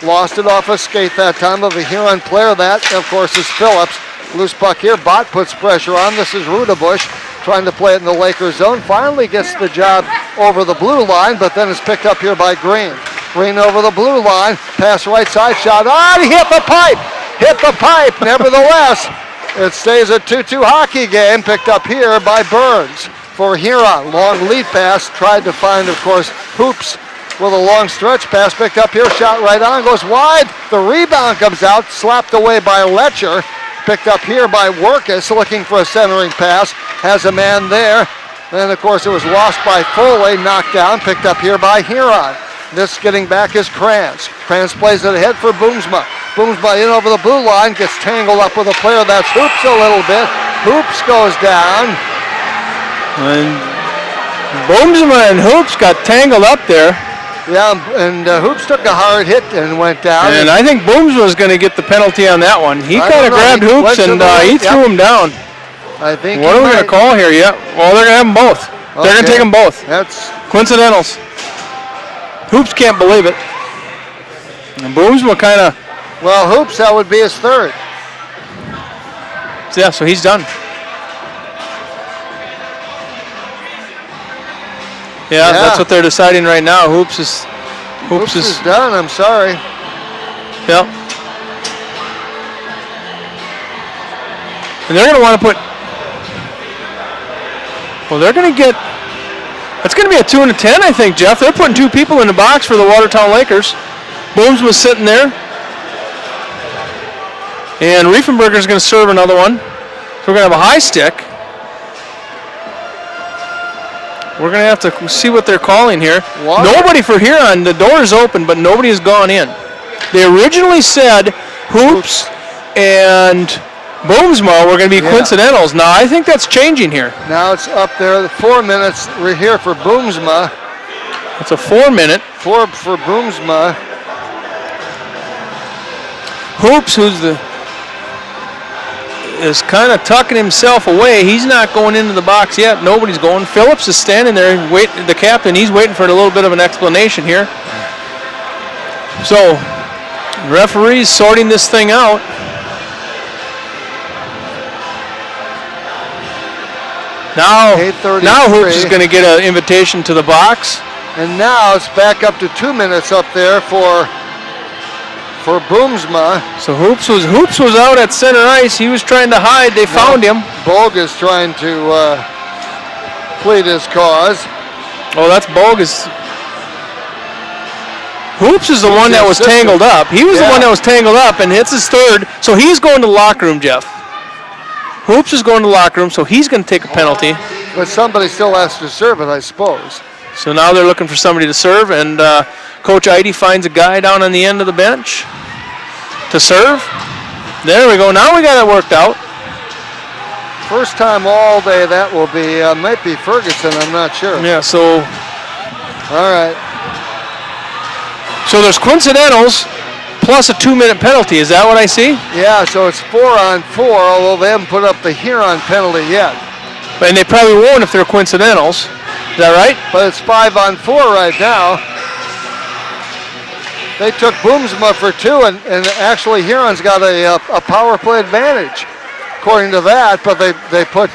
Lost it off a skate that time of a Huron player. That, of course, is Phillips. Loose puck here. Bott puts pressure on. This is Rudebush trying to play it in the Lakers zone. Finally gets the job over the blue line, but then it's picked up here by Green. Green over the blue line. Pass right side. Shot on. He hit the pipe. Hit the pipe. Nevertheless, it stays a 2-2 hockey game, picked up here by Burns for Huron. Long lead pass, tried to find, of course, Hoops with a long stretch pass, picked up here, shot right on, goes wide. The rebound comes out, slapped away by Letcher. Picked up here by Workus, looking for a centering pass, has a man there. Then, of course, it was lost by Foley, knocked down, picked up here by Huron. This getting back is Krantz. Krantz plays it ahead for Boomsma. Boomsma in over the blue line, gets tangled up with a player. That's Hoops a little bit. Hoops goes down. And Boomsma and Hoops got tangled up there. Yeah, and Hoops took a hard hit and went down. And I think Boomsma was going to get the penalty on that one. He kind of grabbed Hoops and he threw him down. I think. What are we going to call here? Yeah, well, they're going to have them both. Okay. They're going to take them both. That's coincidentals. Hoops can't believe it. And Boomsma kind of. Well, Hoops, that would be his third. Yeah, so he's done. Yeah, that's what they're deciding right now. Hoops is done. I'm sorry. Yep. And they're going to want to put. Well, they're going to get. It's going to be a 2 and a 10, I think, Jeff. They're putting 2 people in the box for the Watertown Lakers. Booms was sitting there. And Riefenberger's going to serve another one. So we're going to have a high stick. We're going to have to see what they're calling here. What? Nobody for Huron. The door is open, but nobody has gone in. They originally said Hoops and Boomsma were going to be coincidentals. Now, I think that's changing here. Now it's up there. 4 minutes. We're here for Boomsma. It's a 4-minute. 4 for Boomsma. Hoops, is kind of tucking himself away. He's not going into the box yet. Nobody's going. Phillips is standing there, the captain. He's waiting for a little bit of an explanation here. So, referee's sorting this thing out. Now Hoops is going to get an invitation to the box. And now it's back up to 2 minutes up there for Boomsma. So Hoops was out at center ice. He was trying to hide. They found him. Bogus trying to plead his cause. Oh, that's Bogus. Hoops is the one that was tangled up. He was the one that was tangled up, and it's his third. So he's going to the locker room, Jeff. Hoops is going to the locker room, so he's going to take a penalty. But somebody still has to serve it, I suppose. So now they're looking for somebody to serve, and Coach Eide finds a guy down on the end of the bench to serve. There we go. Now we got it worked out. First time all day that will be, might be Ferguson, I'm not sure. Yeah, so. All right. So there's coincidentals plus a 2-minute penalty. Is that what I see? Yeah, so it's 4-on-4, although they haven't put up the Huron penalty yet. And they probably won't if they're coincidentals. Is that right? But it's 5-on-4 right now. They took Boomsma for 2, and actually Huron's got a power play advantage, according to that, but they put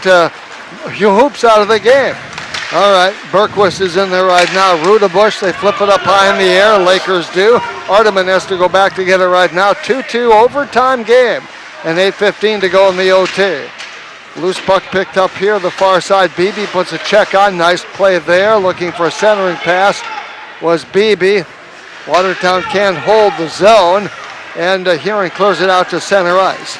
Hoops out of the game. All right, Berquist is in there right now. Rudebush, they flip it up high in the air. Lakers do. Arteman has to go back to get it right now. 2-2 overtime game, and 8:15 to go in the OT. Loose puck picked up here, the far side. Beebe puts a check on. Nice play there. Looking for a centering pass was Beebe. Watertown can't hold the zone. and Huron clears it out to center ice.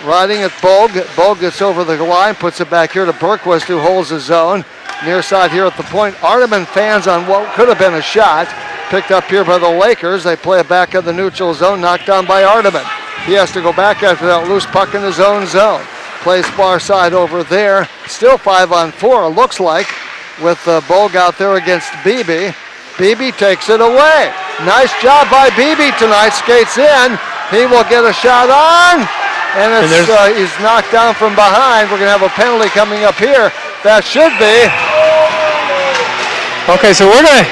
Riding at Bogue. Bogue gets over the line, puts it back here to Berquist, who holds the zone. Near side here at the point. Arteman fans on what could have been a shot. Picked up here by the Lakers. They play it back in the neutral zone, knocked down by Arteman. He has to go back after that loose puck in his own zone. Plays far side over there. Still 5-on-4, it looks like, with Bogue out there against Beebe. Beebe takes it away. Nice job by Beebe tonight. Skates in. He will get a shot on. And he's knocked down from behind. We're going to have a penalty coming up here. That should be. Okay, so we're going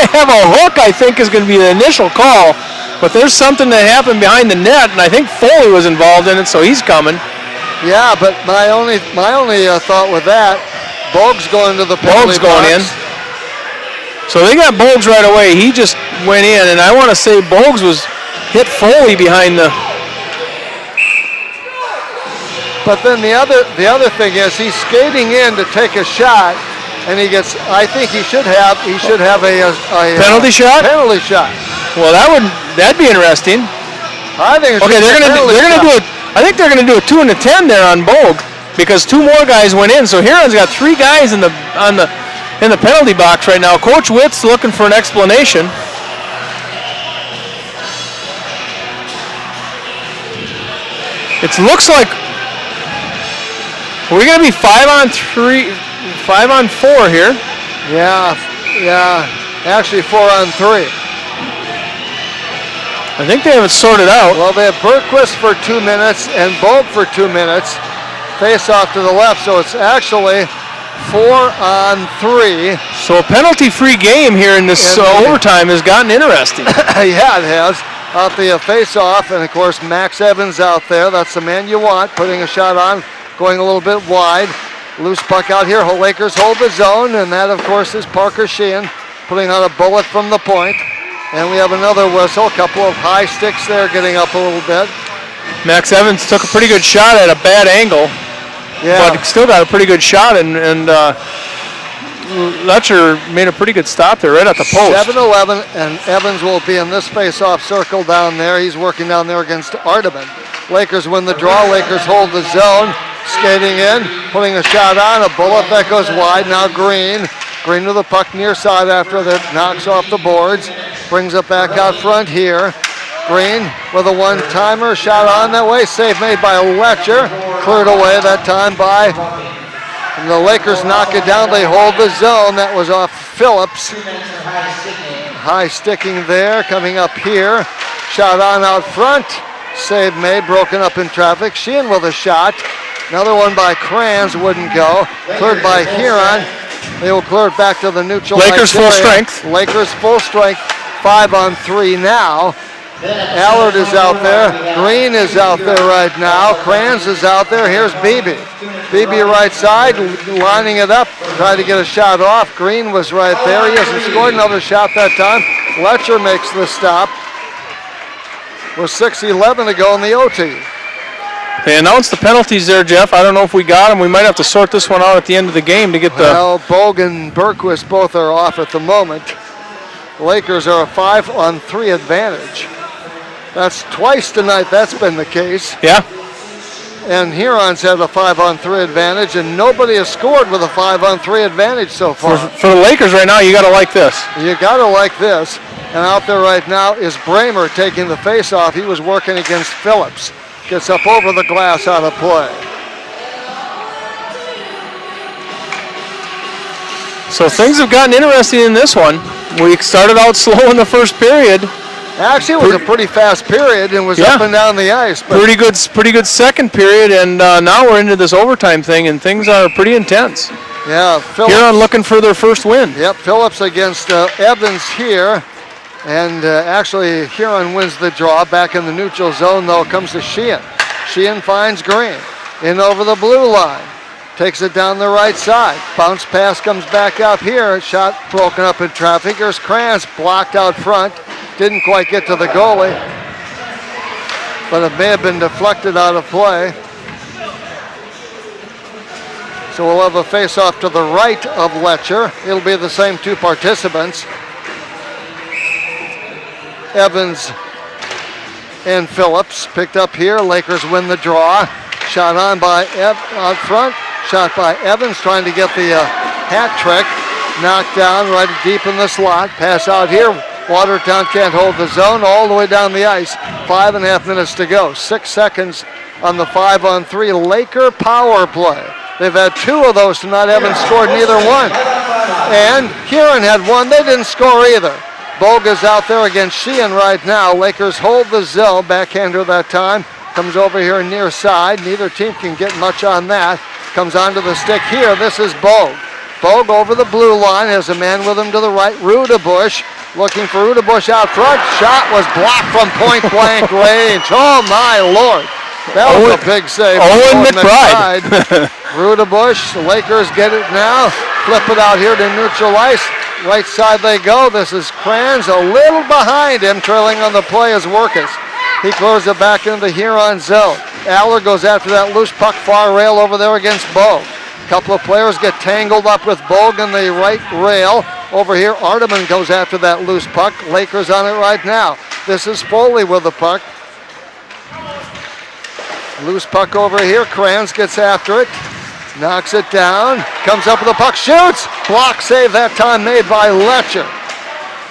to have a hook, I think, is going to be the initial call. But there's something that happened behind the net, and I think Foley was involved in it, so he's coming. Yeah, but my only thought with that, Bogue's going to the penalty Bogue's going in. So they got Bogues right away. He just went in, and I want to say Bogues was hit Foley behind the. But then the other thing is he's skating in to take a shot, and he gets. I think he should have a penalty shot. Penalty shot. Well, that'd be interesting. I think. Okay, they're gonna do it. I think they're gonna do a 2 and a 10 there on Bogue because 2 more guys went in. So Huron's got 3 guys in the penalty box right now. Coach Witt's looking for an explanation. It looks like. We're going to be 5-on-3, 5-on-4 here. Yeah. Actually 4-on-3. I think they have it sorted out. Well, they have Berquist for 2 minutes and Bogue for 2 minutes. Face off to the left, so it's actually 4-on-3. So a penalty-free game here in this overtime has gotten interesting. Yeah, it has. Out the face-off, and of course Max Evans out there. That's the man you want, putting a shot on. Going a little bit wide. Loose puck out here. Lakers hold the zone, and that, of course, is Parker Sheehan putting on a bullet from the point. And we have another whistle. A couple of high sticks there getting up a little bit. Max Evans took a pretty good shot at a bad angle. Yeah. But still got a pretty good shot, and Letcher made a pretty good stop there right at the post. 7-11, and Evans will be in this face-off circle down there. He's working down there against Arteman. Lakers win the draw. Lakers hold the zone. Skating in, putting a shot on, a bullet that goes wide. Now Green to the puck near side after that knocks off the boards. Brings it back out front here. Green with a one-timer, shot on that way. Save made by Letcher. Cleared away that time by. And the Lakers knock it down. They hold the zone. That was off Phillips. High sticking there, coming up here. Shot on out front. Save made, broken up in traffic. Sheehan with a shot. Another one by Kranz wouldn't go. Cleared by Huron. They will clear it back to the neutral. Lakers full strength. Lakers full strength. 5-on-3 now. Allard is out there. Green is out there right now. Kranz is out there. Here's Beebe. Beebe right side, lining it up. Tried to get a shot off. Green was right there. He hasn't scored another shot that time. Letcher makes the stop. With 6:11 to go in the OT. They announced the penalties there, Jeff. I don't know if we got them. We might have to sort this one out at the end of the game to get the... Well, Bogue and Berquist both are off at the moment. The Lakers are a 5-on-3 advantage. That's twice tonight that's been the case. Yeah. And Huron's had a 5-on-3 advantage, and nobody has scored with a 5-on-3 advantage so far. For the Lakers right now, you got to like this. You got to like this. And out there right now is Bramer taking the face-off. He was working against Phillips. Gets up over the glass out of play. So things have gotten interesting in this one. We started out slow in the first period. Actually, it was a pretty fast period and was up and down the ice. But pretty good second period, and now we're into this overtime thing, and things are pretty intense. Yeah, Phillips. Huron looking for their first win. Yep, Phillips against Evans here. And actually, Huron wins the draw. Back in the neutral zone, though, comes to Sheehan. Sheehan finds Green. In over the blue line. Takes it down the right side. Bounce pass comes back up here. Shot broken up in traffic. Here's Kranz blocked out front. Didn't quite get to the goalie. But it may have been deflected out of play. So we'll have a face-off to the right of Letcher. It'll be the same 2 participants. Evans and Phillips. Picked up here. Lakers win the draw. Shot on by out front. Shot by Evans trying to get the hat trick. Knocked down right deep in the slot. Pass out here. Watertown can't hold the zone all the way down the ice. 5.5 minutes to go. 6 seconds on the 5-on-3 Laker power play. They've had 2 of those tonight. Haven't scored neither one. And Huron had one. They didn't score either. Boga's out there against Sheehan right now. Lakers hold the zone. Backhander that time. Comes over here near side. Neither team can get much on that. Comes onto the stick here. This is Bogue. Bogue over the blue line. Has a man with him to the right. Rudabush. Looking for Rudabush out front. Shot was blocked from point blank range. Oh my Lord. That was a big save. Owen Mcbride. Rudabush. The Lakers get it now. Flip it out here to neutral ice. Right side they go. This is Kranz a little behind him. Trailing on the play is Workus. He closes it back into the Huron zone. Aller goes after that loose puck far rail over there against Bogue. A couple of players get tangled up with Bogue on the right rail. Over here, Arteman goes after that loose puck. Lakers on it right now. This is Foley with the puck. Loose puck over here. Kranz gets after it. Knocks it down. Comes up with the puck. Shoots. Block save that time made by Letcher.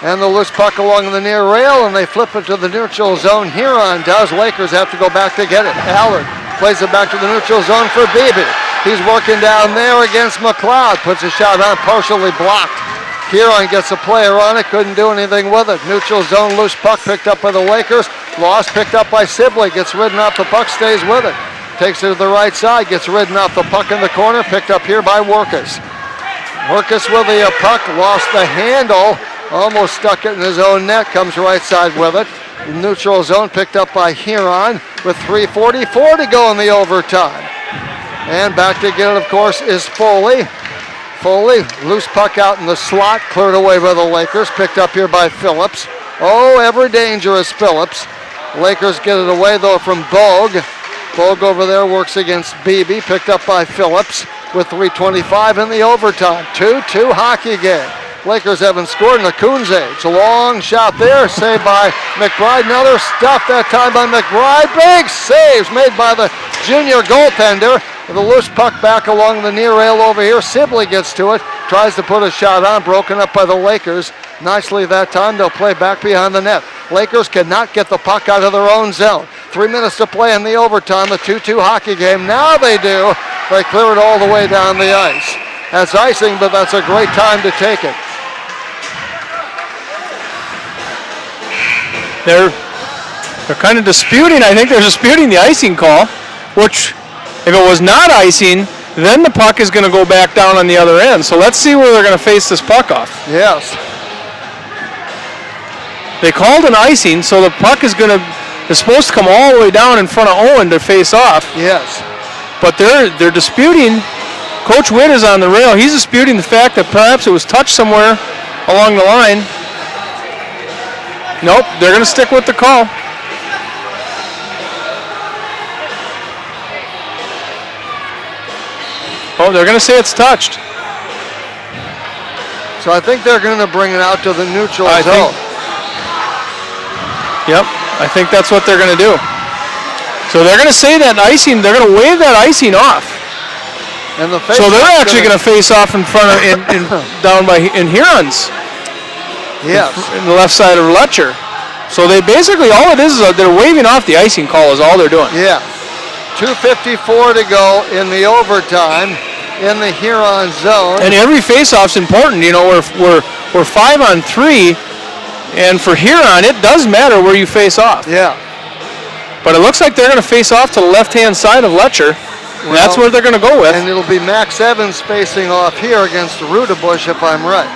And the loose puck along the near rail, and they flip it to the neutral zone. Huron does. Lakers have to go back to get it. Allard plays it back to the neutral zone for Beebe. He's working down there against McLeod. Puts a shot on, partially blocked. Huron gets a player on it, couldn't do anything with it. Neutral zone, loose puck picked up by the Lakers. Lost, picked up by Sibley. Gets ridden off the puck, stays with it. Takes it to the right side, gets ridden off the puck in the corner, picked up here by Workus. Workus with the puck, lost the handle. Almost stuck it in his own net, comes right side with it. The neutral zone picked up by Huron with 3:44 to go in the overtime. And back to get it, of course, is Foley. Foley, loose puck out in the slot, cleared away by the Lakers, picked up here by Phillips. Oh, ever dangerous Phillips. Lakers get it away, though, from Bogue. Bogue over there works against Beebe, picked up by Phillips with 3:25 in the overtime. 2-2 hockey game. Lakers haven't scored in the Coons age. Long shot there, saved by Mcbride. Another stop that time by Mcbride. Big saves made by the junior goaltender. The loose puck back along the near rail over here. Sibley gets to it, tries to put a shot on, broken up by the Lakers. Nicely that time, they'll play back behind the net. Lakers cannot get the puck out of their own zone. 3 minutes to play in the overtime, the 2-2 hockey game. Now they do. They clear it all the way down the ice. That's icing, but that's a great time to take it. They're kind of disputing. I think they're disputing the icing call, which if it was not icing, then the puck is going to go back down on the other end. So let's see where they're going to face this puck off. Yes. They called an icing, so the puck is supposed to come all the way down in front of Owen to face off. Yes. But they're disputing. Coach Witt is on the rail. He's disputing the fact that perhaps it was touched somewhere along the line. Nope, they're going to stick with the call. Oh, they're going to say it's touched. So I think they're going to bring it out to the neutral zone. Yep, I think that's what they're going to do. So they're going to say that icing, they're going to wave that icing off. And so they're actually going to face off in front of, down by in Huron's. Yes. In the left side of Letcher. So they basically, all it is they're waving off the icing call is all they're doing. Yeah. 2:54 to go in the overtime in the Huron zone. And every face-off's important. You know, we're 5-on-3, and for Huron, it does matter where you face off. Yeah. But it looks like they're going to face off to the left-hand side of Letcher. Well, that's where they're going to go with. And it'll be Max Evans facing off here against Rudabush, if I'm right.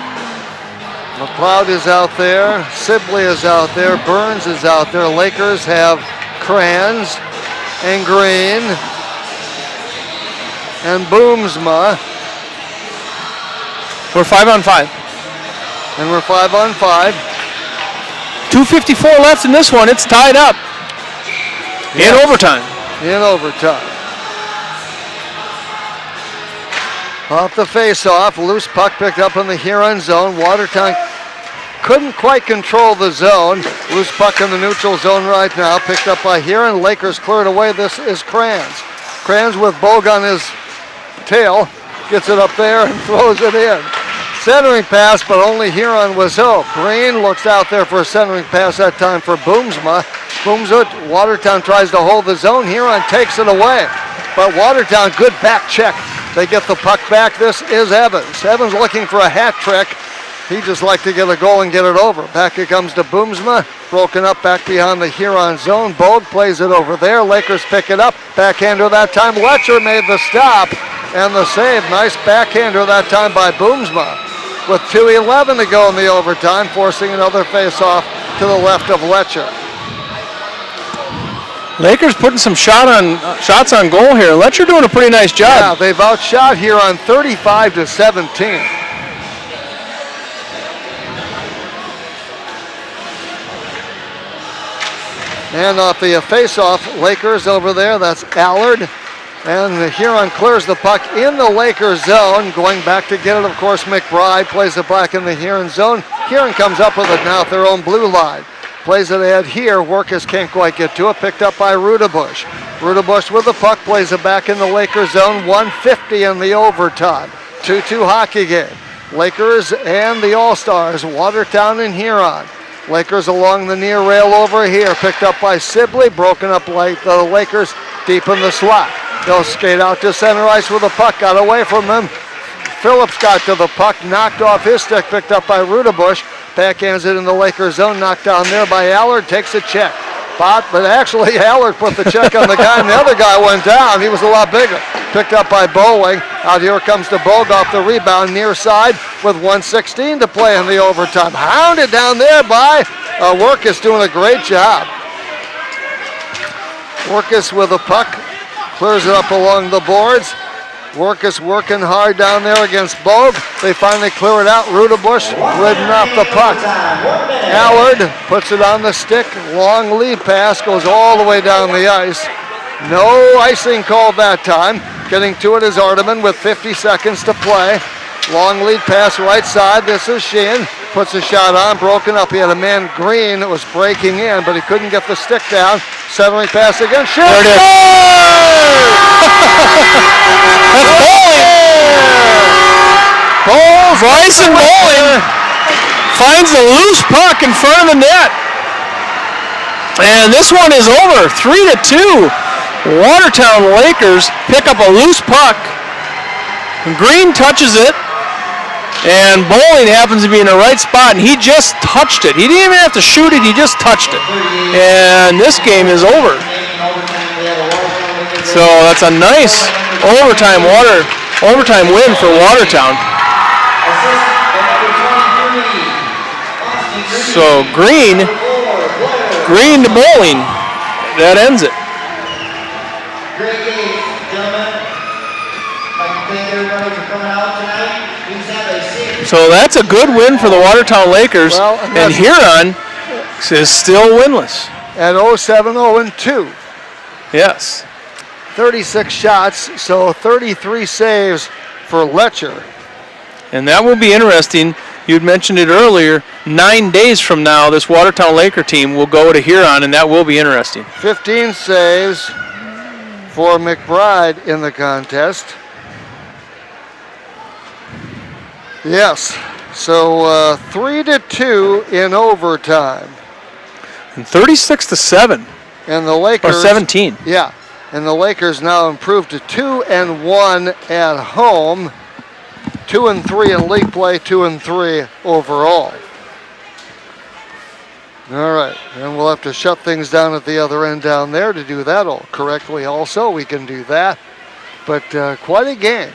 McLeod is out there. Sibley is out there. Burns is out there. Lakers have Kranz and Green and Boomsma. We're 5-on-5. And we're 5-on-5. 2:54 left in this one. It's tied up. Yes. In overtime. In overtime. Off the face-off, loose puck picked up in the Huron zone. Watertown couldn't quite control the zone. Loose puck in the neutral zone right now, picked up by Huron. Lakers cleared away. This is Kranz. Kranz with Bogue on his tail, gets it up there and throws it in. Centering pass, but only Huron was hope. Green looks out there for a centering pass that time for Boomsma. Watertown tries to hold the zone. Huron takes it away. But Watertown, good back check. They get the puck back. This is Evans. Evans looking for a hat trick. He just like to get a goal and get it over. Back it comes to Boomsma. Broken up back behind the Huron zone. Bogue plays it over there. Lakers pick it up. Backhander that time. Letcher made the stop and the save. Nice backhander that time by Boomsma. With 2:11 to go in the overtime, forcing another face-off to the left of Letcher. Lakers putting some shots on goal here. Letcher doing a pretty nice job. Yeah, they've outshot here on 35-17. And off the face-off, Lakers over there, that's Allard. And the Huron clears the puck in the Lakers zone. Going back to get it, of course, Mcbride plays it back in the Huron zone. Huron comes up with it now at their own blue line. Plays it ahead here. Workus can't quite get to it. Picked up by Rudabush. Rudabush with the puck, plays it back in the Lakers zone. 150 in the overtime. 2-2 hockey game. Lakers and the All-Stars, Watertown and Huron. Lakers along the near rail over here. Picked up by Sibley. Broken up like the Lakers deep in the slot. They'll skate out to center ice with the puck. Got away from him. Phillips got to the puck. Knocked off his stick. Picked up by Rudabush. Backhands it in the Lakers zone. Knocked down there by Allard. Takes a check. But actually Allard put the check on the guy and the other guy went down. He was a lot bigger. Picked up by Bowling. Out here comes to Bogue off the rebound near side with 1:16 to play in the overtime. Hounded down there by Workus, doing a great job. Workus with the puck. Clears it up along the boards. Workus working hard down there against Bogue. They finally clear it out. Rudabush ridden off the puck. Allard puts it on the stick. Long lead pass goes all the way down the ice. No icing called that time. Getting to it is Arteman with 50 seconds to play. Long lead pass right side. This is Sheehan. Puts a shot on. Broken up. He had a man Green that was breaking in, but he couldn't get the stick down. Centering pass again. Shoot! There it is. That's Bowling. Bowles. Bryson Bowling finds the loose puck in front of the net. And this one is over. 3-2. Watertown Lakers pick up a loose puck. Green touches it. And Bowling happens to be in the right spot, and he just touched it. He didn't even have to shoot it, he just touched it. And this game is over. So that's a nice overtime win for Watertown. So Green to Bowling. That ends it. Great game, gentlemen. I'd like to thank everybody for coming out tonight. Please have a safe. So that's a good win for the Watertown Lakers. Well, and Huron is still winless. At 0-7-0-2. Yes. 36 shots, so 33 saves for Letcher. And that will be interesting. You'd mentioned it earlier. 9 days from now, this Watertown Laker team will go to Huron, and that will be interesting. 15 saves for Mcbride in the contest. Yes, so 3-2 in overtime. And 36-7. And the Lakers. Or 17. Yeah, and the Lakers now improved to 2-1 at home. 2-3 in league play, 2-3 overall. All right, and we'll have to shut things down at the other end down there to do that all correctly also. We can do that, but quite a game.